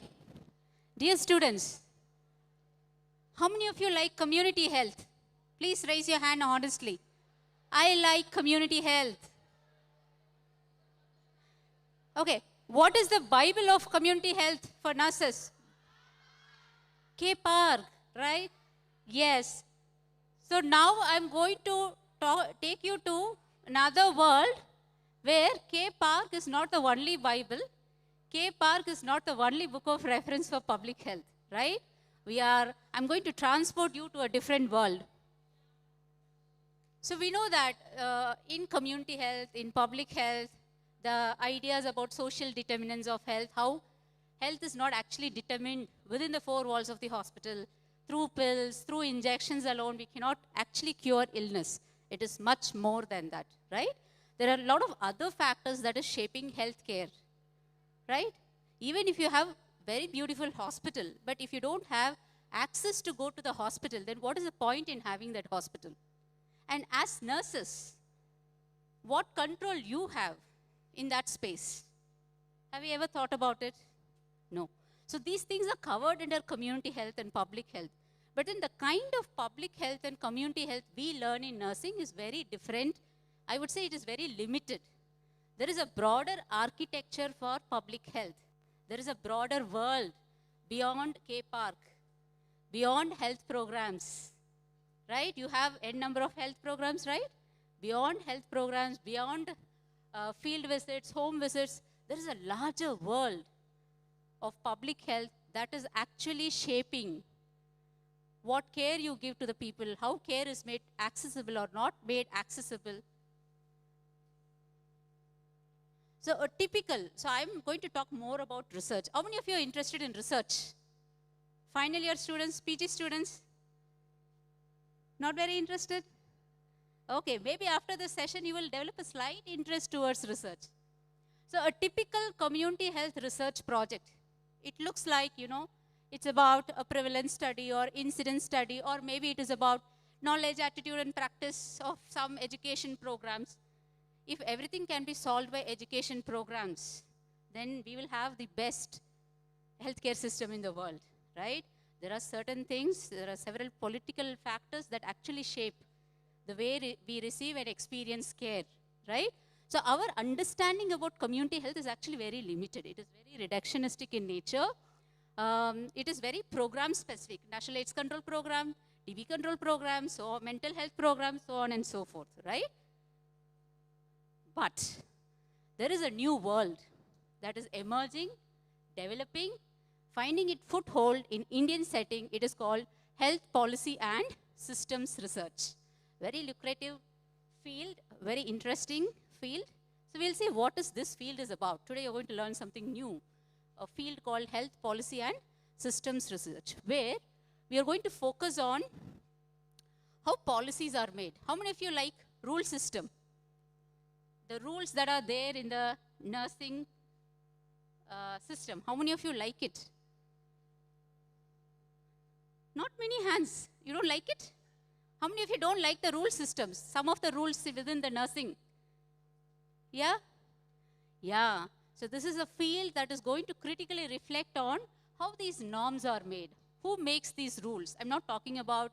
Dear students, how many of you like community health? Please raise your hand honestly. I like community health. Okay, what is the Bible of community health for nurses? K Park, right? Yes. So now I'm going to take you to another world where K Park is not the only Bible. K Park is not the only book of reference for public health, right? I'm going to transport you to a different world. So we know that in community health, in public health, the ideas about social determinants of health, how health is not actually determined within the four walls of the hospital. Through pills, through injections alone, we cannot actually cure illness. It is much more than that, right? There are a lot of other factors that is shaping healthcare, right? Even if you have very beautiful hospital, but if you don't have access to go to the hospital, then what is the point in having that hospital? And as nurses, what control you have in that space? Have you ever thought about it? No. So these things are covered under community health and public health. But then the kind of public health and community health we learn in nursing is very different. I would say it is very limited. There is a broader architecture for public health. There is a broader world beyond K-Park, beyond health programs, right? You have n number of health programs, right? Beyond health programs, beyond field visits, home visits, there is a larger world of public health that is actually shaping what care you give to the people, how care is made accessible or not made accessible. So I'm going to talk more about research. How many of you are interested in research? Final year students, PG students? Not very interested? Okay, maybe after this session you will develop a slight interest towards research. So a typical community health research project, it looks like, it's about a prevalence study or incidence study, or maybe it is about knowledge, attitude, and practice of some education programs. If everything can be solved by education programs, then we will have the best healthcare system in the world, right? There are certain things, there are several political factors that actually shape the way we receive and experience care, right? So our understanding about community health is actually very limited. It is very reductionistic in nature. It is very program specific. National AIDS Control Program, TB Control Program, so mental health programs, so on and so forth, right? But there is a new world that is emerging, developing, finding its foothold in Indian setting. It is called health policy and systems research. Very lucrative field, very interesting field. So we'll see what this field is about. Today you're going to learn something new, a field called health policy and systems research, where we are going to focus on how policies are made. How many of you like rule system? The rules that are there in the nursing system. How many of you like it? Not many hands. You don't like it? How many of you don't like the rule systems? Some of the rules within the nursing. Yeah? Yeah. So this is a field that is going to critically reflect on how these norms are made. Who makes these rules? I'm not talking about,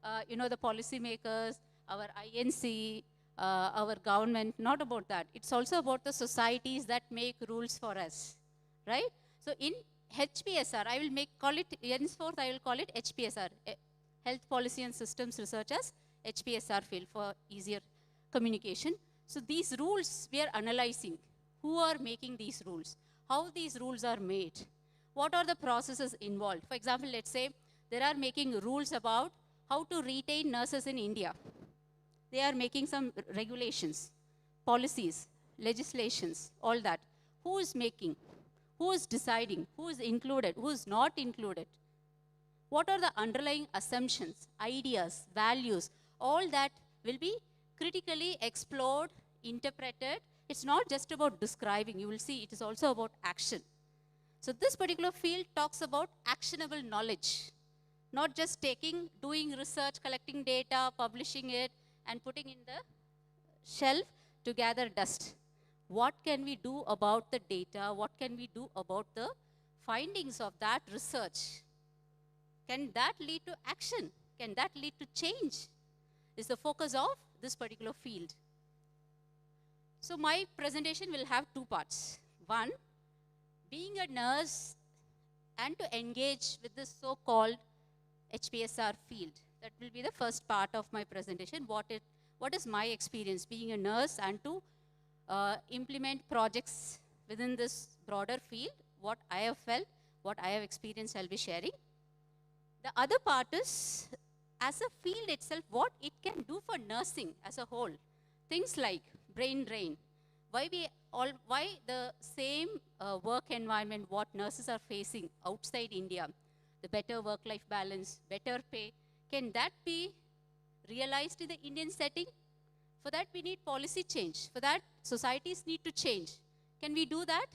the policy makers, our INC, our government, not about that. It's also about the societies that make rules for us, right? So in HPSR, I will call it, henceforth I will call it HPSR, Health Policy and Systems Research as HPSR field for easier communication. So these rules we are analyzing. Who are making these rules? How these rules are made? What are the processes involved? For example, let's say they are making rules about how to retain nurses in India. They are making some regulations, policies, legislations, all that. Who is making? Who is deciding? Who is included? Who is not included? What are the underlying assumptions, ideas, values? All that will be critically explored, interpreted. It's not just about describing. You will see it is also about action. So this particular field talks about actionable knowledge. Not just doing research, collecting data, publishing it, and putting in the shelf to gather dust. What can we do about the data? What can we do about the findings of that research? Can that lead to action? Can that lead to change? Is the focus of this particular field. So my presentation will have two parts. One, being a nurse and to engage with this so-called HPSR field. That will be the first part of my presentation. What is my experience being a nurse and to implement projects within this broader field, what I have felt, what I have experienced, I'll be sharing. The other part is, as a field itself, what it can do for nursing as a whole. Things like brain drain. Why the same work environment, what nurses are facing outside India, the better work-life balance, better pay, can that be realized in the Indian setting? For that, we need policy change. For that, societies need to change. Can we do that?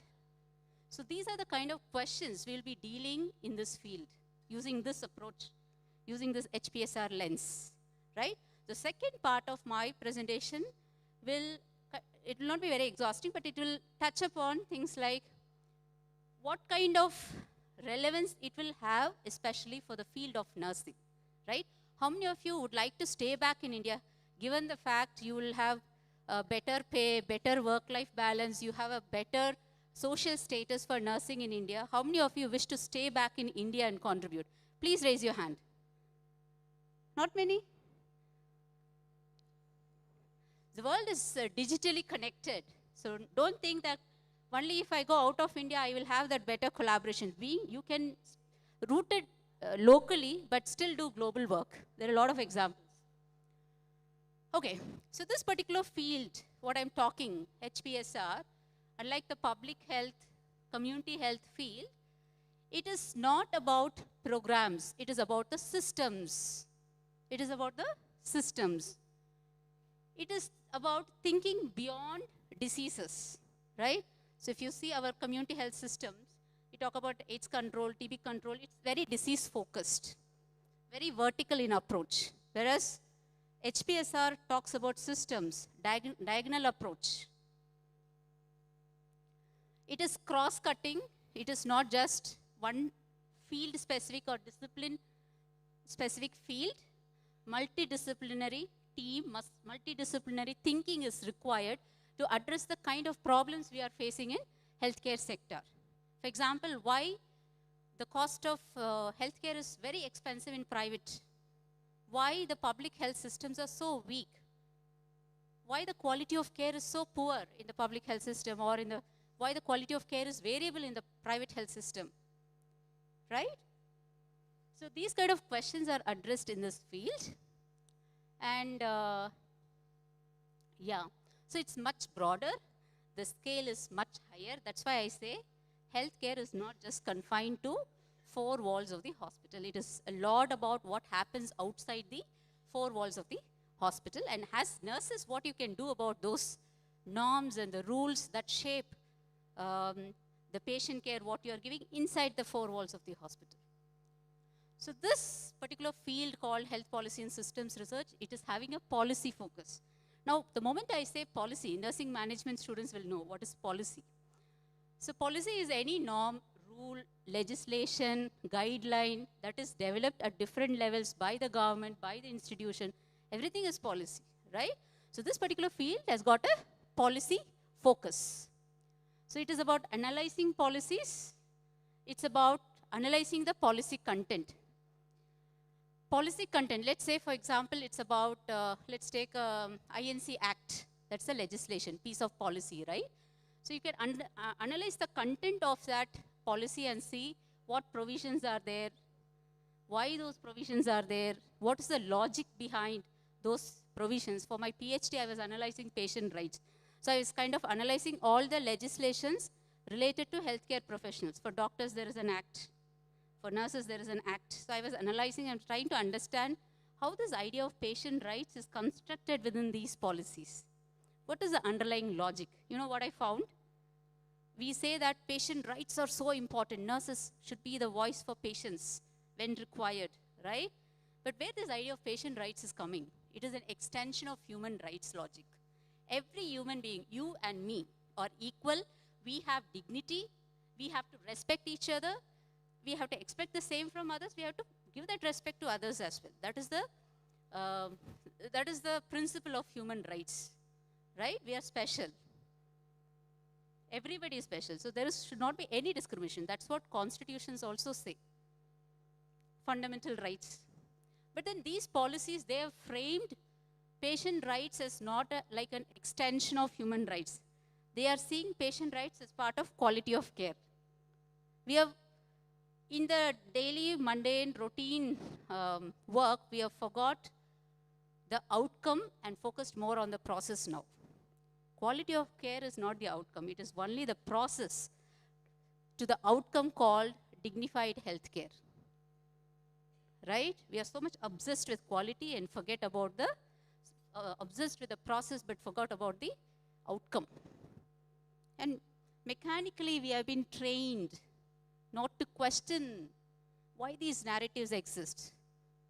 So these are the kind of questions we'll be dealing in this field, using this approach, using this HPSR lens, right? The second part of my presentation it will not be very exhausting, but it will touch upon things like what kind of relevance it will have, especially for the field of nursing, right? How many of you would like to stay back in India, given the fact you will have better pay, better work-life balance, you have a better social status for nursing in India? How many of you wish to stay back in India and contribute? Please raise your hand. Not many? The world is digitally connected. So don't think that only if I go out of India, I will have that better collaboration. You can root it locally, but still do global work. There are a lot of examples. Okay, so this particular field, what I'm talking, HPSR, unlike the public health, community health field, it is not about programs. It is about the systems. It is about the systems. It is about thinking beyond diseases, right? So if you see our community health systems, we talk about AIDS control, TB control, it's very disease focused, very vertical in approach. Whereas HPSR talks about systems, diagonal approach. It is cross-cutting. It is not just one field-specific or discipline-specific field. Multidisciplinary team, multidisciplinary thinking is required to address the kind of problems we are facing in healthcare sector. For example, why the cost of healthcare is very expensive in private? Why the public health systems are so weak? Why the quality of care is so poor in the public health system, or why the quality of care is variable in the private health system, right? So these kind of questions are addressed in this field. And yeah, so it's much broader. The scale is much higher. That's why I say healthcare is not just confined to 4 walls of the hospital. It is a lot about what happens outside the 4 walls of the hospital. And as nurses, what you can do about those norms and the rules that shape the patient care, what you are giving inside the 4 walls of the hospital. So this particular field called health policy and systems research, it is having a policy focus. Now, the moment I say policy, nursing management students will know what is policy. So policy is any norm, rule, legislation, guideline that is developed at different levels by the government, by the institution. Everything is policy, right? So this particular field has got a policy focus. So it is about analyzing policies. It's about analyzing the policy content. Policy content, let's say, for example, it's about, let's take INC Act. That's a legislation, piece of policy, right? So you can analyze the content of that policy and see what provisions are there, why those provisions are there, what is the logic behind those provisions. For my PhD, I was analyzing patient rights. So I was kind of analyzing all the legislations related to healthcare professionals. For doctors, there is an act. For nurses, there is an act. So I was analyzing and trying to understand how this idea of patient rights is constructed within these policies. What is the underlying logic? You know what I found? We say that patient rights are so important. Nurses should be the voice for patients when required, right? But where this idea of patient rights is coming, it is an extension of human rights logic. Every human being, you and me, are equal. We have dignity. We have to respect each other. We have to expect the same from others. We have to give that respect to others as well. That is the principle of human rights, right? We are special. Everybody is special. So there should not be any discrimination. That's what constitutions also say. Fundamental rights. But then these policies, they have framed patient rights as not like an extension of human rights. They are seeing patient rights as part of quality of care. We have, in the daily mundane routine work, we have forgot the outcome and focused more on the process now. Quality of care is not the outcome. It is only the process to the outcome called dignified healthcare. Right? We are so much obsessed with quality and forget about the obsessed with the process but forgot about the outcome. And mechanically, we have been trained not to question why these narratives exist,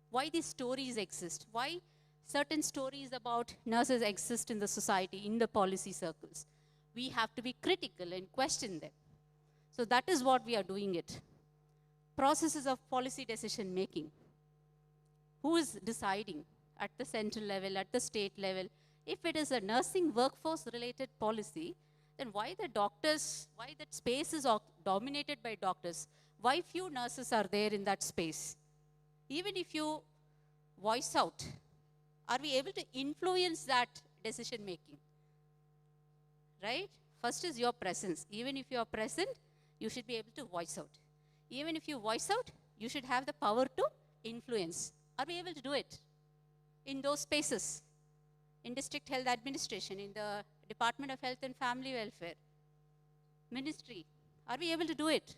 why these stories exist, why certain stories about nurses exist in the society, in the policy circles. We have to be critical and question them. So that is what we are doing it. Processes of policy decision making. Who is deciding at the central level, at the state level? If it is a nursing workforce related policy, then why the doctors, why that space is dominated by doctors? Why few nurses are there in that space? Even if you voice out, are we able to influence that decision making? Right? First is your presence. Even if you are present, you should be able to voice out. Even if you voice out, you should have the power to influence. Are we able to do it in those spaces? In district health administration, in the Department of Health and Family Welfare, ministry, are we able to do it?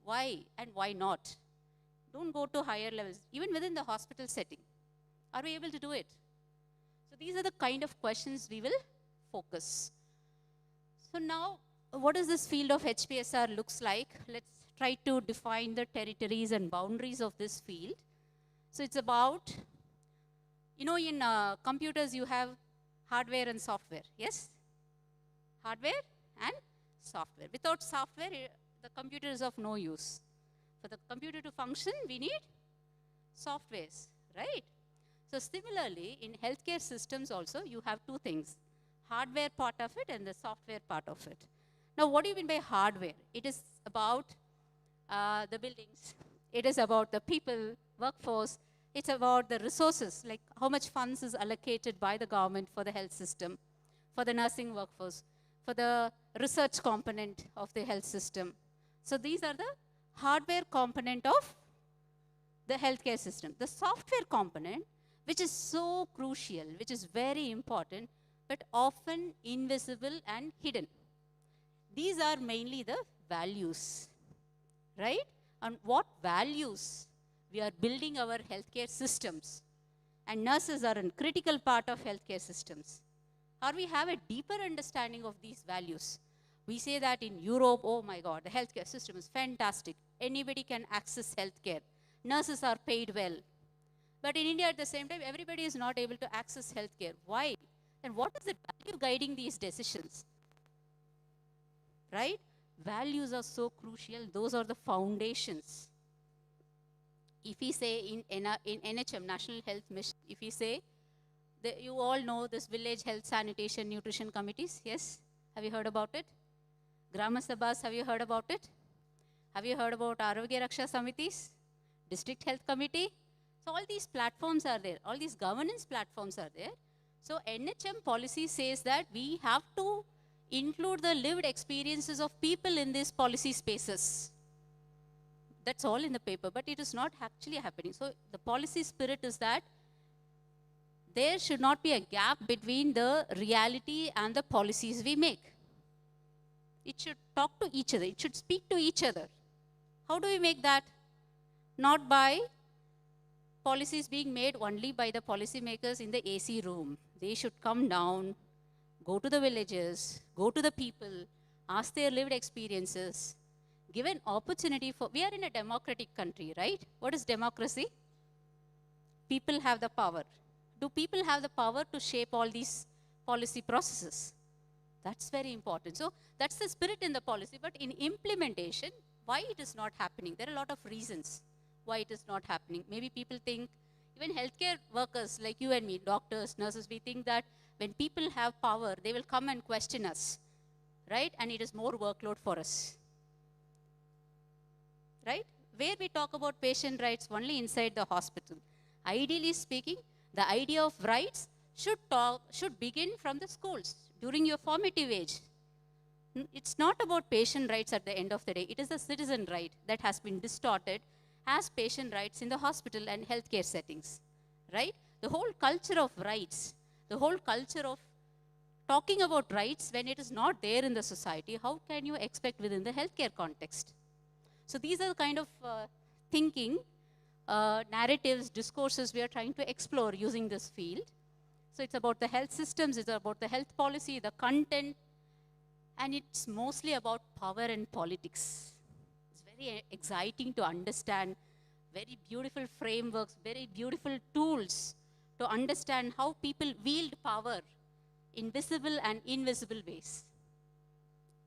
Why and why not? Don't go to higher levels, even within the hospital setting. Are we able to do it? So these are the kind of questions we will focus. So now, what does this field of HPSR looks like? Let's try to define the territories and boundaries of this field. So it's about, you know, in computers you have hardware and software, yes? Hardware and software. Without software, the computer is of no use. For the computer to function, we need softwares, right? So similarly, in healthcare systems also, you have two things, hardware part of it and the software part of it. Now, what do you mean by hardware? It is about the buildings. It is about the people, workforce. It's about the resources, like how much funds is allocated by the government for the health system, for the nursing workforce, for the research component of the health system. So these are the hardware component of the healthcare system. The software component, which is so crucial, which is very important, but often invisible and hidden. These are mainly the values, right? On what values we are building our healthcare systems. And nurses are a critical part of healthcare systems. Or we have a deeper understanding of these values. We say that in Europe, oh my God, the healthcare system is fantastic. Anybody can access healthcare. Nurses are paid well. But in India, at the same time, everybody is not able to access healthcare. Why? And what is the value guiding these decisions? Right? Values are so crucial. Those are the foundations. If we say in NHM, National Health Mission, if we say, you all know this village health, sanitation, nutrition committees, yes? Have you heard about it? Grama Sabhas, have you heard about it? Have you heard about Arogya Raksha Samitis? District Health Committee? So all these platforms are there. All these governance platforms are there. So NHM policy says that we have to include the lived experiences of people in these policy spaces. That's all in the paper, but it is not actually happening. So the policy spirit is that there should not be a gap between the reality and the policies we make. It should talk to each other. It should speak to each other. How do we make that? Not by policies being made only by the policymakers in the AC room. They should come down, go to the villages, go to the people, ask their lived experiences, give an opportunity for, we are in a democratic country, right? What is democracy? People have the power. Do people have the power to shape all these policy processes? That's very important. So that's the spirit in the policy, but in implementation, why it is not happening? There are a lot of reasons why it is not happening. Maybe people think, even healthcare workers like you and me, doctors, nurses, we think that when people have power, they will come and question us, right? And it is more workload for us, right? Where we talk about patient rights only inside the hospital. Ideally speaking, the idea of rights should begin from the schools during your formative age. It's not about patient rights at the end of the day. It is a citizen right that has been distorted as patient rights in the hospital and healthcare settings, right? The whole culture of rights, the whole culture of talking about rights when it is not there in the society, how can you expect within the healthcare context? So these are the kind of thinking, narratives, discourses we are trying to explore using this field. So it's about the health systems, it's about the health policy, the content, and it's mostly about power and politics. It's very exciting to understand, very beautiful frameworks, very beautiful tools to understand how people wield power in visible and invisible ways.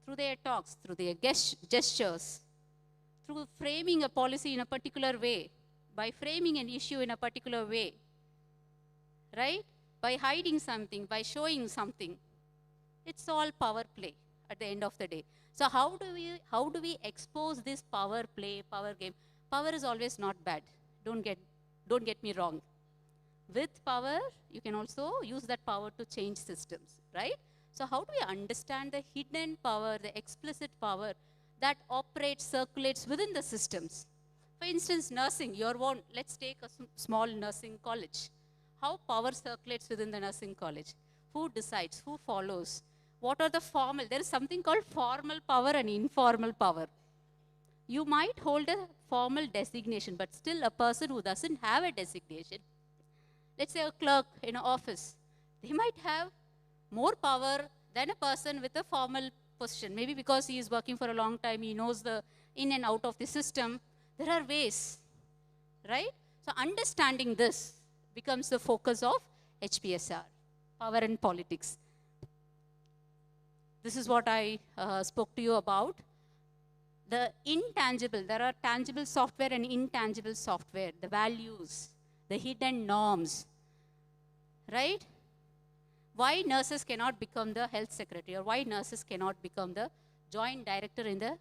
Through their talks, through their gestures, through framing a policy in a particular way, by framing an issue in a particular way, right? By hiding something, by showing something. It's all power play at the end of the day. So how do we expose this power play, power game? Power is always not bad. Don't get me wrong. With power, you can also use that power to change systems, right? So how do we understand the hidden power, the explicit power that operates, circulates within the systems? For instance, nursing, let's take a small nursing college. How power circulates within the nursing college? Who decides? Who follows? What are the formal? There is something called formal power and informal power. You might hold a formal designation, but still a person who doesn't have a designation, let's say a clerk in an office, they might have more power than a person with a formal position. Maybe because he is working for a long time, he knows the in and out of the system. There are ways, right? So understanding this becomes the focus of HPSR, power and politics. This is what I spoke to you about. The intangible, there are tangible software and intangible software, the values, the hidden norms, right? Why nurses cannot become the health secretary, or why nurses cannot become the joint director in the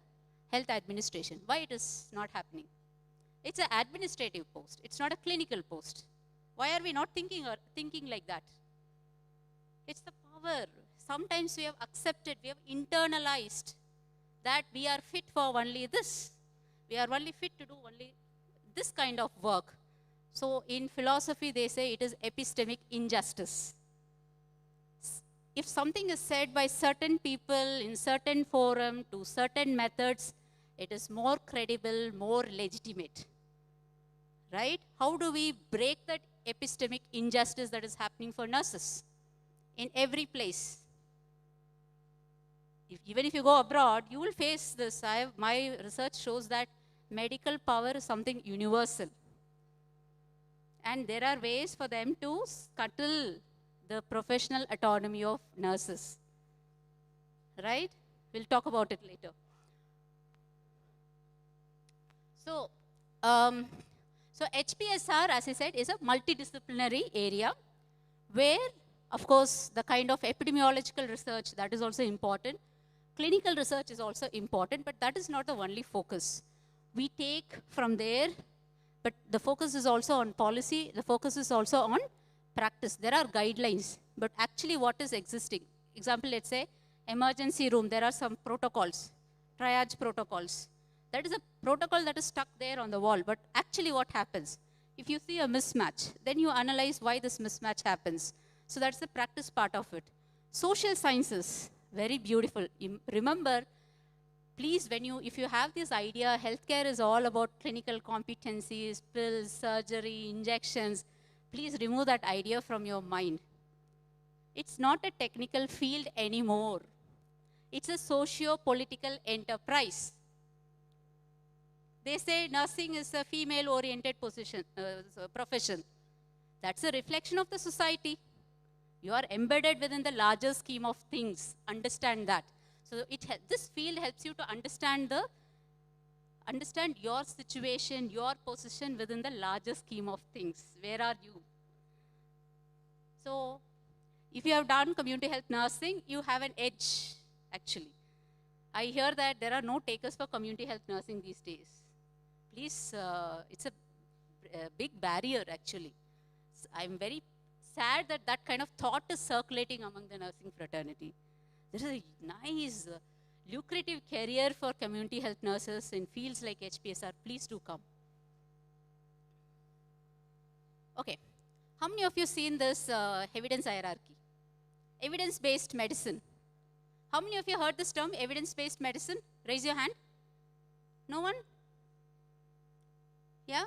health administration? Why it is not happening? It's an administrative post. It's not a clinical post. Why are we not thinking like that? It's the power. Sometimes we have accepted, we have internalized that we are fit for only this. We are only fit to do only this kind of work. So in philosophy, they say it is epistemic injustice. If something is said by certain people in certain forum to certain methods, it is more credible, more legitimate, right? How do we break that epistemic injustice that is happening for nurses in every place? Even if you go abroad, you will face this. My research shows that medical power is something universal. And there are ways for them to scuttle the professional autonomy of nurses, right? We'll talk about it later. So, so HPSR, as I said, is a multidisciplinary area where, of course, the kind of epidemiological research, that is also important. Clinical research is also important, but that is not the only focus. We take from there, but the focus is also on policy, the focus is also on practice. There are guidelines, but actually what is existing? Example, let's say, emergency room, there are some protocols, triage protocols. That is a protocol that is stuck there on the wall, but actually what happens? If you see a mismatch, then you analyze why this mismatch happens. So that's the practice part of it. Social sciences, very beautiful. Remember, please, if you have this idea, healthcare is all about clinical competencies, pills, surgery, injections, please remove that idea from your mind. It's not a technical field anymore. It's a socio-political enterprise. They say nursing is a female-oriented profession. That's a reflection of the society. You are embedded within the larger scheme of things. Understand that. So this field helps you to understand your situation, your position within the larger scheme of things. Where are you? So if you have done community health nursing, you have an edge, actually. I hear that there are no takers for community health nursing these days. Please, it's a big barrier, actually. I'm very sad that that kind of thought is circulating among the nursing fraternity. There is a nice, lucrative career for community health nurses in fields like HPSR. Please do come. Okay. How many of you seen this evidence hierarchy? Evidence-based medicine. How many of you heard this term, evidence-based medicine? Raise your hand. No one? Yeah?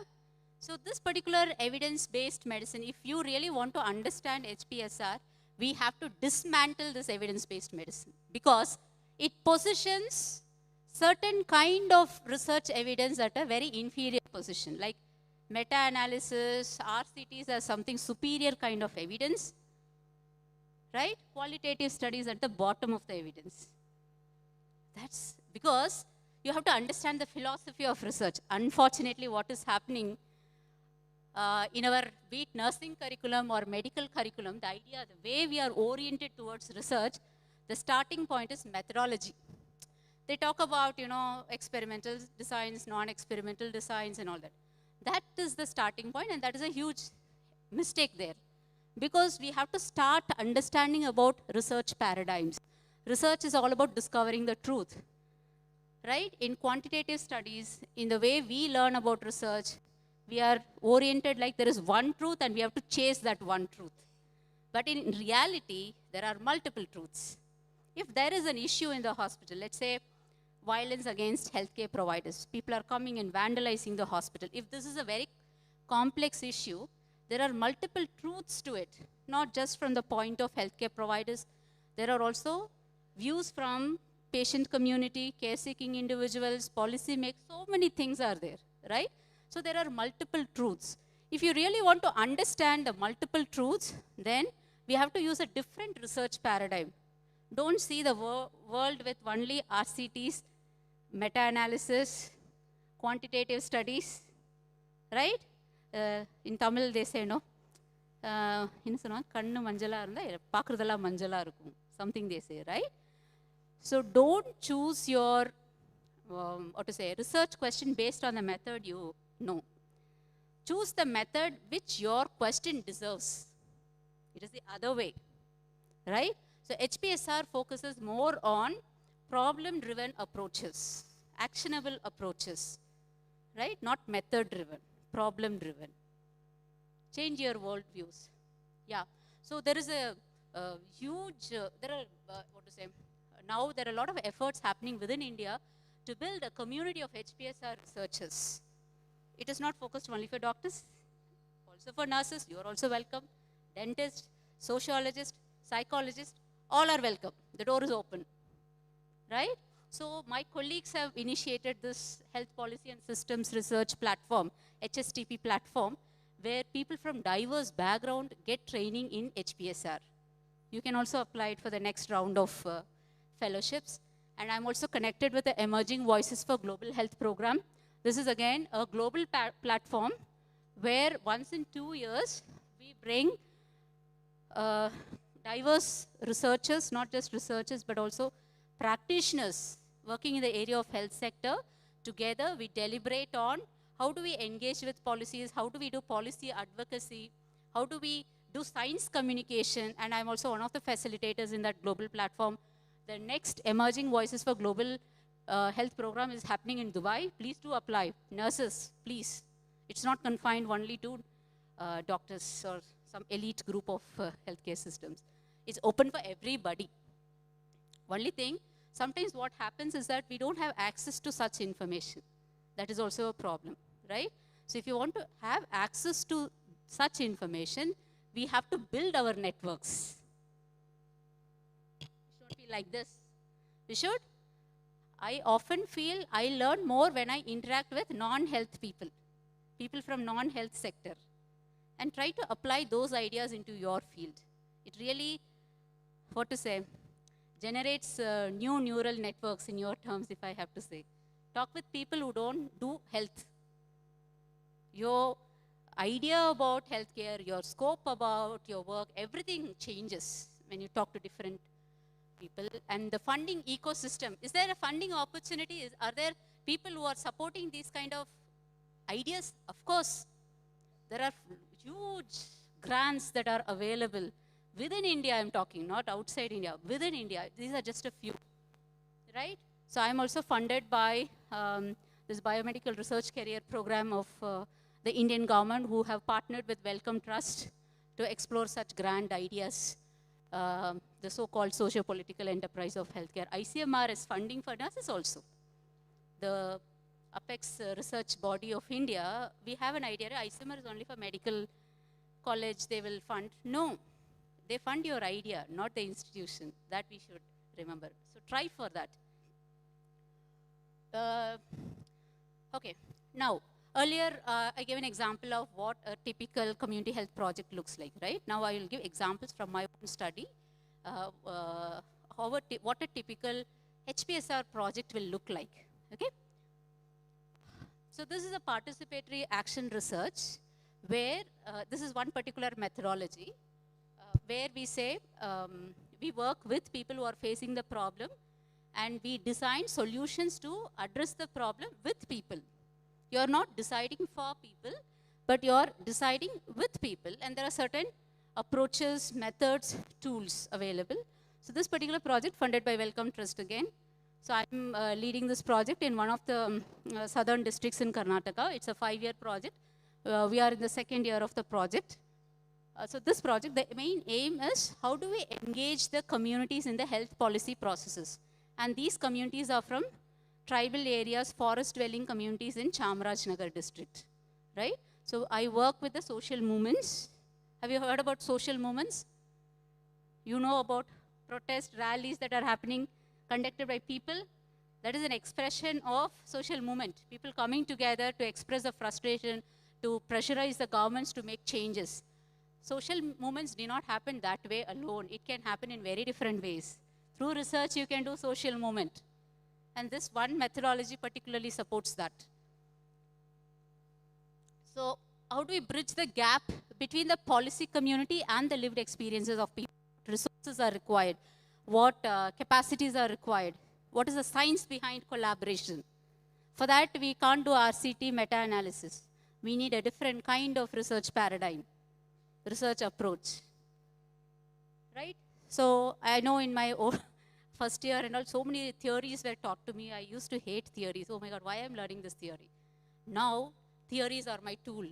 So this particular evidence-based medicine, if you really want to understand HPSR, we have to dismantle this evidence-based medicine because it positions certain kind of research evidence at a very inferior position, like meta-analysis, RCTs as something superior kind of evidence, right? Qualitative studies at the bottom of the evidence. That's because you have to understand the philosophy of research. Unfortunately, what is happening in our be it nursing curriculum or medical curriculum, the idea, the way we are oriented towards research, the starting point is methodology. They talk about, experimental designs, non-experimental designs and all that. That is the starting point, and that is a huge mistake there. Because we have to start understanding about research paradigms. Research is all about discovering the truth, right? In quantitative studies, in the way we learn about research, we are oriented like there is one truth and we have to chase that one truth. But in reality, there are multiple truths. If there is an issue in the hospital, let's say violence against healthcare providers, people are coming and vandalizing the hospital. If this is a very complex issue, there are multiple truths to it, not just from the point of healthcare providers. There are also views from patient community, care-seeking individuals, policymakers, so many things are there, right? So there are multiple truths. If you really want to understand the multiple truths, then we have to use a different research paradigm. Don't see the world with only RCTs, meta-analysis, quantitative studies, right? In Tamil they say, no, kannu manjala irundha paakradala manjala irukum, something they say, right? So don't choose your research question based on the method you know. Choose the method which your question deserves. It is the other way, right? So HPSR focuses more on problem-driven approaches, actionable approaches, right? Not method-driven, problem-driven. Change your worldviews. Yeah. So there is a huge, now there are a lot of efforts happening within India to build a community of HPSR researchers. It is not focused only for doctors, also for nurses, you are also welcome, dentists, sociologists, psychologists, all are welcome. The door is open, right? So my colleagues have initiated this Health Policy and Systems Research Platform, HSTP platform, where people from diverse background get training in HPSR. You can also apply it for the next round of fellowships. And I'm also connected with the Emerging Voices for Global Health program. This is again a global platform where once in 2 years, we bring diverse researchers, not just researchers, but also practitioners working in the area of health sector. Together, we deliberate on how do we engage with policies, how do we do policy advocacy, how do we do science communication, and I'm also one of the facilitators in that global platform. The next Emerging Voices for Global Health program is happening in Dubai. Please do apply. Nurses, please. It's not confined only to doctors or some elite group of healthcare systems. It's open for everybody. Only thing, sometimes what happens is that we don't have access to such information. That is also a problem, right? So if you want to have access to such information, we have to build our networks. It should not be like this. We should. I often feel I learn more when I interact with non-health people, people from non-health sector, and try to apply those ideas into your field. It really, generates new neural networks in your terms, if I have to say. Talk with people who don't do health. Your idea about healthcare, your scope about your work, everything changes when you talk to different people. And the funding ecosystem, is there a funding opportunity? Are there people who are supporting these kind of ideas? Of course. There are huge grants that are available within India, I'm talking, not outside India, within India. These are just a few, right? So I'm also funded by this biomedical research career program of the Indian government, who have partnered with Wellcome Trust to explore such grand ideas, the so-called socio-political enterprise of healthcare. ICMR is funding for nurses also. The apex research body of India, we have an idea, ISMR is only for medical college, they will fund. No, they fund your idea, not the institution. That we should remember. So try for that. Okay, now, earlier I gave an example of what a typical community health project looks like, right? Now I will give examples from my own study, what a typical HPSR project will look like, okay? So this is a participatory action research where this is one particular methodology where we say we work with people who are facing the problem and we design solutions to address the problem with people. You are not deciding for people, but you are deciding with people, and there are certain approaches, methods, tools available. So this particular project funded by Wellcome Trust again. So I'm leading this project in one of the southern districts in Karnataka. It's a 5-year project. We are in the 2nd year of the project. So this project, the main aim is how do we engage the communities in the health policy processes. And these communities are from tribal areas, forest-dwelling communities in Chamarajnagar district, right? So I work with the social movements. Have you heard about social movements? You know about protest rallies that are happening, conducted by people. That is an expression of social movement. People coming together to express the frustration, to pressurize the governments to make changes. Social movements do not happen that way alone. It can happen in very different ways. Through research, you can do social movement. And this one methodology particularly supports that. So how do we bridge the gap between the policy community and the lived experiences of people? What resources are required? What capacities are required? What is the science behind collaboration? For that, we can't do RCT meta-analysis. We need a different kind of research paradigm, research approach, right? So I know in my own first year and all, so many theories were taught to me. I used to hate theories. Oh my God, why I'm learning this theory? Now, theories are my tool.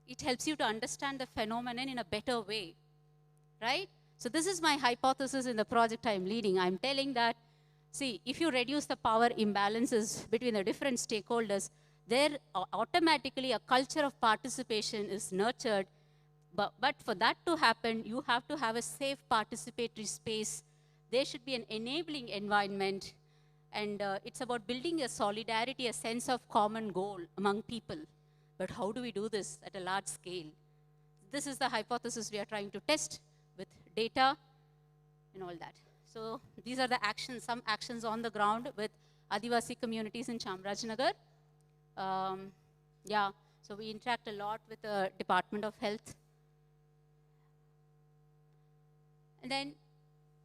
It helps you to understand the phenomenon in a better way, right? So this is my hypothesis in the project I'm leading. I'm telling that, see, if you reduce the power imbalances between the different stakeholders, there automatically a culture of participation is nurtured. But for that to happen, you have to have a safe participatory space. There should be an enabling environment. And it's about building a solidarity, a sense of common goal among people. But how do we do this at a large scale? This is the hypothesis we are trying to test with data and all that. So these are the actions, some actions on the ground with Adivasi communities in Chamarajnagar. Yeah, so we interact a lot with the Department of Health. And then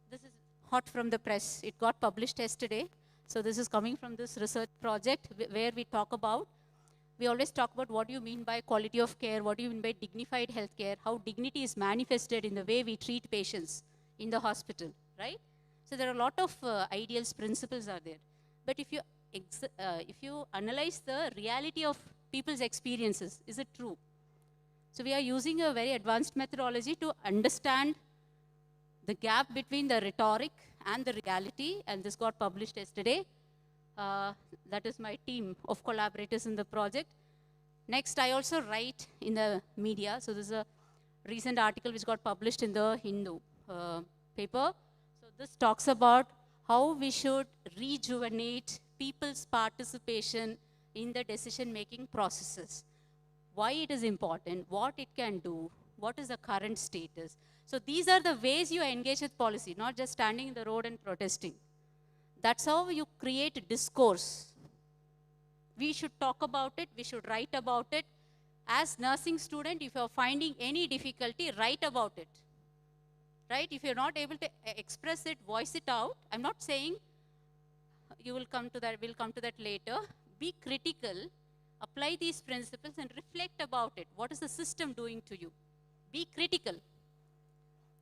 this is hot from the press. It got published yesterday. So this is coming from this research project where we talk about, we always talk about what do you mean by quality of care, what do you mean by dignified healthcare, how dignity is manifested in the way we treat patients in the hospital, right? So there are a lot of ideals, principles are there. But if you analyze the reality of people's experiences, is it true? So we are using a very advanced methodology to understand the gap between the rhetoric and the reality, and this got published yesterday. That is my team of collaborators in the project. Next, I also write in the media. So this is a recent article which got published in the Hindu paper. So this talks about how we should rejuvenate people's participation in the decision-making processes. Why it is important, what it can do, what is the current status. So these are the ways you engage with policy, not just standing in the road and protesting. That's how you create discourse. We should talk about it, we should write about it. As nursing student, if you're finding any difficulty, write about it. Right? If you're not able to express it, voice it out. I'm not saying you will come to that, we'll come to that later. Be critical, apply these principles and reflect about it. What is the system doing to you? Be critical.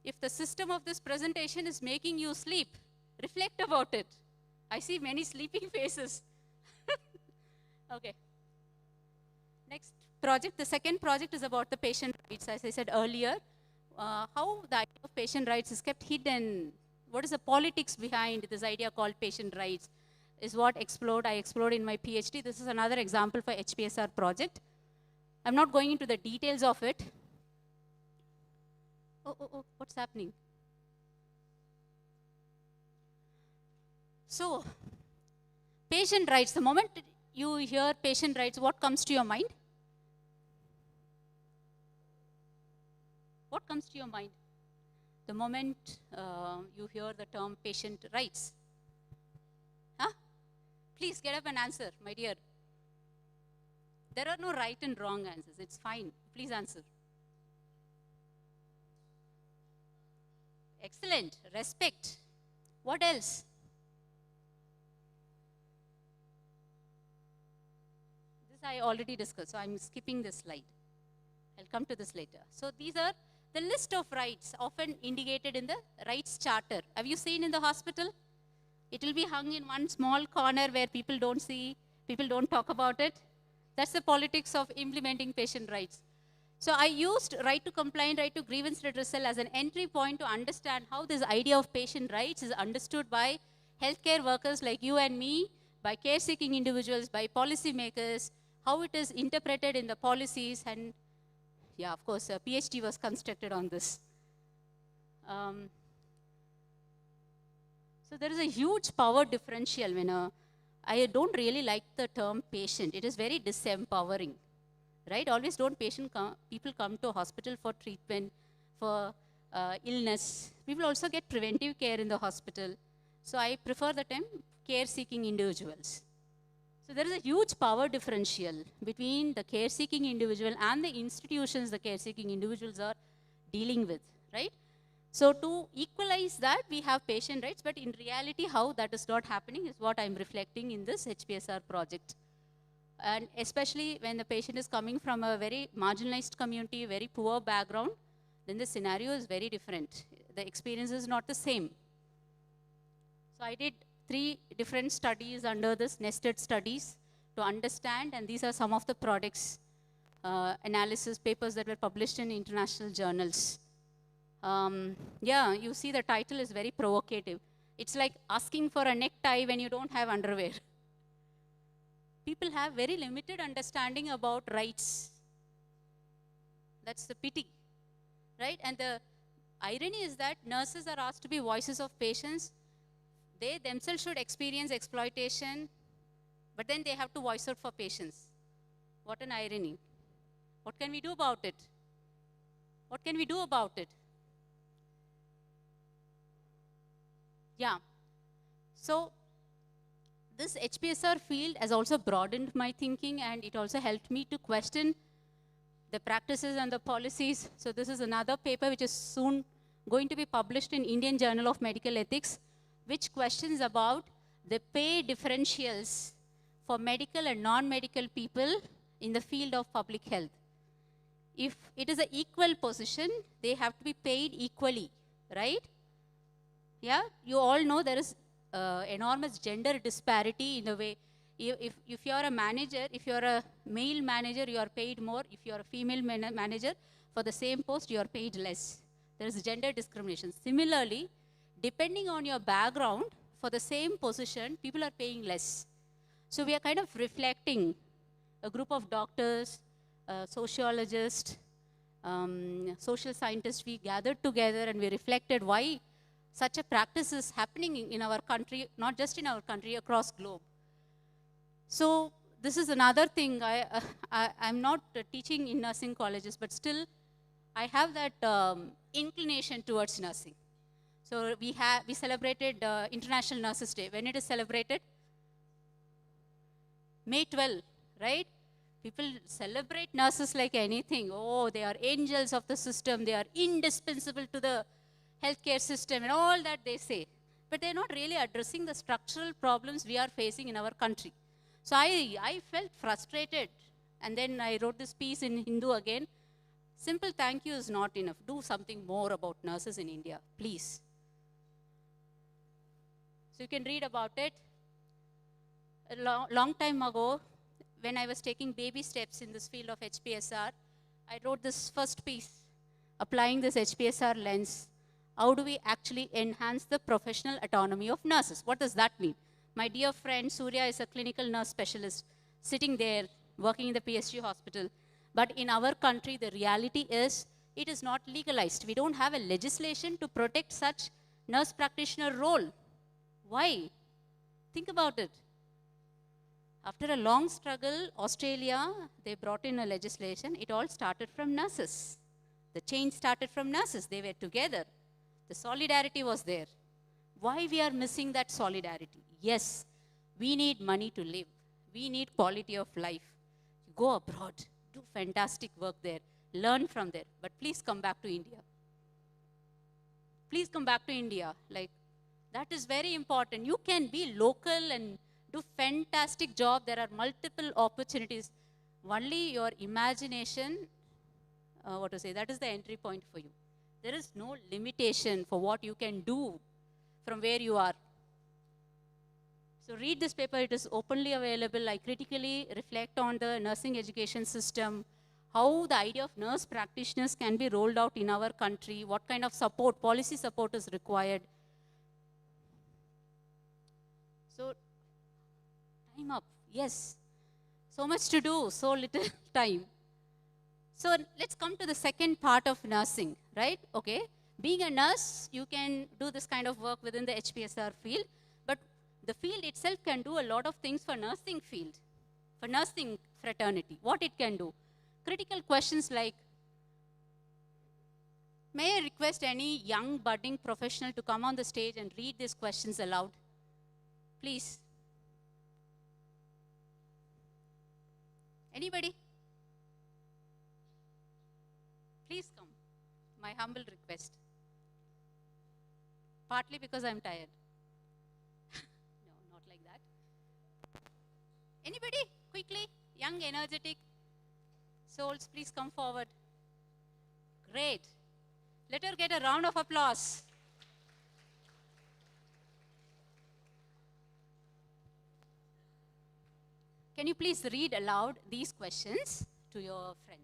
If the system of this presentation is making you sleep, reflect about it. I see many sleeping faces. Okay. Next project, the second project is about the patient rights. As I said earlier, how the idea of patient rights is kept hidden. What is the politics behind this idea called patient rights? is what I explored in my PhD. This is another example for HPSR project. I'm not going into the details of it. Oh, what's happening? So, patient rights. The moment you hear patient rights, what comes to your mind? What comes to your mind? The moment you hear the term patient rights? Huh? Please get up and answer, my dear. There are no right and wrong answers. It's fine. Please answer. Excellent. Respect. What else? This I already discussed, so I'm skipping this slide. I'll come to this later. So these are the list of rights often indicated in the rights charter. Have you seen in the hospital? It will be hung in one small corner where people don't see, people don't talk about it. That's the politics of implementing patient rights. So I used right to complaint, right to grievance redressal as an entry point to understand how this idea of patient rights is understood by healthcare workers like you and me, by care-seeking individuals, by policymakers, how it is interpreted in the policies, and yeah, of course, a PhD was constructed on this. So there is a huge power differential when I don't really like the term patient. It is very disempowering, right? Always don't people come to a hospital for treatment, for illness. People also get preventive care in the hospital. So I prefer the term care-seeking individuals. So there is a huge power differential between the care-seeking individual and the institutions the care-seeking individuals are dealing with, right? So to equalize that, we have patient rights, but in reality, how that is not happening is what I'm reflecting in this HPSR project. And especially when the patient is coming from a very marginalized community, very poor background, then the scenario is very different. The experience is not the same. So I did 3 different studies under this, nested studies, to understand, and these are some of the products, analysis papers that were published in international journals. Yeah, you see the title is very provocative. It's like asking for a necktie when you don't have underwear. People have very limited understanding about rights. That's the pity, right? And the irony is that nurses are asked to be voices of patients. They themselves should experience exploitation, but then they have to voice out for patients. What an irony. What can we do about it? What can we do about it? Yeah. So this HPSR field has also broadened my thinking, and it also helped me to question the practices and the policies. So this is another paper which is soon going to be published in Indian Journal of Medical Ethics, which questions about the pay differentials for medical and non-medical people in the field of public health. If it is an equal position, they have to be paid equally, right? Yeah, you all know there is enormous gender disparity in the way, if you are a manager, if you are a male manager, you are paid more. If you are a female manager, for the same post, you are paid less. There is gender discrimination. Similarly, depending on your background, for the same position, people are paying less. So we are kind of reflecting a group of doctors, sociologists, social scientists. We gathered together and we reflected why such a practice is happening in our country, not just in our country, across globe. So this is another thing. I'm not teaching in nursing colleges, but still I have that inclination towards nursing. So we celebrated International Nurses Day. When it is celebrated? May 12, right? People celebrate nurses like anything. Oh, they are angels of the system. They are indispensable to the healthcare system and all that they say. But they're not really addressing the structural problems we are facing in our country. So I felt frustrated. And then I wrote this piece in Hindu again. Simple thank you is not enough. Do something more about nurses in India, please. So you can read about it. A long time ago, when I was taking baby steps in this field of HPSR, I wrote this first piece, applying this HPSR lens. How do we actually enhance the professional autonomy of nurses? What does that mean? My dear friend Surya is a clinical nurse specialist sitting there working in the PSG hospital. But in our country, the reality is it is not legalized. We don't have a legislation to protect such nurse practitioner role. Why? Think about it. After a long struggle, Australia, they brought in a legislation. It all started from nurses. The change started from nurses. They were together. The solidarity was there. Why we are missing that solidarity? Yes, we need money to live. We need quality of life. Go abroad, do fantastic work there, learn from there, but please come back to India. Please come back to India. Like, that is very important. You can be local and do fantastic job. There are multiple opportunities. Only your imagination, that is the entry point for you. There is no limitation for what you can do from where you are. So read this paper, it is openly available. I critically reflect on the nursing education system, how the idea of nurse practitioners can be rolled out in our country, what kind of support, policy support is required. So, time up, yes. So much to do, so little time. So let's come to the second part of nursing, right? Okay. Being a nurse, you can do this kind of work within the HPSR field, but the field itself can do a lot of things for nursing field, for nursing fraternity. What it can do? Critical questions like, may I request any young budding professional to come on the stage and read these questions aloud? Please. Anybody? Please come. My humble request. Partly because I'm tired. No, not like that. Anybody? Quickly. Young, energetic souls, please come forward. Great. Let her get a round of applause. Can you please read aloud these questions to your friends?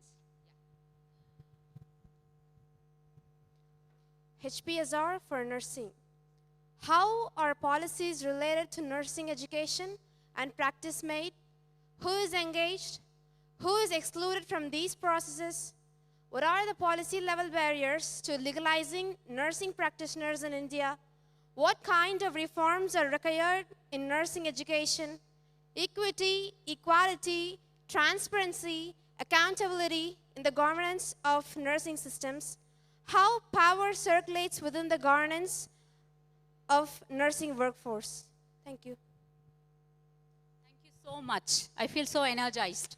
HPSR for nursing. How are policies related to nursing education and practice made? Who is engaged? Who is excluded from these processes? What are the policy level barriers to legalizing nursing practitioners in India? What kind of reforms are required in nursing education? Equity, equality, transparency, accountability in the governance of nursing systems. How power circulates within the governance of nursing workforce. Thank you. Thank you so much. I feel so energized.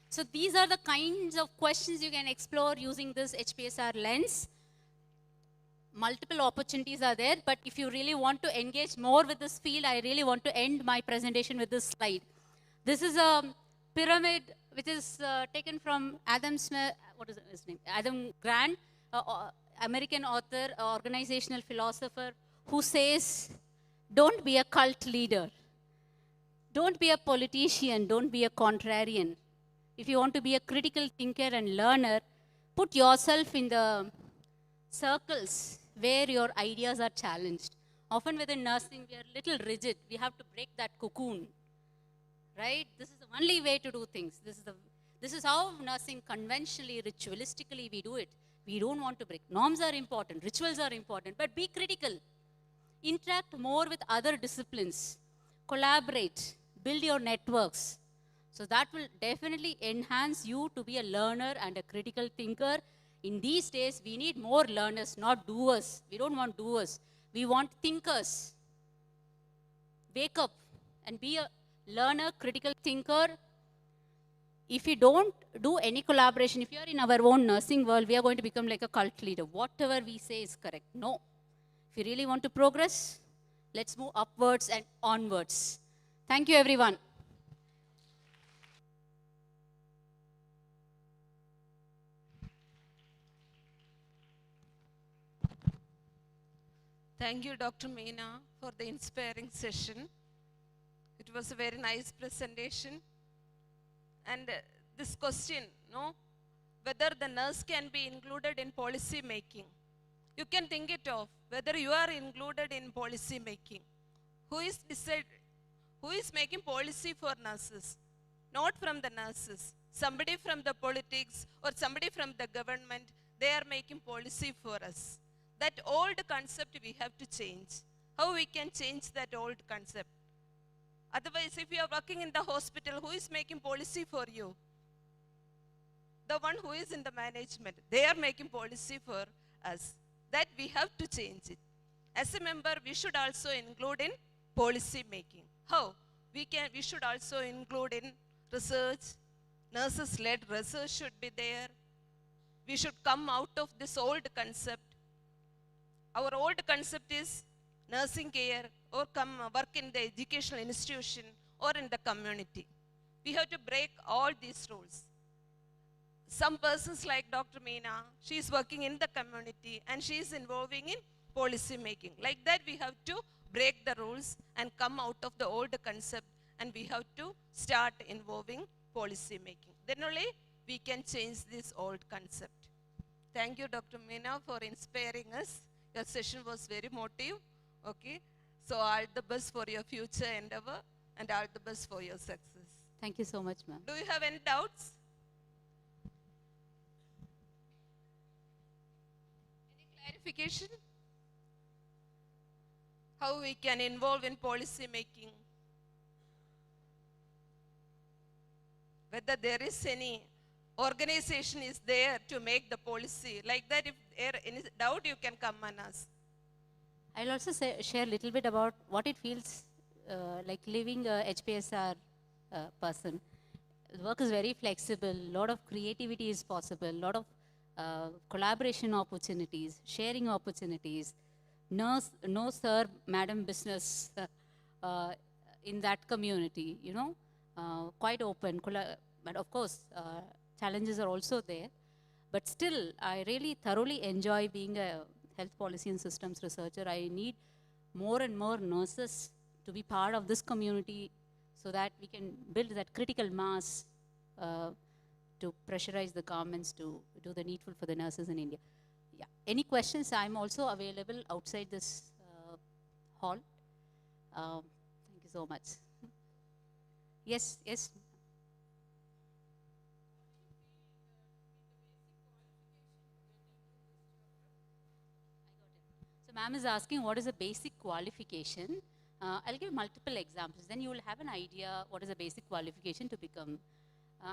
So these are the kinds of questions you can explore using this HPSR lens. Multiple opportunities are there, but if you really want to engage more with this field, I really want to end my presentation with this slide. This is a pyramid which is taken from Adam Smith, what is his name? Adam Grant, American author, organizational philosopher, who says, don't be a cult leader. Don't be a politician. Don't be a contrarian. If you want to be a critical thinker and learner, put yourself in the circles where your ideas are challenged. Often within nursing, we are a little rigid. We have to break that cocoon, right? This is the only way to do things. This is how nursing conventionally, ritualistically we do it. We don't want to break. Norms are important, rituals are important, but be critical. Interact more with other disciplines. Collaborate, build your networks. So that will definitely enhance you to be a learner and a critical thinker. In these days, we need more learners, not doers. We don't want doers. We want thinkers. Wake up and be a learner, critical thinker. If you don't do any collaboration, if you are in our own nursing world, we are going to become like a cult leader. Whatever we say is correct. No. If you really want to progress, let's move upwards and onwards. Thank you, everyone. Thank you, Dr. Meena, for the inspiring session. It was a very nice presentation. And this question, whether the nurse can be included in policy making. You can think it of whether you are included in policy making. Who is Who is making policy for nurses? Not from the nurses. Somebody from the politics or somebody from the government, they are making policy for us. That old concept we have to change. How we can change that old concept? Otherwise, if you are working in the hospital, who is making policy for you? The one who is in the management. They are making policy for us. That we have to change it. As a member, we should also include in policy making. How? We should also include in research. Nurses-led research should be there. We should come out of this old concept. Our old concept is nursing care or come work in the educational institution or in the community. We have to break all these rules. Some persons like Dr. Meena, she is working in the community and she is involving in policy making. Like that, we have to break the rules and come out of the old concept, and we have to start involving policy making. Then only we can change this old concept. Thank you, Dr. Meena, for inspiring us. Your session was very motive. Okay. So all the best for your future endeavor and all the best for your success. Thank you so much, ma'am. Do you have any doubts? Any clarification? How we can involve in policy making? Whether there is any organization is there to make the policy. Like that, if there is any doubt, you can come and ask. I'll also share a little bit about what it feels like living a HPSR person. The work is very flexible, a lot of creativity is possible, a lot of collaboration opportunities, sharing opportunities, no sir, madam business in that community, you know, quite open, but of course, challenges are also there. But still, I really thoroughly enjoy being a health policy and systems researcher. I need more and more nurses to be part of this community so that we can build that critical mass to pressurize the governments to do the needful for the nurses in India. Yeah. Any questions? I'm also available outside this hall. Thank you so much. Yes, yes. So ma'am is asking what is a basic qualification. I'll give multiple examples. Then you will have an idea what is a basic qualification to become.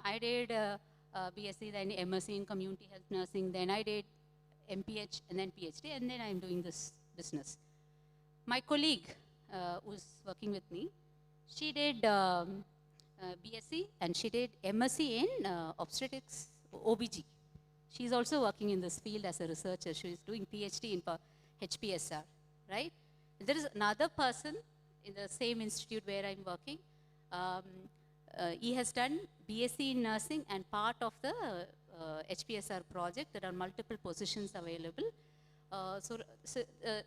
I did BSc, then MSc in community health nursing, then I did MPH and then PhD, and then I'm doing this business. My colleague who's working with me, she did BSc and she did MSc in obstetrics, OBG. She's also working in this field as a researcher. She's doing PhD in HPSR, right? There is another person in the same institute where I'm working. He has done BSc in nursing and part of the HPSR project. There are multiple positions available.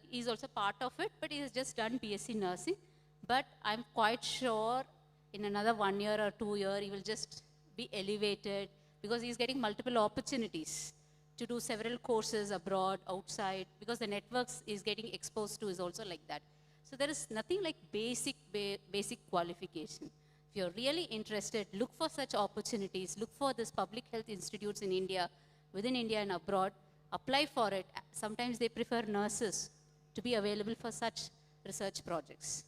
He's also part of it, but he has just done BSc nursing. But I'm quite sure in another 1 year or 2 years, he will just be elevated because he's getting multiple opportunities to do several courses abroad, outside, because the networks is getting exposed to is also like that. So there is nothing like basic qualification. If you're really interested, look for such opportunities, look for this public health institutes in India, within India and abroad, apply for it. Sometimes they prefer nurses to be available for such research projects.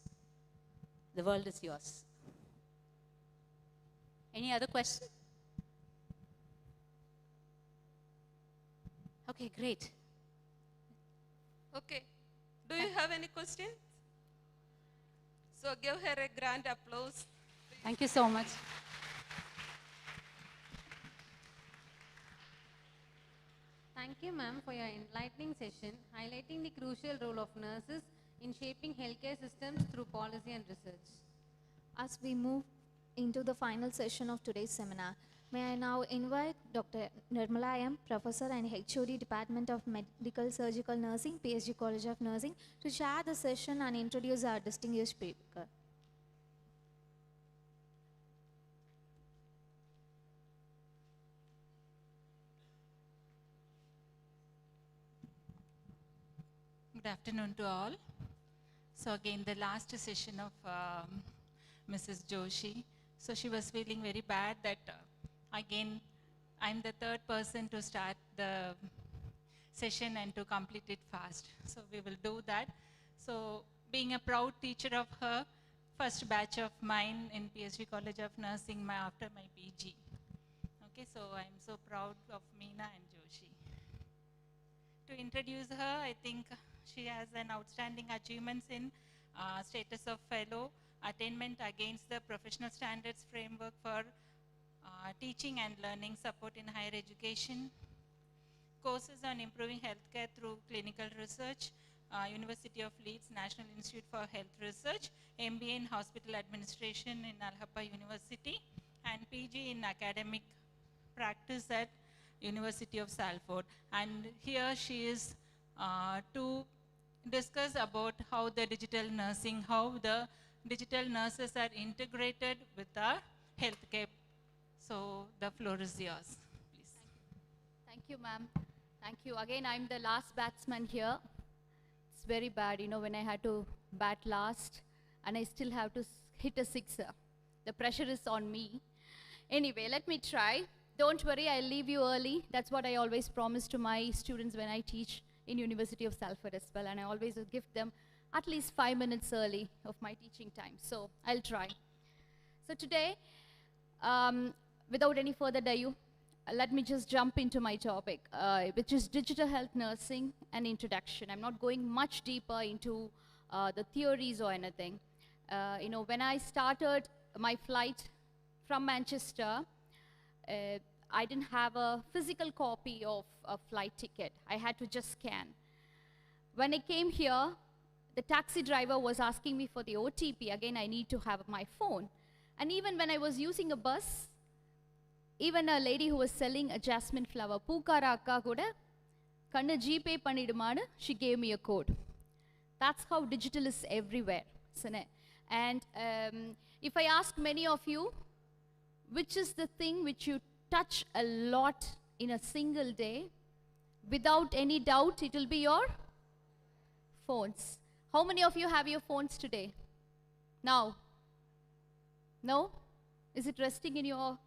The world is yours. Any other question? Okay, great. Okay. Do you have any questions? So give her a grand applause. Thank you so much. Thank you, ma'am, for your enlightening session, highlighting the crucial role of nurses in shaping healthcare systems through policy and research. As we move into the final session of today's seminar, may I now invite Dr. Nirmala M., Professor and HOD Department of Medical Surgical Nursing, PSG College of Nursing, to chair the session and introduce our distinguished speaker. Good afternoon to all. So again, the last session of Mrs. Joshi. So she was feeling very bad that again, I'm the third person to start the session and to complete it fast. So we will do that. So being a proud teacher of her, first batch of mine in PSG College of Nursing after my PG. Okay, so I'm so proud of Meena and Joshi. To introduce her, I think she has an outstanding achievements in status of fellow, attainment against the professional standards framework for teaching and learning support in higher education, courses on improving healthcare through clinical research, University of Leeds National Institute for Health Research, MBA in Hospital Administration in Al-Hapa University, and PG in Academic Practice at University of Salford. And here she is to discuss about how the digital nursing, how the digital nurses are integrated with our healthcare. So the floor is yours, please. Thank you, ma'am. Thank you. Again, I'm the last batsman here. It's very bad, you know, when I had to bat last and I still have to hit a sixer. The pressure is on me. Anyway, let me try. Don't worry, I'll leave you early. That's what I always promise to my students when I teach in University of Salford as well. And I always give them at least 5 minutes early of my teaching time. So I'll try. So today, without any further ado, let me just jump into my topic, which is digital health nursing and introduction. I'm not going much deeper into the theories or anything. You know, when I started my flight from Manchester, I didn't have a physical copy of a flight ticket. I had to just scan. When I came here, the taxi driver was asking me for the OTP. Again, I need to have my phone. And even when I was using a bus, even a lady who was selling a jasmine flower, Pookara akka kuda, kanna GPay pannidumanu, she gave me a code. That's how digital is everywhere. And if I ask many of you, which is the thing which you touch a lot in a single day, without any doubt, it will be your phones. How many of you have your phones today? Now? No? Is it resting in your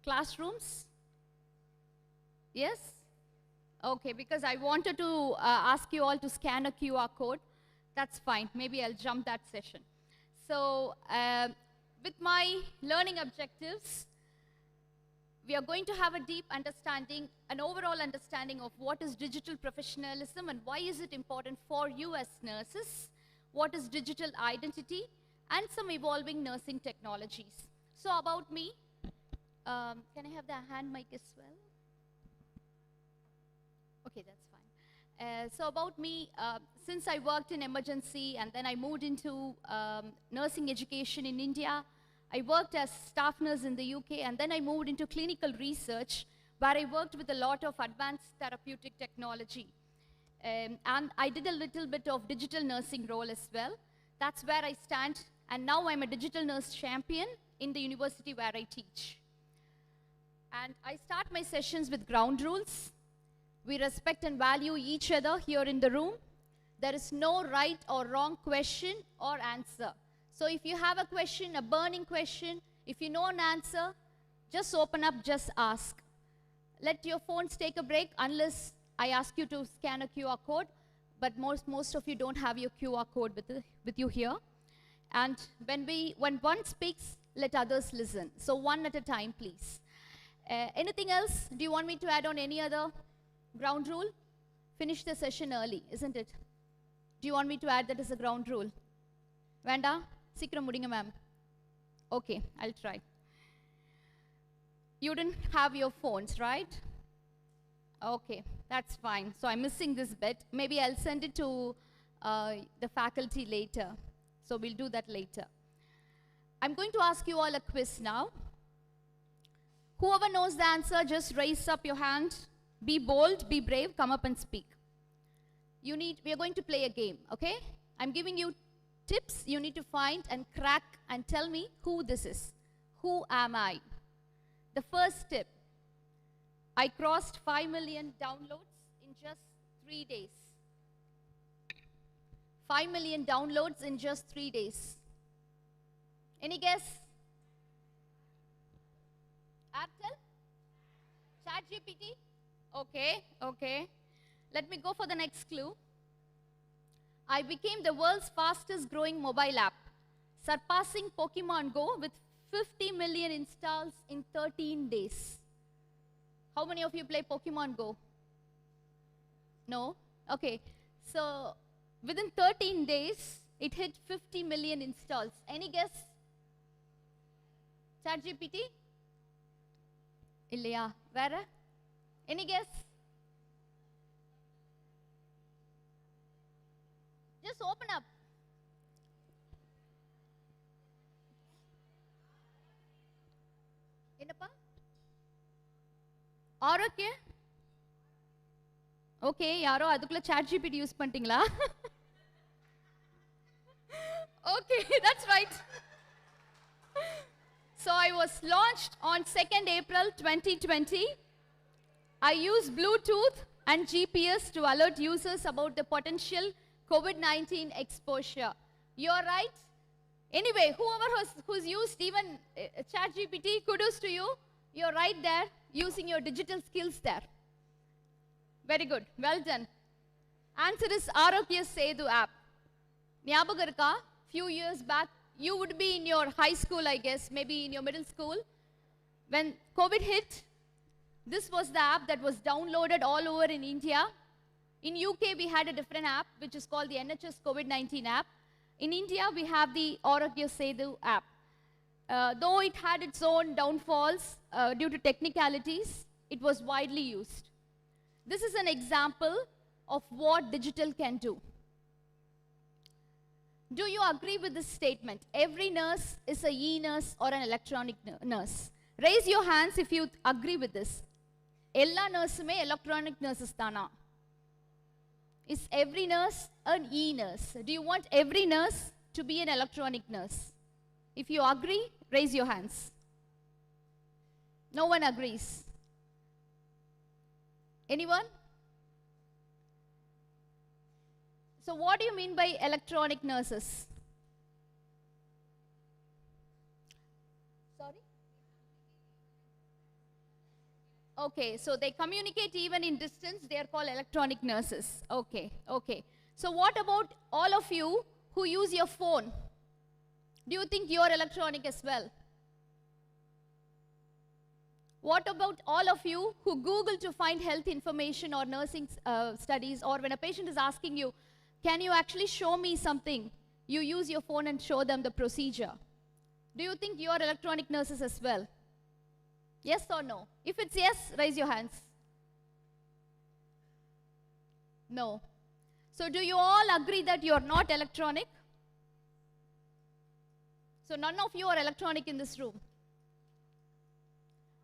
classrooms? Yes? Okay, because I wanted to ask you all to scan a QR code. That's fine. Maybe I'll jump that session. So, with my learning objectives, we are going to have a deep understanding, an overall understanding of what is digital professionalism and why is it important for you as nurses, what is digital identity, and some evolving nursing technologies. So about me, can I have the hand mic as well? Okay, that's fine. So about me, since I worked in emergency and then I moved into nursing education in India, I worked as staff nurse in the UK, and then I moved into clinical research, where I worked with a lot of advanced therapeutic technology. And I did a little bit of digital nursing role as well. That's where I stand, and now I'm a digital nurse champion in the university where I teach. And I start my sessions with ground rules. We respect and value each other here in the room. There is no right or wrong question or answer. So if you have a question, a burning question, if you know an answer, just open up, just ask. Let your phones take a break unless I ask you to scan a QR code, but most of you don't have your QR code with you here. And when one speaks, let others listen. So one at a time, please. Anything else? Do you want me to add on any other ground rule? Finish the session early, isn't it? Do you want me to add that as a ground rule? Vanda? Sikram mudinga, ma'am. Okay, I'll try. You didn't have your phones, right? Okay, that's fine. So I'm missing this bit. Maybe I'll send it to the faculty later. So we'll do that later. I'm going to ask you all a quiz now. Whoever knows the answer, just raise up your hand. Be bold, be brave, come up and speak. We are going to play a game, okay? I'm giving you tips you need to find and crack and tell me who this is. Who am I? The first tip, I crossed 5 million downloads in just 3 days. 5 million downloads in just 3 days. Any guess? Airtel? ChatGPT? Okay, okay. Let me go for the next clue. I became the world's fastest growing mobile app, surpassing Pokemon Go with 50 million installs in 13 days. How many of you play Pokemon Go? No? Okay. So, within 13 days, it hit 50 million installs. Any guess? ChatGPT? Illaya. Vera? Any guess? Just open up. Enappa? Auditorium? Okay, yaro adukula ChatGPT use pantingla. Okay, that's right. So I was launched on 2nd April 2020. I use Bluetooth and GPS to alert users about the potential COVID-19 exposure. You're right. Anyway, who's used even ChatGPT, kudos to you. You're right there, using your digital skills there. Very good, well done. Answer is Arogya Sedu app. Nyabagam irukka? Few years back, you would be in your high school, I guess, maybe in your middle school. When COVID hit, this was the app that was downloaded all over in India. In UK, we had a different app, which is called the NHS COVID-19 app. In India, we have the Arogya Sedu app. Though it had its own downfalls due to technicalities, it was widely used. This is an example of what digital can do. Do you agree with this statement? Every nurse is a e-nurse or an electronic nurse. Raise your hands if you agree with this. Ella nursume electronic nurses thana. Is every nurse an e-nurse? Do you want every nurse to be an electronic nurse? If you agree, raise your hands. No one agrees. Anyone? So what do you mean by electronic nurses? Sorry? Okay, so they communicate even in distance. They are called electronic nurses. Okay, okay. So what about all of you who use your phone? Do you think you are electronic as well? What about all of you who Google to find health information or nursing studies, or when a patient is asking you, can you actually show me something? You use your phone and show them the procedure. Do you think you are electronic nurses as well? Yes or no? If it's yes, raise your hands. No. So do you all agree that you are not electronic? So none of you are electronic in this room.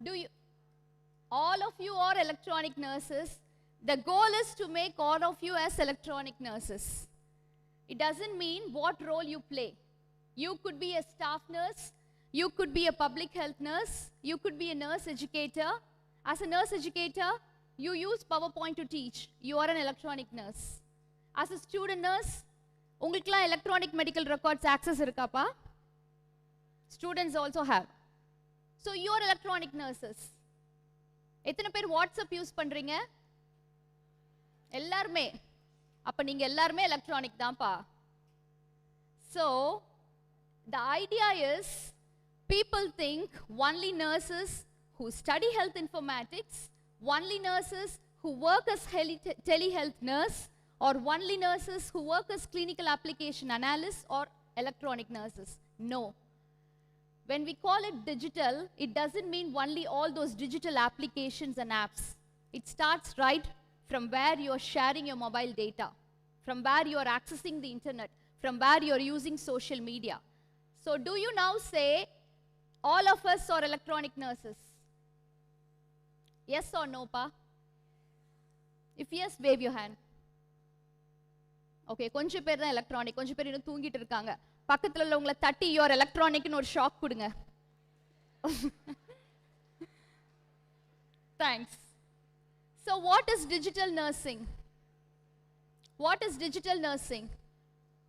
Do you? All of you are electronic nurses. The goal is to make all of you as electronic nurses. It doesn't mean what role you play. You could be a staff nurse. You could be a public health nurse. You could be a nurse educator. As a nurse educator, you use PowerPoint to teach. You are an electronic nurse. As a student nurse, ungalukku electronic medical records access irukapa? Students also have. So you are electronic nurses. எத்தனை பேர் WhatsApp use பண்றீங்க? எல்லாருமே. அப்ப நீங்க எல்லாருமே electronic தான்ப்பா. So the idea is, people think only nurses who study health informatics, only nurses who work as telehealth nurse, or only nurses who work as clinical application analysts or electronic nurses. No. When we call it digital, it doesn't mean only all those digital applications and apps. It starts right from where you are sharing your mobile data, from where you are accessing the internet, from where you are using social media. So do you now say, all of us are electronic nurses? Yes or no, pa? If yes, wave your hand. Okay, கொஞ்சம் பேர் தான் electronic, கொஞ்சம் பேர் இன்னும் தூங்கிட்டு இருக்காங்க. பக்கத்துல உள்ளவங்களை தட்டி யுவர் எலக்ட்ரானிக்னு ஒரு ஷாக் கொடுங்க. Thanks. So what is digital nursing? What is digital nursing?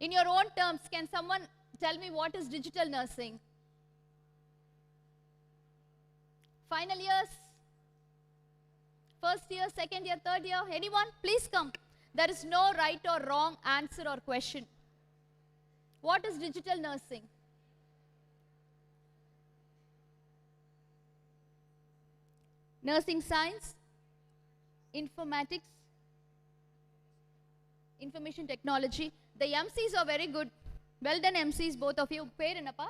In your own terms, can someone tell me what is digital nursing? Final years? First year, second year, third year? Anyone? Please come. There is no right or wrong answer or question. What is digital nursing? Nursing science, informatics, information technology. The MCs are very good. Well done MCs, both of you. Pair enappa?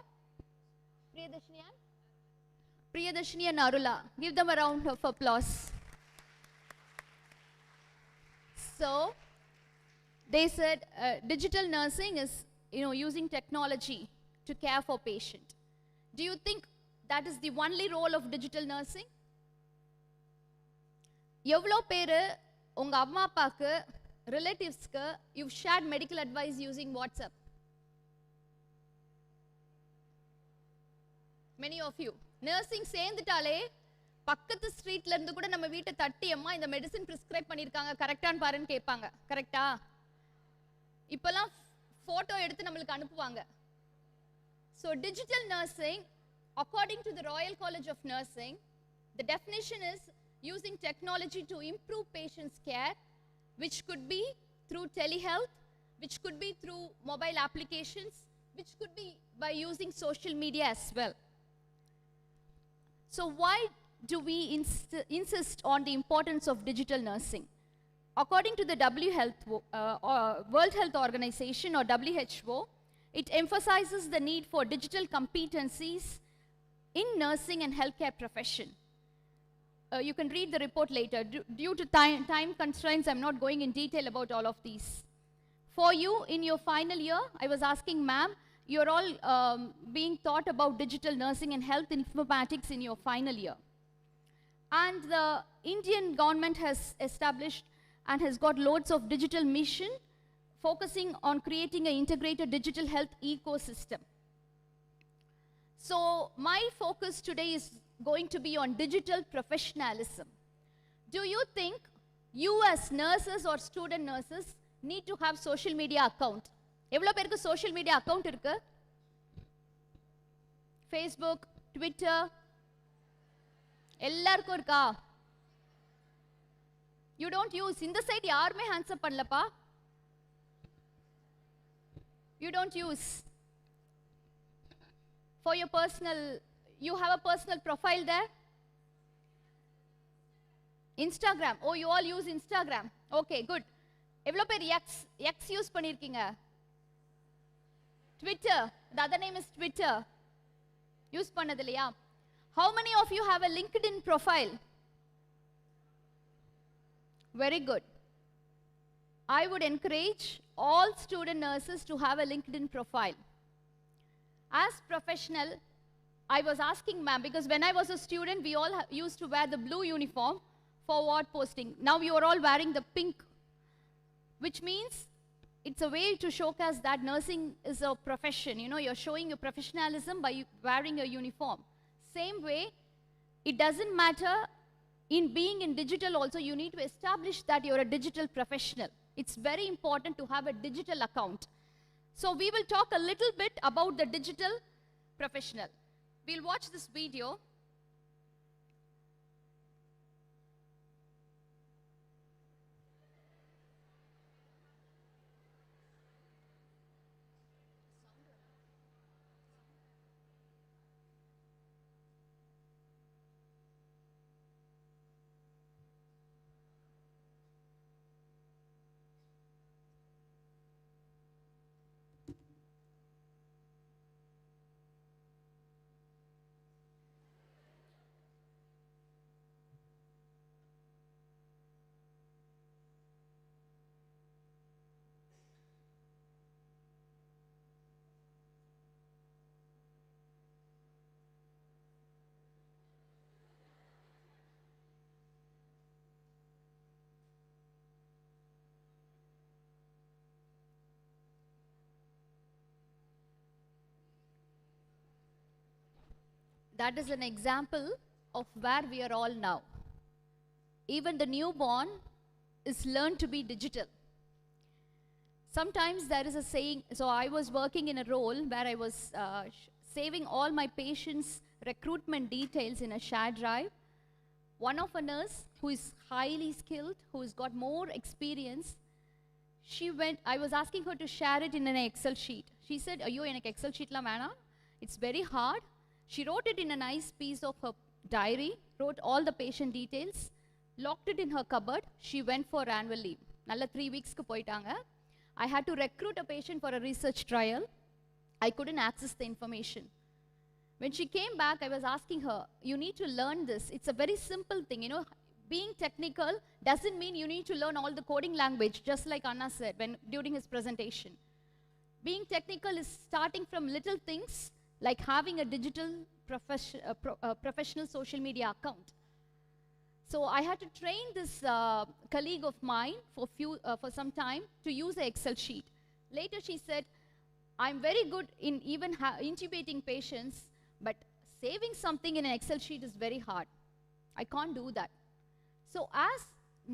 Priyadashini and Arula. Give them a round of applause. So, they said digital nursing is, using technology to care for patient. Do you think that is the only role of digital nursing? எவ்வளோ பேர் உங்கள் அம்மா அப்பாவுக்கு ரிலேட்டிவ்ஸ்க்கு you've shared medical advice using WhatsApp? Many of you. Nursing சேர்ந்துட்டாலே பக்கத்து ஸ்ட்ரீட்ல இருந்து கூட நம்ம வீட்டை தட்டி அம்மா இந்த மெடிசன் பிரிஸ்கிரைப் பண்ணியிருக்காங்க கரெக்டான்னு பாருன்னு கேட்பாங்க. கரெக்டா? இப்போல்லாம் ஃபோட்டோ எடுத்து நம்மளுக்கு அனுப்புவாங்க. So digital nursing, according to the Royal College of Nursing, the definition is using technology to improve patients' care, which could be through telehealth, which could be through mobile applications, which could be by using social media as well. So why do we insist on the importance of digital nursing? According to the World Health Organization, or WHO, it emphasizes the need for digital competencies in nursing and healthcare profession. You can read the report later. Due to time constraints, I'm not going in detail about all of these. For you, in your final year, I was asking, ma'am, you're all being taught about digital nursing and health informatics in your final year. And the Indian government has established and has got loads of digital mission focusing on creating an integrated digital health ecosystem. So my focus today is going to be on digital professionalism. Do you think you as nurses or student nurses need to have social media account? எவ்வளோ பேருக்கு social media account இருக்கு? Facebook, Twitter, எல்லாருக்கும் இருக்கா? You don't use. இந்த side யாருமே hands up பண்ணலப்பா. You don't use. For your personal, you have a personal profile there? Instagram. Oh, you all use Instagram. Okay, good. எவ்வளோ பேர் X use பண்ணியிருக்கீங்க? Twitter. The other name is Twitter. Use பண்ணது இல்லையா? How many of you have a LinkedIn profile? Very good. I would encourage all student nurses to have a LinkedIn profile. As professional, I was asking ma'am, because when I was a student, we all used to wear the blue uniform for ward posting. Now you are all wearing the pink, which means it's a way to showcase that nursing is a profession. You're showing your professionalism by wearing a uniform. Same way, it doesn't matter in being in digital also, you need to establish that you're a digital professional. It's very important to have a digital account. So we will talk a little bit about the digital professional. We'll watch this video. That is an example of where we are all now. Even the newborn is learned to be digital. Sometimes there is a saying, so I was working in a role where I was saving all my patients recruitment details in a shared drive. One of a nurse who is highly skilled, who has got more experience, I was asking her to share it in an Excel sheet. She said, "Ayyo, enak Excel sheet la vena. It's very hard." She wrote it in a nice piece of her diary, wrote all the patient details, locked it in her cupboard. She went for annual leave. Nalla 3 weeks ku poitanga. I had to recruit a patient for a research trial. I couldn't access the information. When she came back, I was asking her, "You need to learn this. It's a very simple thing. You know, being technical doesn't mean you need to learn all the coding language," just like Anna said during his presentation. Being technical is starting from little things like having a digital professional social media account. So I had to train this colleague of mine for some time to use an Excel sheet. Later she said, "I'm very good in even intubating patients, but saving something in an Excel sheet is very hard. I can't do that." So as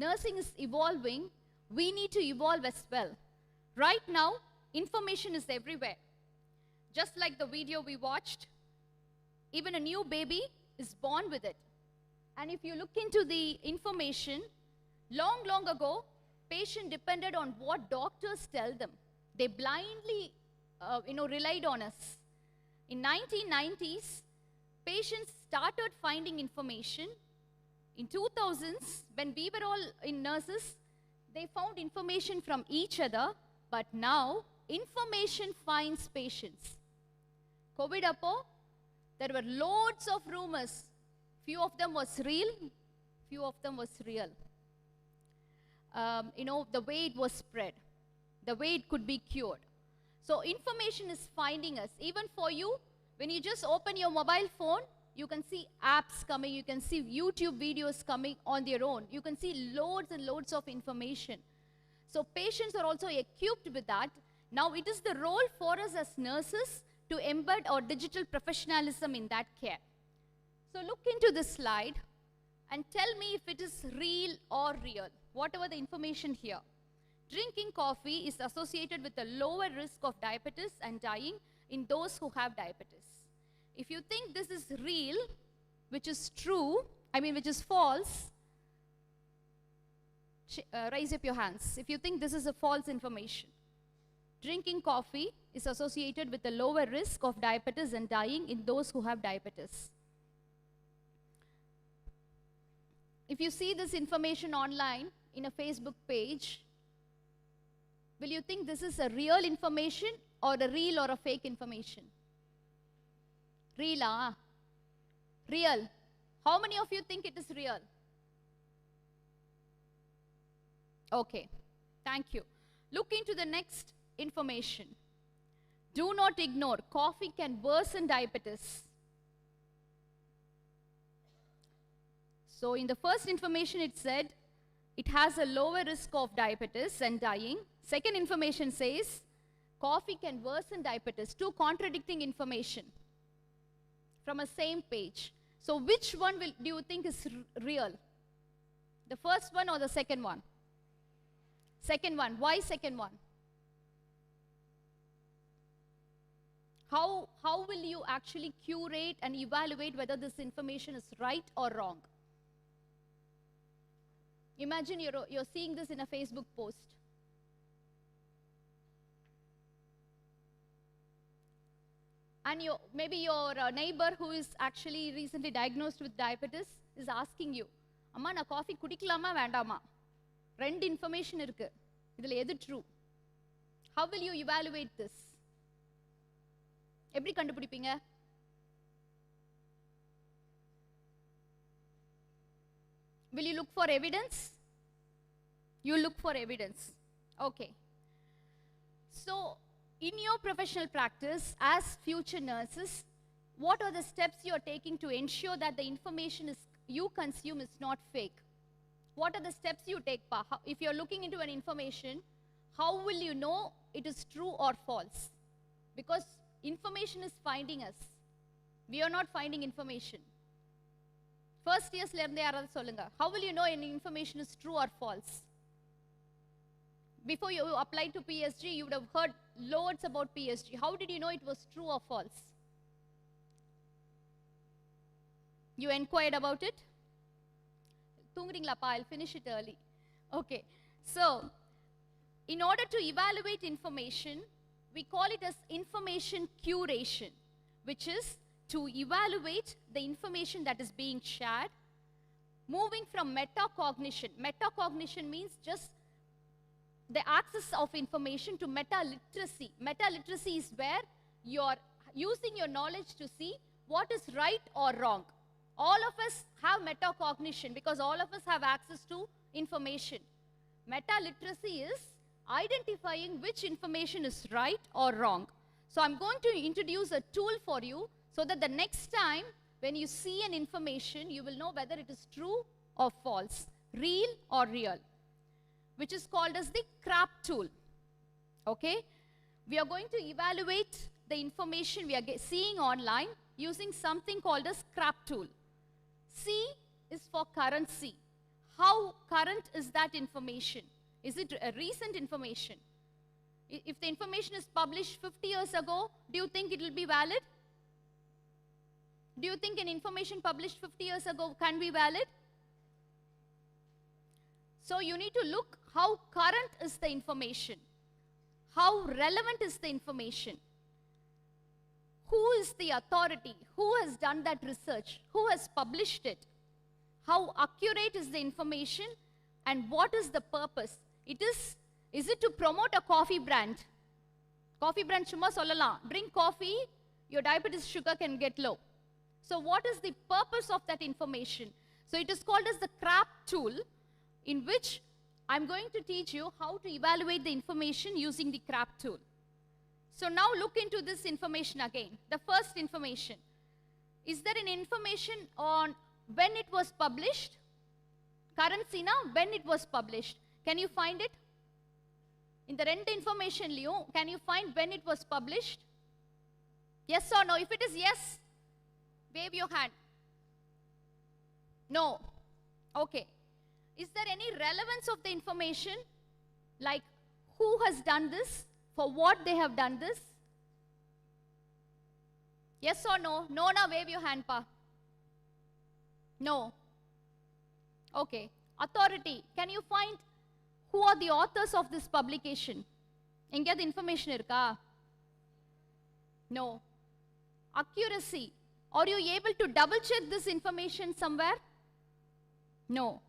nursing is evolving, we need to evolve as well. Right now, information is everywhere. Just like the video we watched, even a new baby is born with it. And if you look into the information, long ago, patient depended on what doctors tell them. They blindly relied on us. In 1990s, patients started finding information. In 2000s, when we were all in nurses, they found information from each other, but now information finds patients. COVID appo, there were loads of rumors. Few of them was real, few of them was real. The way it was spread, the way it could be cured. So information is finding us. Even for you, when you just open your mobile phone, you can see apps coming, you can see YouTube videos coming on their own. You can see loads and loads of information. So patients are also equipped with that. Now it is the role for us as nurses to embed our digital professionalism in that care. So look into this slide and tell me if it is real or real, whatever the information here. Drinking coffee is associated with a lower risk of diabetes and dying in those who have diabetes. If you think this is real, which is true, which is false, raise up your hands. If you think this is a false information. Drinking coffee is associated with a lower risk of diabetes and dying in those who have diabetes. If you see this information online in a Facebook page, will you think this is a real information or a real or a fake information? Real, Real. How many of you think it is real? Okay, thank you. Look into the next information. Do not ignore, coffee can worsen diabetes. So in the first information it said, it has a lower risk of diabetes and dying. Second information says, coffee can worsen diabetes. Two contradicting information from a same page. So which one do you think is real? The first one or the second one? Second one. Why second one? How will you actually curate and evaluate whether this information is right or wrong? Imagine you're seeing this in a Facebook post. And maybe your neighbor who is actually recently diagnosed with diabetes is asking you, "Amma, na coffee kudikalama vendama?" Rendu information irukku. Idhula edhu true? How will you evaluate this? Eppadi kandupidipinga? Will you look for evidence? You look for evidence. Okay. So, in your professional practice as future nurses, what are the steps you are taking to ensure that the information you consume is not fake? What are the steps you take? If you're looking into an information, how will you know it is true or false? Because information is finding us. We are not finding information. First years lerndhe yaradhu solunga. How will you know any information is true or false? Before you applied to PSG, you would have heard loads about PSG. How did you know it was true or false? You inquired about it? Thungringlappa, I'll finish it early. Okay. So, in order to evaluate information, we call it as information curation, which is to evaluate the information that is being shared, moving from metacognition. Metacognition means just the access of information to meta-literacy. Meta-literacy is where you're using your knowledge to see what is right or wrong. All of us have metacognition because all of us have access to information. Meta-literacy is identifying which information is right or wrong. So I'm going to introduce a tool for you so that the next time when you see an information, you will know whether it is true or false, real or real, which is called as the CRAP tool. Okay? We are going to evaluate the information we are seeing online using something called as CRAP tool. C is for currency. How current is that information? Is it a recent information? If the information is published 50 years ago, do you think it will be valid? Do you think an information published 50 years ago can be valid? So you need to look how current is the information. How relevant is the information? Who is the authority? Who has done that research? Who has published it? How accurate is the information? And what is the purpose? Is it to promote a coffee brand? Coffee brand chumma sollala. Drink coffee, your diabetes sugar can get low. So what is the purpose of that information? So it is called as the CRAP tool, in which I'm going to teach you how to evaluate the information using the CRAP tool. So now look into this information again. The first information. Is there an information on when it was published? Currency na, when it was published. Can you find it? In the rent information, Leo, can you find when it was published? Yes or no? If it is yes, wave your hand. No. Okay. Is there any relevance of the information? Like, who has done this? For what they have done this? Yes or no? No, na, wave your hand, pa. No. Okay. Authority. Can you find who are the authors of this publication? Enga the information irka? No. Accuracy. Are you able to double check this information somewhere? No.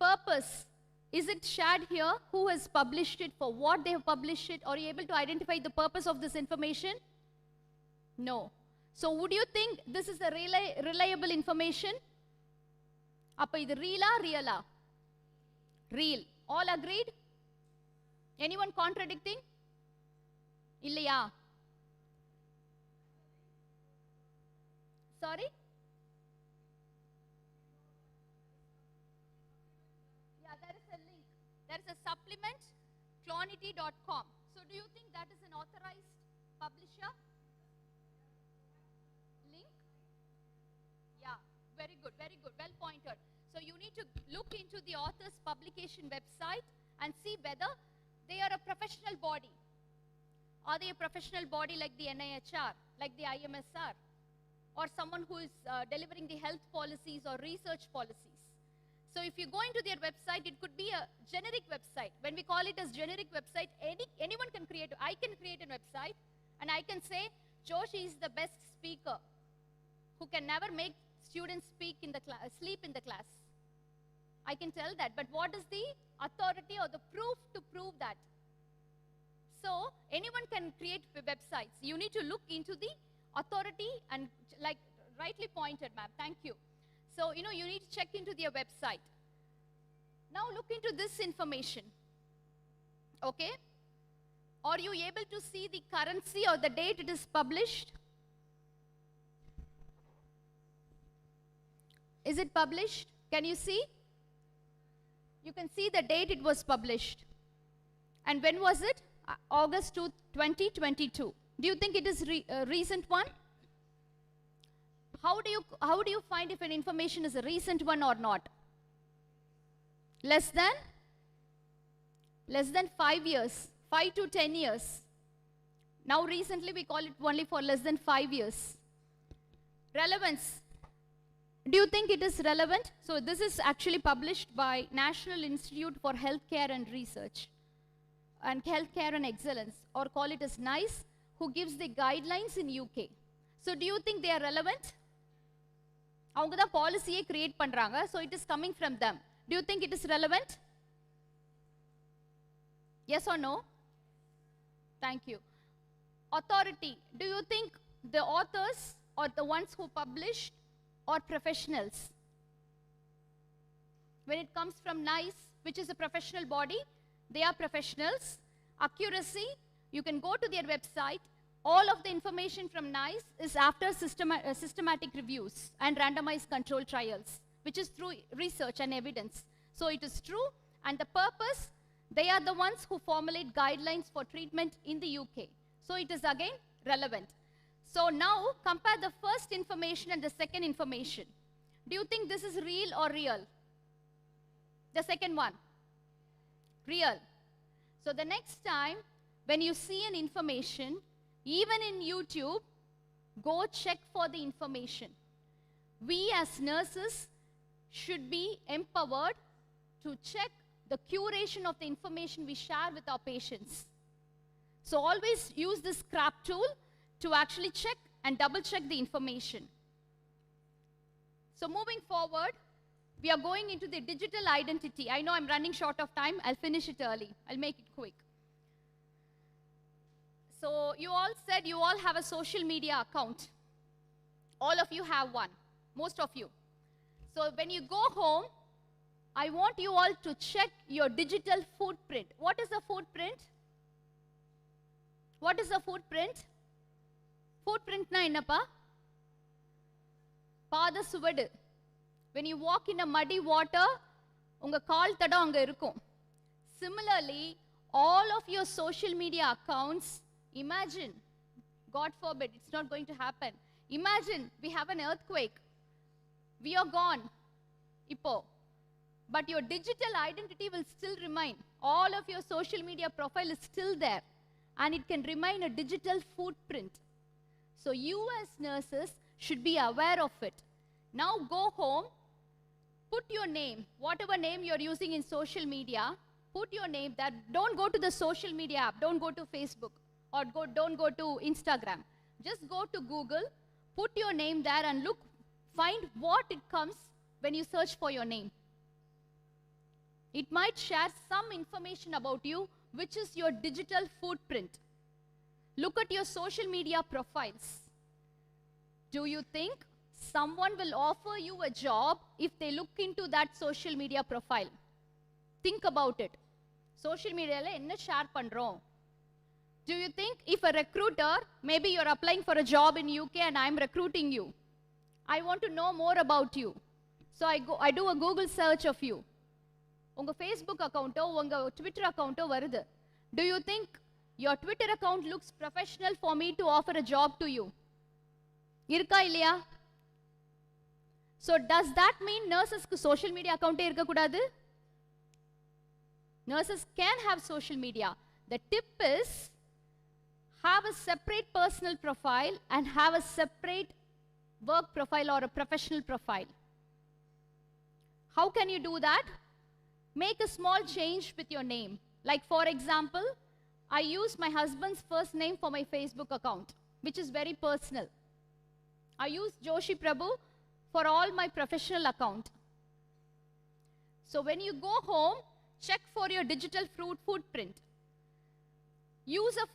Purpose. Is it shared here? Who has published it? For what they have published it? Are you able to identify the purpose of this information? No. So would you think this is a reliable information? Appa idu real? Real. All agreed? Anyone contradicting? Illaya? Sorry? Yeah, there is a link. There is a supplement, clonity.com. So do you think that is an authorized publisher? Link? Yeah, very good, well pointed. So you need to look into the author's publication website and see whether they are a professional body. Are they a professional body like the NIHR, like the IMSR, or someone who is delivering the health policies or research policies? So if you go into their website, it could be a generic website. When we call it as generic website, anyone can create, I can create a website and I can say, Joshi is the best speaker who can never make students speak in the class, sleep in the class. I can tell that, but what is the authority or the proof to prove that? So anyone can create websites. You need to look into the authority and like rightly pointed, ma'am, thank you. So, you need to check into their website. Now look into this information, okay? Are you able to see the currency or the date it is published? Is it published? Can you see? You can see the date it was published. And when was it? August 2022. Do you think it is a recent one? How do you find if an information is a recent one or not? Less than 5 years, 5 to 10 years. Now recently we call it only for less than 5 years. Relevance. Do you think it is relevant? So this is actually published by National Institute for Healthcare and Research and Healthcare and Excellence, or call it as NICE, who gives the guidelines in UK. So do you think they are relevant? அவங்க தான் பாலிசியை create பண்றாங்க. So it is coming from them. Do you think it is relevant? Yes or no? Thank you. Authority. Do you think the authors or the ones who published or professionals? When it comes from NICE, which is a professional body, they are professionals. Accuracy, you can go to their website. All of the information from NICE is after systematic reviews and randomized control trials, which is through research and evidence. So it is true, and the purpose, they are the ones who formulate guidelines for treatment in the UK. So it is again relevant. So now compare the first information and the second information. Do you think this is real or real? The second one. Real. So the next time when you see an information, even in YouTube, go check for the information. We as nurses should be empowered to check the curation of the information we share with our patients. So always use this scrap tool to actually check and double check the information. So moving forward, we are going into the digital identity. I know I'm running short of time. I'll finish it early. I'll make it quick. So you all said you all have a social media account. All of you have one, most of you. So when you go home, I want you all to check your digital footprint. What is a footprint? What is a footprint? Footprint na enapa? Pada suvadu. When you walk in a muddy water, unga kaal thadam anga irukum. Similarly, all of your social media accounts, imagine, God forbid, it's not going to happen. Imagine we have an earthquake. We are gone. Ipo. But your digital identity will still remain. All of your social media profile is still there. And it can remain a digital footprint. So you as nurses should be aware of it. Now go home, put your name, whatever name you're using in social media, put your name there. Don't go to the social media app. Don't go to Facebook or don't go to Instagram. Just go to Google, put your name there and look, find what it comes when you search for your name. It might share some information about you, which is your digital footprint. Look at your social media profiles. Do you think someone will offer you a job if they look into that social media profile? Think about it. Social media la enna share pandrom? Do you think if a recruiter, maybe you're applying for a job in UK and I'm recruiting you, I want to know more about you. So I do a Google search of you. Unga Facebook account or unga Twitter account varudhu. Do you think your Twitter account looks professional for me to offer a job to you? Irka illaya? So does that mean nurses ku social media account irka kudadu? Nurses can have social media. The tip is have a separate personal profile and have a separate work profile or a professional profile. How can you do that? Make a small change with your name. Like for example, I use my husband's first name for my Facebook account, which is very personal. I use Joshi Prabhu for all my professional account. So when you go home, check for your digital footprint.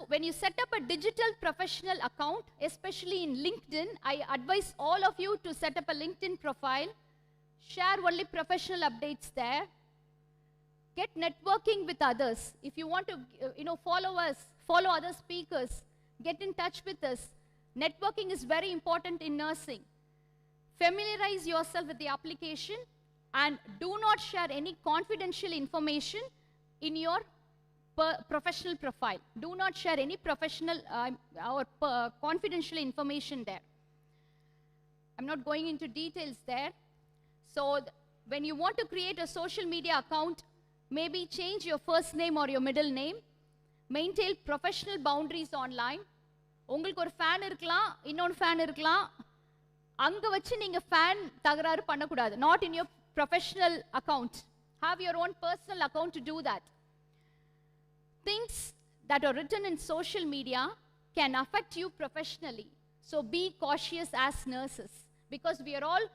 When you set up a digital professional account, especially in LinkedIn, I advise all of you to set up a LinkedIn profile, share only professional updates there, get networking with others. If you want to follow us, follow other speakers, get in touch with us. Networking is very important in nursing. Familiarize yourself with the application and do not share any confidential information in your professional profile. Do not share any professional or confidential information there. I'm not going into details there. So when you want to create a social media account, maybe change your first name or your middle name. Maintain professional boundaries online. உங்களுக்கு ஒரு fan இருக்கலாம், இன்னொரு fan இருக்கலாம். அங்க வச்சு நீங்க fan தகராறு பண்ணக்கூடாது. Not in your professional account. Have your own personal account to do that. Things that are written in social media can affect you professionally. So be cautious as nurses, because we are all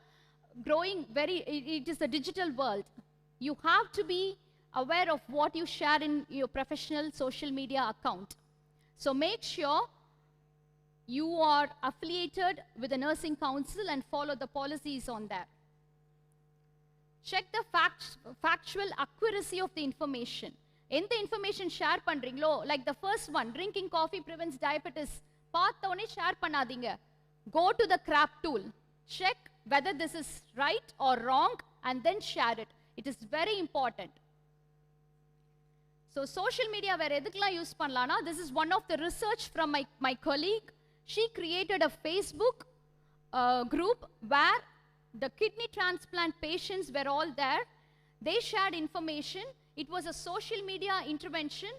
growing it is a digital world. You have to be aware of what you share in your professional social media account. So make sure you are affiliated with the nursing council and follow the policies on that. Check the factual accuracy of the information. In the information share பண்றீங்களோ, like the first one, drinking coffee prevents diabetes, பார்த்தவனே share பண்ணாதீங்க. Go to the crap tool. Check whether this is right or wrong and then share it. It is very important. So social media வேற எதுக்கெல்லாம் use பண்ணலாம்னா, this is one of the research from my colleague. She created a Facebook group where the kidney transplant patients were all there. They shared information. It was a social media intervention,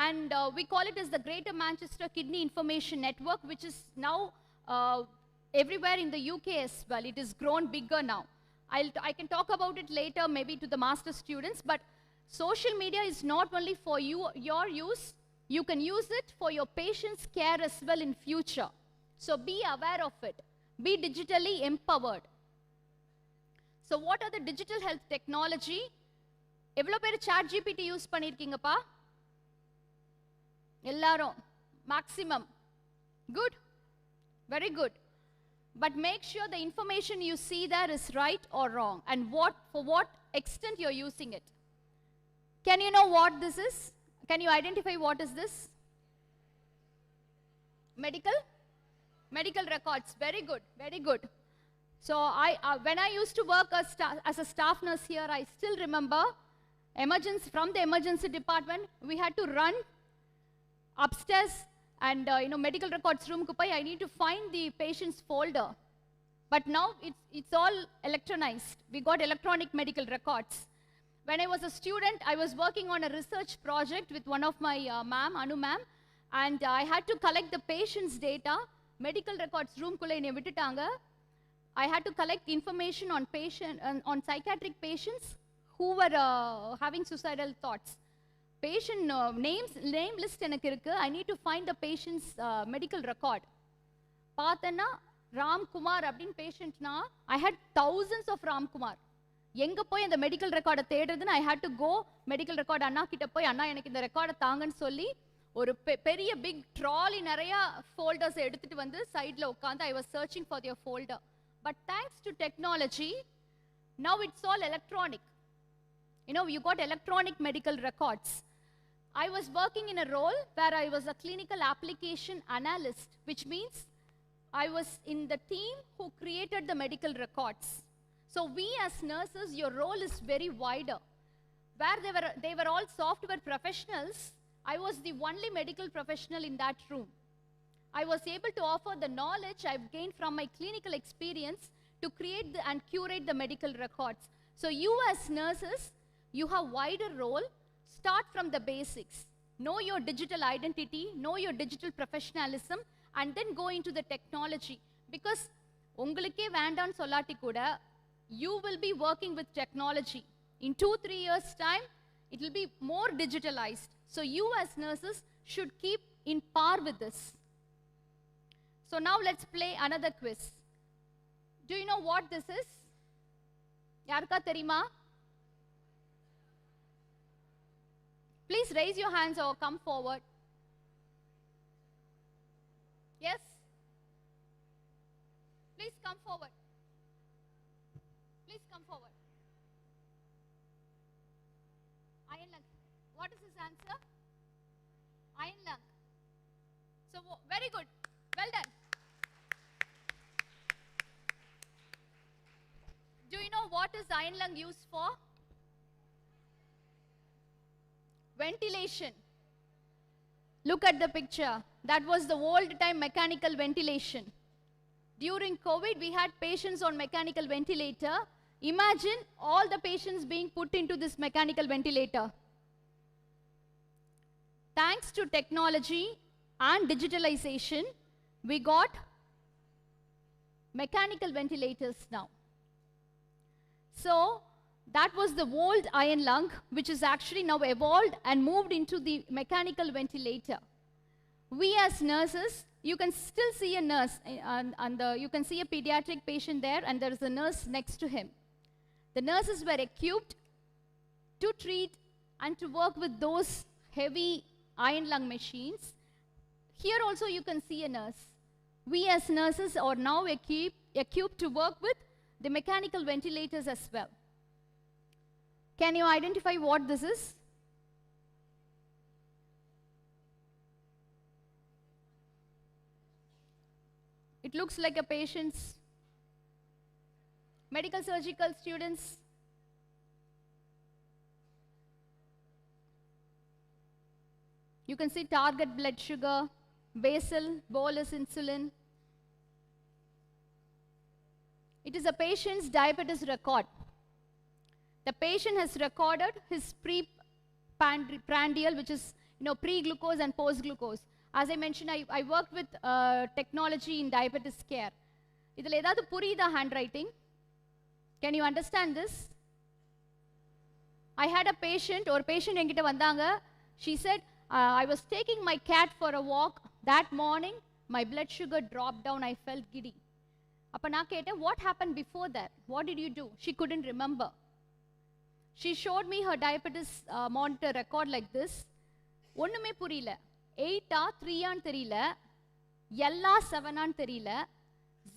and we call it as the Greater Manchester Kidney Information Network, which is now everywhere in the UK as well. It has grown bigger now. I can talk about it later, maybe to the master students, but social media is not only for your use, you can use it for your patient's care as well in future. So be aware of it. Be digitally empowered. So what are the digital health technology? எவ்வளோ பேர் chat GPT use பண்ணியிருக்கீங்கப்பா? எல்லாரும் maximum. Good, very good. But make sure the information you see there is right or wrong, and for what extent you're using it. Can you know what this is? Can you identify what is this? Medical records. Very good, very good. So when I used to work as a staff nurse here, I still remember from the emergency department, we had to run upstairs and medical records room ku pai, I need to find the patient's folder. But now it's all electronized. We got electronic medical records. When I was a student, I was working on a research project with one of my Anu ma'am, and I had to collect the patient's data. Medical records room kulla ene vittanga. I had to collect information on psychiatric patients who were having suicidal thoughts. Patient name list enakku irukku. I need to find the patient's medical record. Pathana Ram Kumar abdin patient na, I had thousands of Ram Kumar. எங்க போய் அந்த medical ரெக்கார்டை தேடுறதுன்னு I had to go medical record அண்ணா கிட்ட போய், அண்ணா எனக்கு இந்த ரெக்கார்டை தாங்கன்னு சொல்லி ஒரு பெரிய பிக் ட்ராலி நிறைய ஃபோல்டர்ஸ் எடுத்துட்டு வந்து சைடில் உட்காந்து I was searching for their folder. But thanks to technology, now it's all electronic. You got electronic medical records. I was working in a role where I was a clinical application analyst, which means I was in the team who created the medical records. So we as nurses, your role is very wider. Where they were all software professionals, I was the only medical professional in that room. I was able to offer the knowledge I've gained from my clinical experience to create and curate the medical records. So you as nurses, you have wider role. Start from the basics. Know your digital identity, know your digital professionalism, and then go into the technology. Because ungalke vandan sollati kuda, you will be working with technology. In 2-3 years' time, it will be more digitalized. So you as nurses should keep in par with this. So now let's play another quiz. Do you know what this is? Yarka therima? Please raise your hands or come forward. Yes? Please come forward. Please come forward. Iron lung. What is his answer? Iron lung. So very good. Well done. Do you know what is iron lung used for? Ventilation. Look at the picture. That was the old time mechanical ventilation. During COVID, we had patients on mechanical ventilator. Imagine all the patients being put into this mechanical ventilator. Thanks to technology and digitalization, we mechanical ventilators now. So that was the old iron lung, which is actually now evolved and moved into the mechanical ventilator. We as nurses, you can still see a nurse, you can see a pediatric patient there, and there is a nurse next to him. The nurses were equipped to treat and to work with those heavy iron lung machines. Here also you can see a nurse. We as nurses are now equipped to work with the mechanical ventilators as well. Can you identify what this is? It looks like a patient's medical surgical students. You can see target blood sugar, basal, bolus insulin. It is a patient's diabetes record. The patient has recorded his pre-prandial, which is pre-glucose and post-glucose. As I mentioned, I worked with technology in diabetes care. Idhula edavadhu puriyudha handwriting? Can you understand this? I had a patient, or patient engitta vandanga. She said, I was taking my cat for a walk. That morning, my blood sugar dropped down. I felt giddy. Appa na kette, what happened before that? What did you do? She couldn't remember. She showed me her diabetes monitor record like this. Onnume puriyala. 8 3 ஆன்னு தெரியல, எல்லா 7 ஆன்னு தெரியல,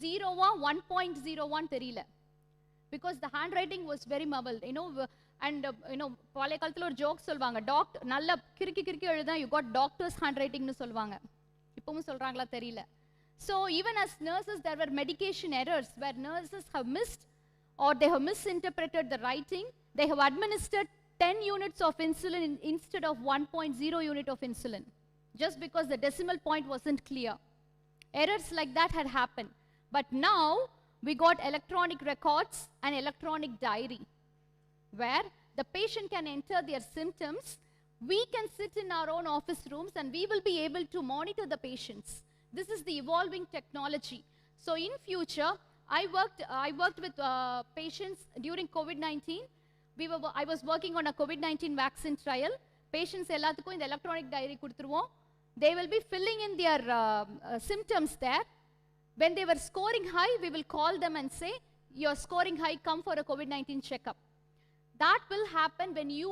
0 1.01 தெரியல. Because the handwriting was very muffled, and பழைய காலத்துல ஒரு joke சொல்வாங்க, டாக்டர் நல்ல கிறுக்கி எழுதா, you got doctor's handwriting னு சொல்வாங்க. இப்பவும் சொல்றாங்களா தெரியல. So even as nurses, there were medication errors where nurses have missed or they have misinterpreted the writing. They have administered 10 units of insulin instead of 1.0 unit of insulin, just because the decimal point wasn't clear. Errors like that had happened. But now, we got electronic records and electronic diary, where the patient can enter their symptoms. We can sit in our own office rooms and we will be able to monitor the patients. This is the evolving technology. So in future, I worked with patients during COVID-19. I was working on a COVID-19 vaccine trial. Patients எல்லாத்துக்கும் இந்த electronic diary கொடுத்துருவோம். They will be filling in their symptoms there. When they were scoring high, we will call them and say, you're scoring high, come for a COVID-19 checkup. That will happen when you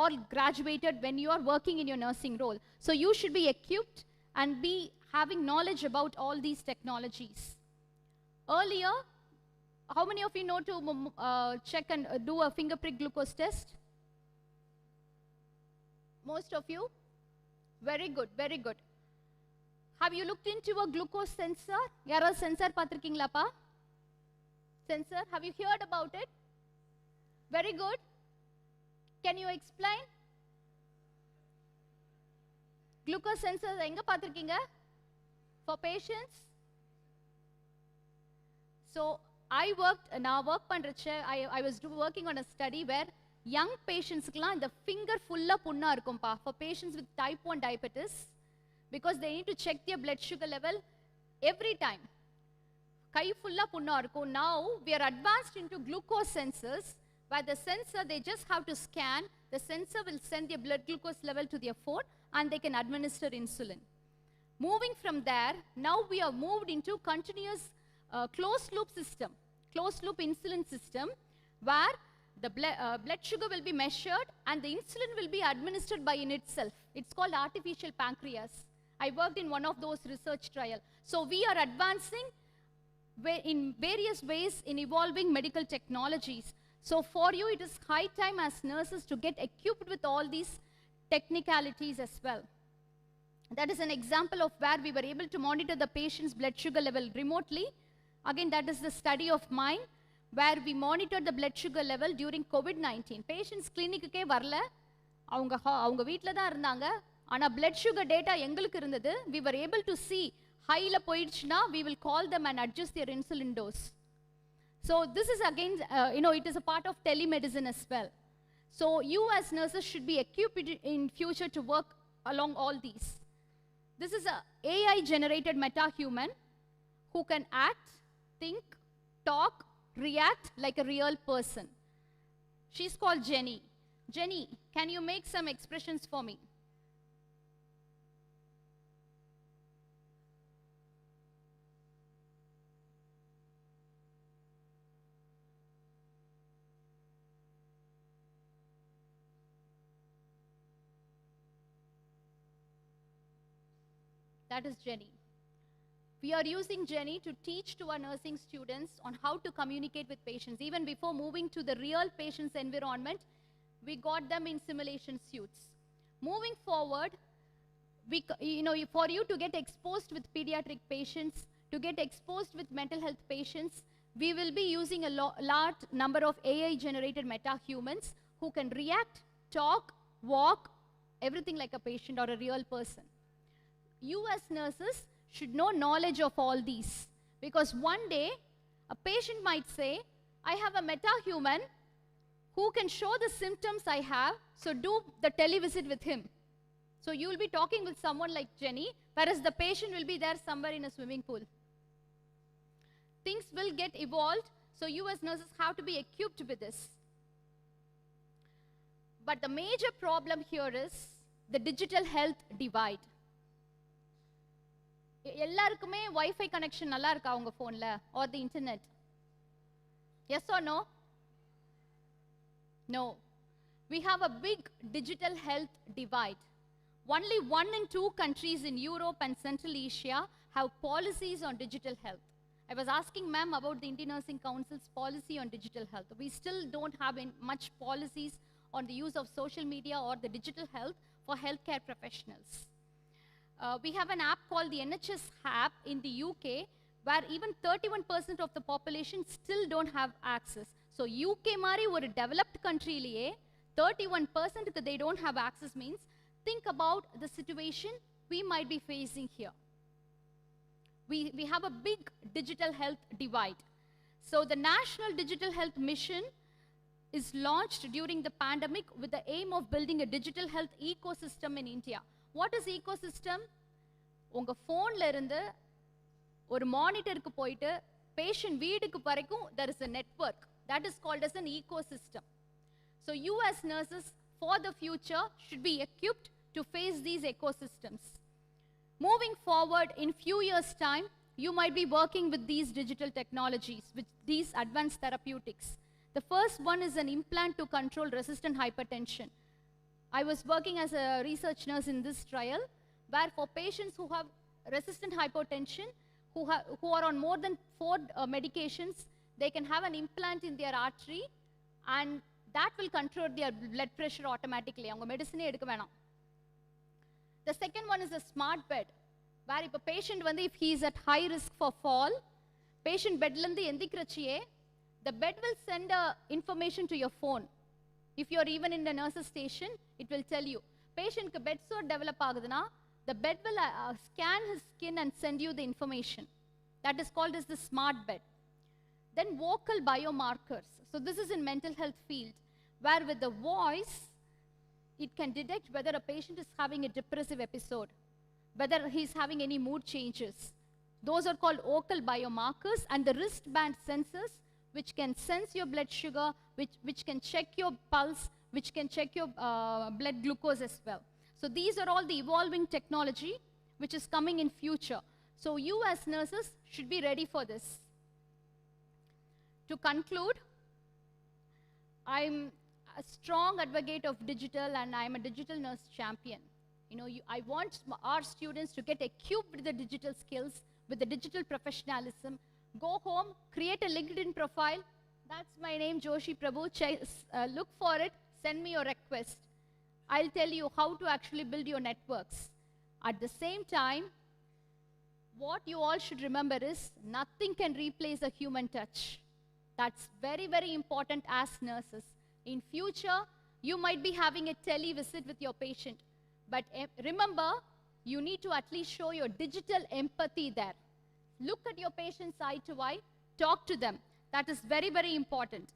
all graduated, when you are working in your nursing role. So you should be equipped and be having knowledge about all these technologies. Earlier, how many of you know to check and do a finger prick glucose test? Most of you? Very good, very good. Have you looked into a glucose sensor? Yara sensor pathirkingla pa? Sensor, have you heard about it? Very good. Can you explain? Glucose sensors enga pathirkinga? For patients? So I work பண்றச்ச I was working on a study where young patients க்குலாம் இந்த finger full-ஆ புண்ணா இருக்கும்பா, for patients with type 1 diabetes, because they need to check their blood sugar level every time. கை full-ஆ புண்ணா இருக்கும். Now we are advanced into glucose sensors, where the sensor, they just have to scan, the sensor will send their blood glucose level to their phone and they can administer insulin. Moving from there, now we have moved into continuous closed loop system, closed loop insulin system, where the blood sugar will be measured and the insulin will be administered by in itself. It's called artificial pancreas. I worked in one of those research trials. So we are advancing in various ways in evolving medical technologies. So for you, it is high time as nurses to get equipped with all these technicalities as well. That is an example of where we were able to monitor the patient's blood sugar level remotely. Again, that is the study of mine, where we monitored the blood sugar level during COVID-19. Patients clinic-க்கே வரல, அவங்க வீட்ல தான் இருந்தாங்க. ஆனா blood sugar data எங்களுக்கு இருந்தது. We were able to see high-ல போயிடுச்சுனா, we will call them and adjust their insulin dose. So this is again, it is a part of telemedicine as well. So you as nurses should be equipped in future to work along all these. This is a AI-generated meta-human who can act, think, talk, react like a real person. She's called Jenny. Jenny, can you make some expressions for me? That is Jenny. We are using Jenny to teach to our nursing students on how to communicate with patients. Even before moving to the real patient's environment, we got them in simulation suits. Moving forward, for you to get exposed with pediatric patients, to get exposed with mental health patients, we will be using a large number of AI-generated meta-humans who can react, talk, walk, everything like a patient or a real person. You as nurses should know knowledge of all these, because one day a patient might say, I have a meta-human who can show the symptoms I have, so do the televisit with him. So you will be talking with someone like Jenny, whereas the patient will be there somewhere in a swimming pool. Things will get evolved, so you as nurses have to be equipped with this. But the major problem here is the digital health divide. எல்லாருக்குமே Wi-Fi connection நல்லா இருக்கா உங்க phoneல or the internet? Yes or no? No. We have a big digital health divide. Only 1 in 2 countries in Europe and Central Asia have policies on digital health. I was asking ma'am about the Indian Nursing Council's policy on digital health. We still don't have much policies on the use of social media or the digital health for healthcare professionals. We have an app called the NHS app in the UK, where even 31% of the population still don't have access. So UK mari or a developed country liye 31% that they don't have access means, think about the situation we might be facing here. We have a big digital health divide. So the National Digital Health Mission is launched during the pandemic with the aim of building a digital health ecosystem in India. What is ecosystem? உங்க phoneல இருந்து ஒரு மானிட்டருக்கு போயிட்டு patient வீட்டுக்கு வரைக்கும் there is a network that is called as an ecosystem. So you as nurses for the future should be equipped to face these ecosystems. Moving forward in few years time, you might be working with these digital technologies, with these advanced therapeutics. The first one is an implant to control resistant hypertension. I was working as a research nurse in this trial, where for patients who have resistant hypertension, who are on more than 4 medications, they can have an implant in their artery, and that will control their blood pressure automatically. அவங்க medicine எடுக்க வேணாம். The second one is a smart bed, where if a patient if he is at high risk for fall, patient bed லந்து எந்திக்கிறச்சியே, the bed will send information to your phone. If you are even in the nurse's station, it will tell you. Patient ku bed sore develop aguduna, the bed will scan his skin and send you the information. That is called as the smart bed. Then vocal biomarkers. So this is in mental health field, where with the voice, it can detect whether a patient is having a depressive episode, whether he is having any mood changes. Those are called vocal biomarkers, and the wristband sensors, which can sense your blood sugar, which can check your pulse, which can check your blood glucose as well. So these are all the evolving technology which is coming in future. So you as nurses should be ready for this. To conclude, I'm a strong advocate of digital, and I'm a digital nurse champion. I want our students to get equipped with the digital skills, with the digital professionalism. Go home, create a LinkedIn profile. That's my name, Joshi Prabhu. Look for it, send me your request. I'll tell you how to actually build your networks. At the same time, what you all should remember is nothing can replace a human touch. That's very, very important as nurses. In future, you might be having a tele-visit with your patient. But remember, you need to at least show your digital empathy there. Look at your patients eye to eye, talk to them. That is very, very important.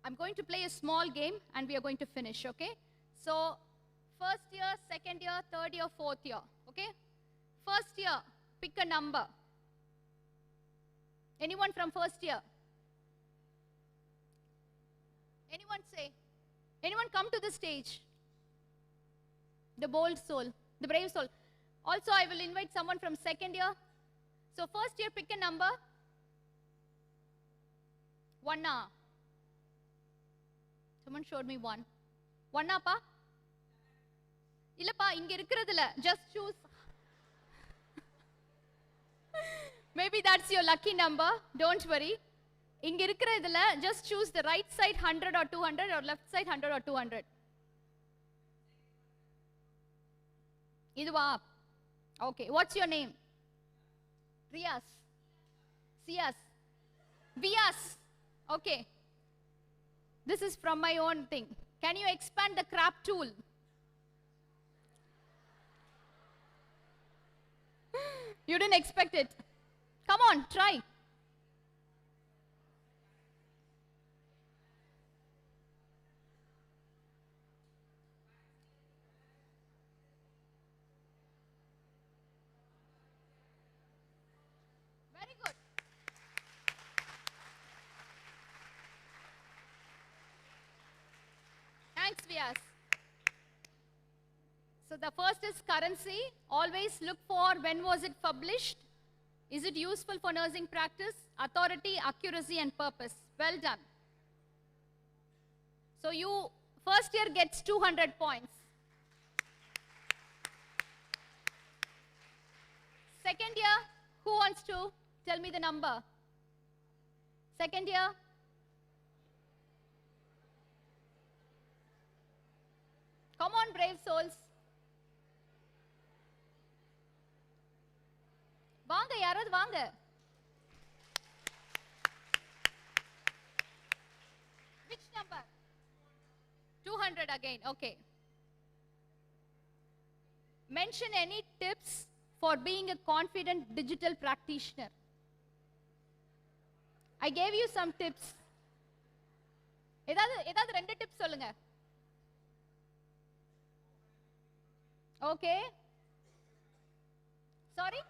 I'm going to play a small game and we are going to finish, okay? So first year, second year, third year, fourth year. Okay? First year, pick a number. Anyone from first year? Anyone say? Anyone come to the stage? The bold soul, the brave soul. Also, I will invite someone from second year. So first year, pick a number. 1 hour. Someone showed me 1. 1 hour, pa? Illappa, inge irukkiradilla. Just choose. Maybe that's your lucky number. Don't worry. Inge irukkiradilla, just choose the right side 100 or 200 or left side 100 or 200. Iduva. Okay. What's your name? Riyas. Siyas. Vias. Okay. This is from my own thing. Can you expand the crab tool? You didn't expect it. Come on, try. Very good. Thanks, Vyas. So the first is currency. Always look for when was it published. Is it useful for nursing practice? Authority, accuracy, and purpose. Well done. So you, first year gets 200 points. Second year, who wants to tell me the number? Second year? Come on, brave souls. வாங்க யாராவது வாங்க. Which number? 200 again. Okay. Mention any tips for being a confident digital practitioner. I gave you some tips. ஏதாவது ரெண்டு tips சொல்லுங்க. Okay. Sorry?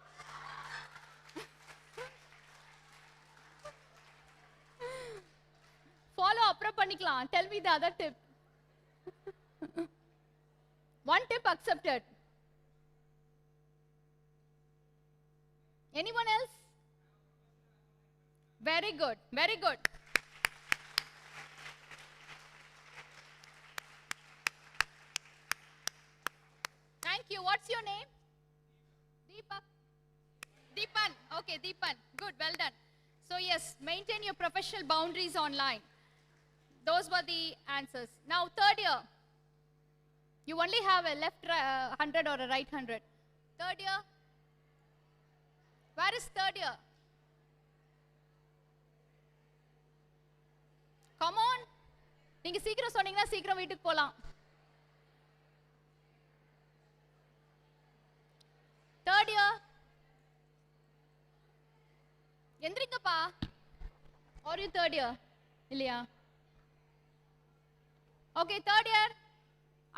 Follow அப்புறம் பண்ணிக்கலாம். Tell me the other tip. One tip accepted. Anyone else? Very good. Very good. Thank you. What's your name? Deepak. Deepan. Okay, Deepan. Good. Well done. So yes, maintain your professional boundaries online. Those were the answers. Now, third year. You only have a left 100 or a right 100. Third year. Where is third year? Come on. நீங்க சீக்கிரம் சொன்னீங்கன்னா சீக்கிரம் வீட்டுக்கு போலாம். Third year. எந்திரிங்கப்பா. Or you third year? இல்லையா? Okay, third year.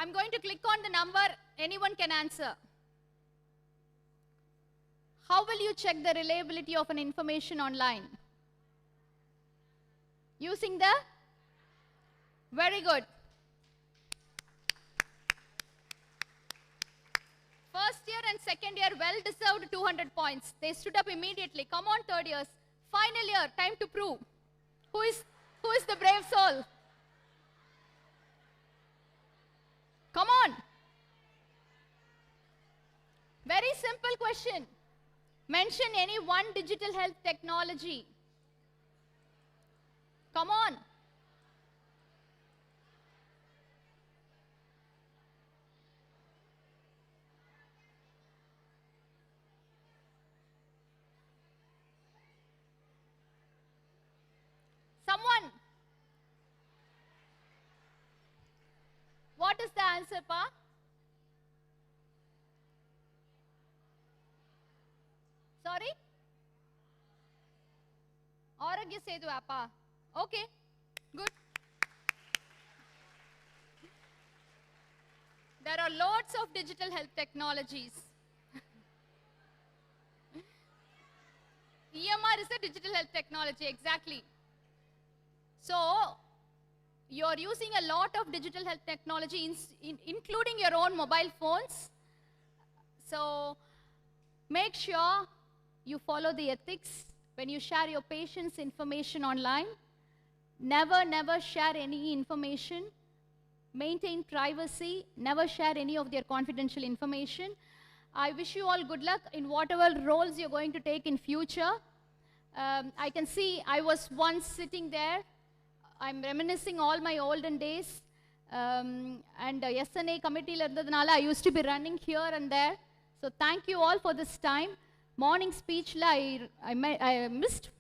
I'm going to click on the number. Anyone can answer. How will you check the reliability of an information online? Using the? Very good. First year and second year well deserved 200 points. They stood up immediately. Come on, third years. Final year, time to prove. Who is the brave soul? Come on. Very simple question. Mention any one digital health technology. Come on. Someone. What is the answer, Pa? Sorry? Arogya Setu app. Okay, good. There are loads of digital health technologies. EMR is a digital health technology, exactly. So, you're using a lot of digital health technology, including your own mobile phones. So, make sure you follow the ethics when you share your patient's information online. Never, never share any information. Maintain privacy. Never share any of their confidential information. I wish you all good luck in whatever roles you're going to take in future. I can see I was once sitting there. I'm reminiscing all my olden days. And SNA committee, I used to be running here and there. So thank you all for this time. Morning speech, I missed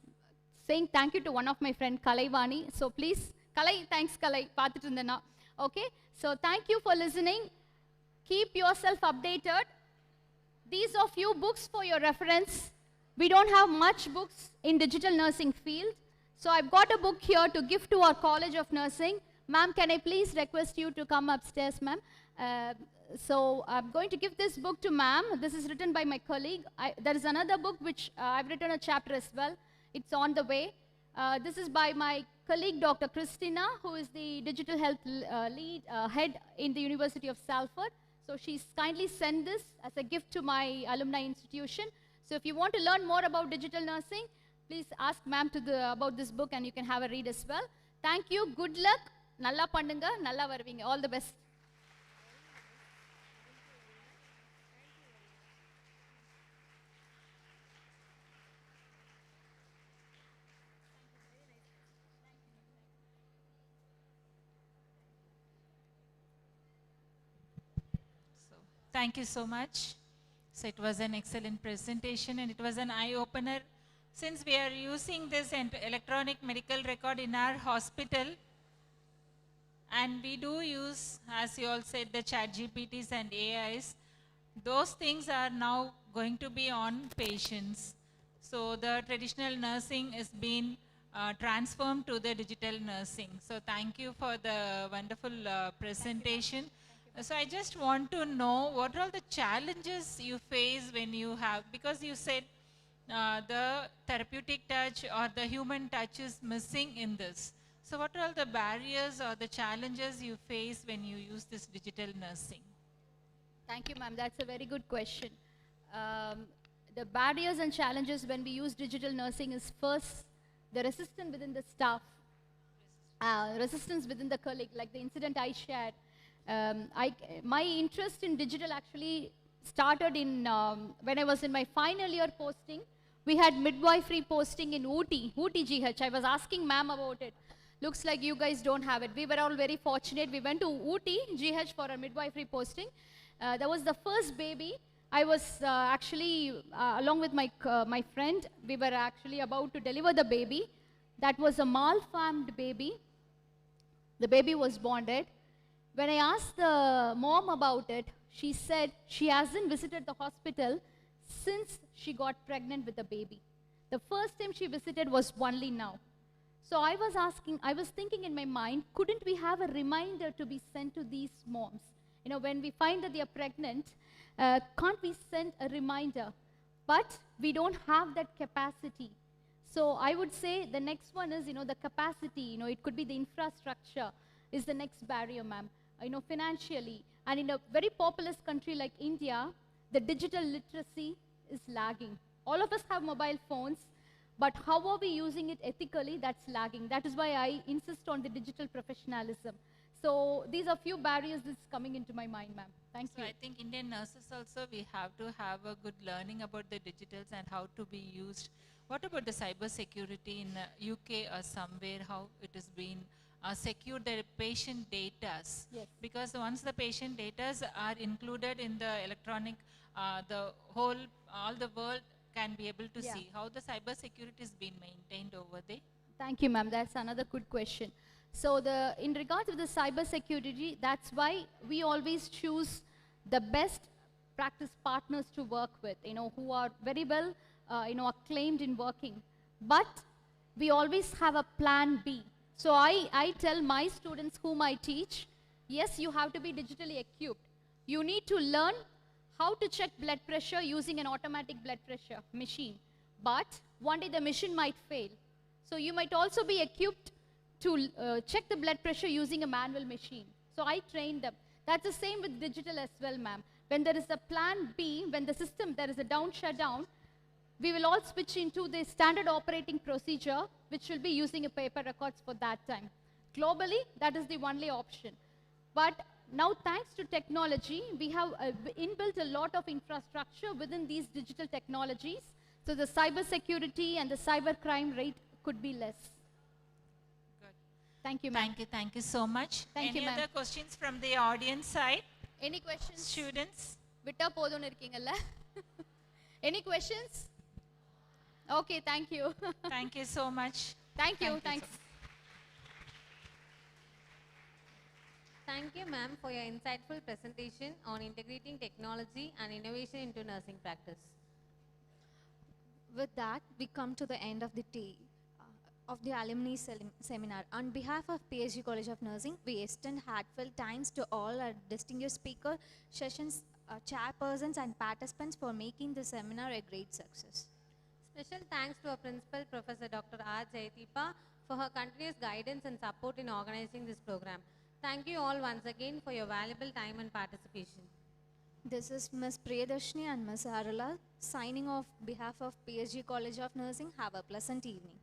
saying thank you to one of my friend, Kalaivani. So please, Kalai, thanks Kalai. Okay, so thank you for listening. Keep yourself updated. These are few books for your reference. We don't have much books in digital nursing field. So I've got a book here to give to our College of Nursing. Ma'am, can I please request you to come upstairs, ma'am? So I'm going to give this book to ma'am. This is written by my colleague. There is another book which I've written a chapter as well. It's on the way. This is by my colleague, Dr. Christina, who is the digital health lead head in the University of Salford. So she's kindly sent this as a gift to my alumni institution. So if you want to learn more about digital nursing, please ask ma'am about this book and you can have a read as well. Thank you. Good luck. Nalla pandunga, nalla varvinga. All the best. Thank you so much. So it was an excellent presentation and it was an eye-opener. Since we are using this electronic medical record in our hospital, and we do use, as you all said, the chat GPTs and AIs, those things are now going to be on patients. So the traditional nursing is being transformed to the digital nursing. So thank you for the wonderful presentation. So I just want to know what are the challenges you face when you have, because you said the therapeutic touch or the human touch is missing in this. So what are the barriers or the challenges you face when you use this digital nursing? Thank you, ma'am. That's a very good question. The barriers and challenges when we use digital nursing is first the resistance within the staff, resistance within the colleague, like the incident I shared. My interest in digital actually started in when I was in my final year posting. We had midwifery posting in Ooty GH. I was asking ma'am about it. Looks like you guys don't have it. We were all very fortunate. We went to Ooty GH for a midwifery posting. That was the first baby. I was actually, along with my friend, we were actually about to deliver the baby. That was a malformed baby. The baby was born dead. When I asked the mom about it, she said she hasn't visited the hospital since she got pregnant with the baby. The first time she visited was only now. So I was thinking in my mind, couldn't we have a reminder to be sent to these moms? You know, when we find that they are pregnant, can't we send a reminder? But we don't have that capacity. So I would say the next one is, the capacity, it could be the infrastructure is the next barrier, ma'am. Financially. And in a very populous country like India, the digital literacy is lagging. All of us have mobile phones, but how are we using it ethically? That's lagging. That is why I insist on the digital professionalism. So these are few barriers that's coming into my mind, ma'am. Thank you. So I think Indian nurses also, we have to have a good learning about the digitals and how to be used. What about the cyber security in UK or somewhere, how it is being secure the patient data? Yes. Because once the patient data are included in the electronic, all the world can be able to see how the cyber security is being maintained over there. Thank you, ma'am. That's another good question. So in regards to the cyber security, that's why we always choose the best practice partners to work with, who are very well, acclaimed in working. But we always have a plan B. So I tell my students whom I teach, yes, you have to be digitally equipped, You need to learn how to check blood pressure using an automatic blood pressure machine. But one day the machine might fail. So you might also be equipped to check the blood pressure using a manual machine. So I trained them. That's the same with digital as well, ma'am. When there is a plan B, when the system, there is a shutdown, we will all switch into the standard operating procedure, which will be using a paper records for that time. Globally, that is the only option. But now, thanks to technology, we have inbuilt a lot of infrastructure within these digital technologies. So the cyber security and the cyber crime rate could be less. Good. Thank you, ma'am. Thank you so much. Thank you, Any ma'am. other questions from the audience side? Any questions? Students? Vitta podonu irkingalla. Any questions? Okay, thank you. Thank you so much. Thank you, Thank you, thanks. sir. Thank you, ma'am, for your insightful presentation on integrating technology and innovation into nursing practice. With that, we come to the end of the day of the alumni seminar. On behalf of PSG College of Nursing, we extend heartfelt thanks to all our distinguished speaker, sessions, chairpersons and participants for making the seminar a great success. Special thanks to our principal, Professor Dr. R. Jayatipa, for her continuous guidance and support in organizing this program. Thank you all once again for your valuable time and participation. This is Ms. Priyadarshini and Ms. Arula signing off behalf of PSG College of Nursing. Have a pleasant evening.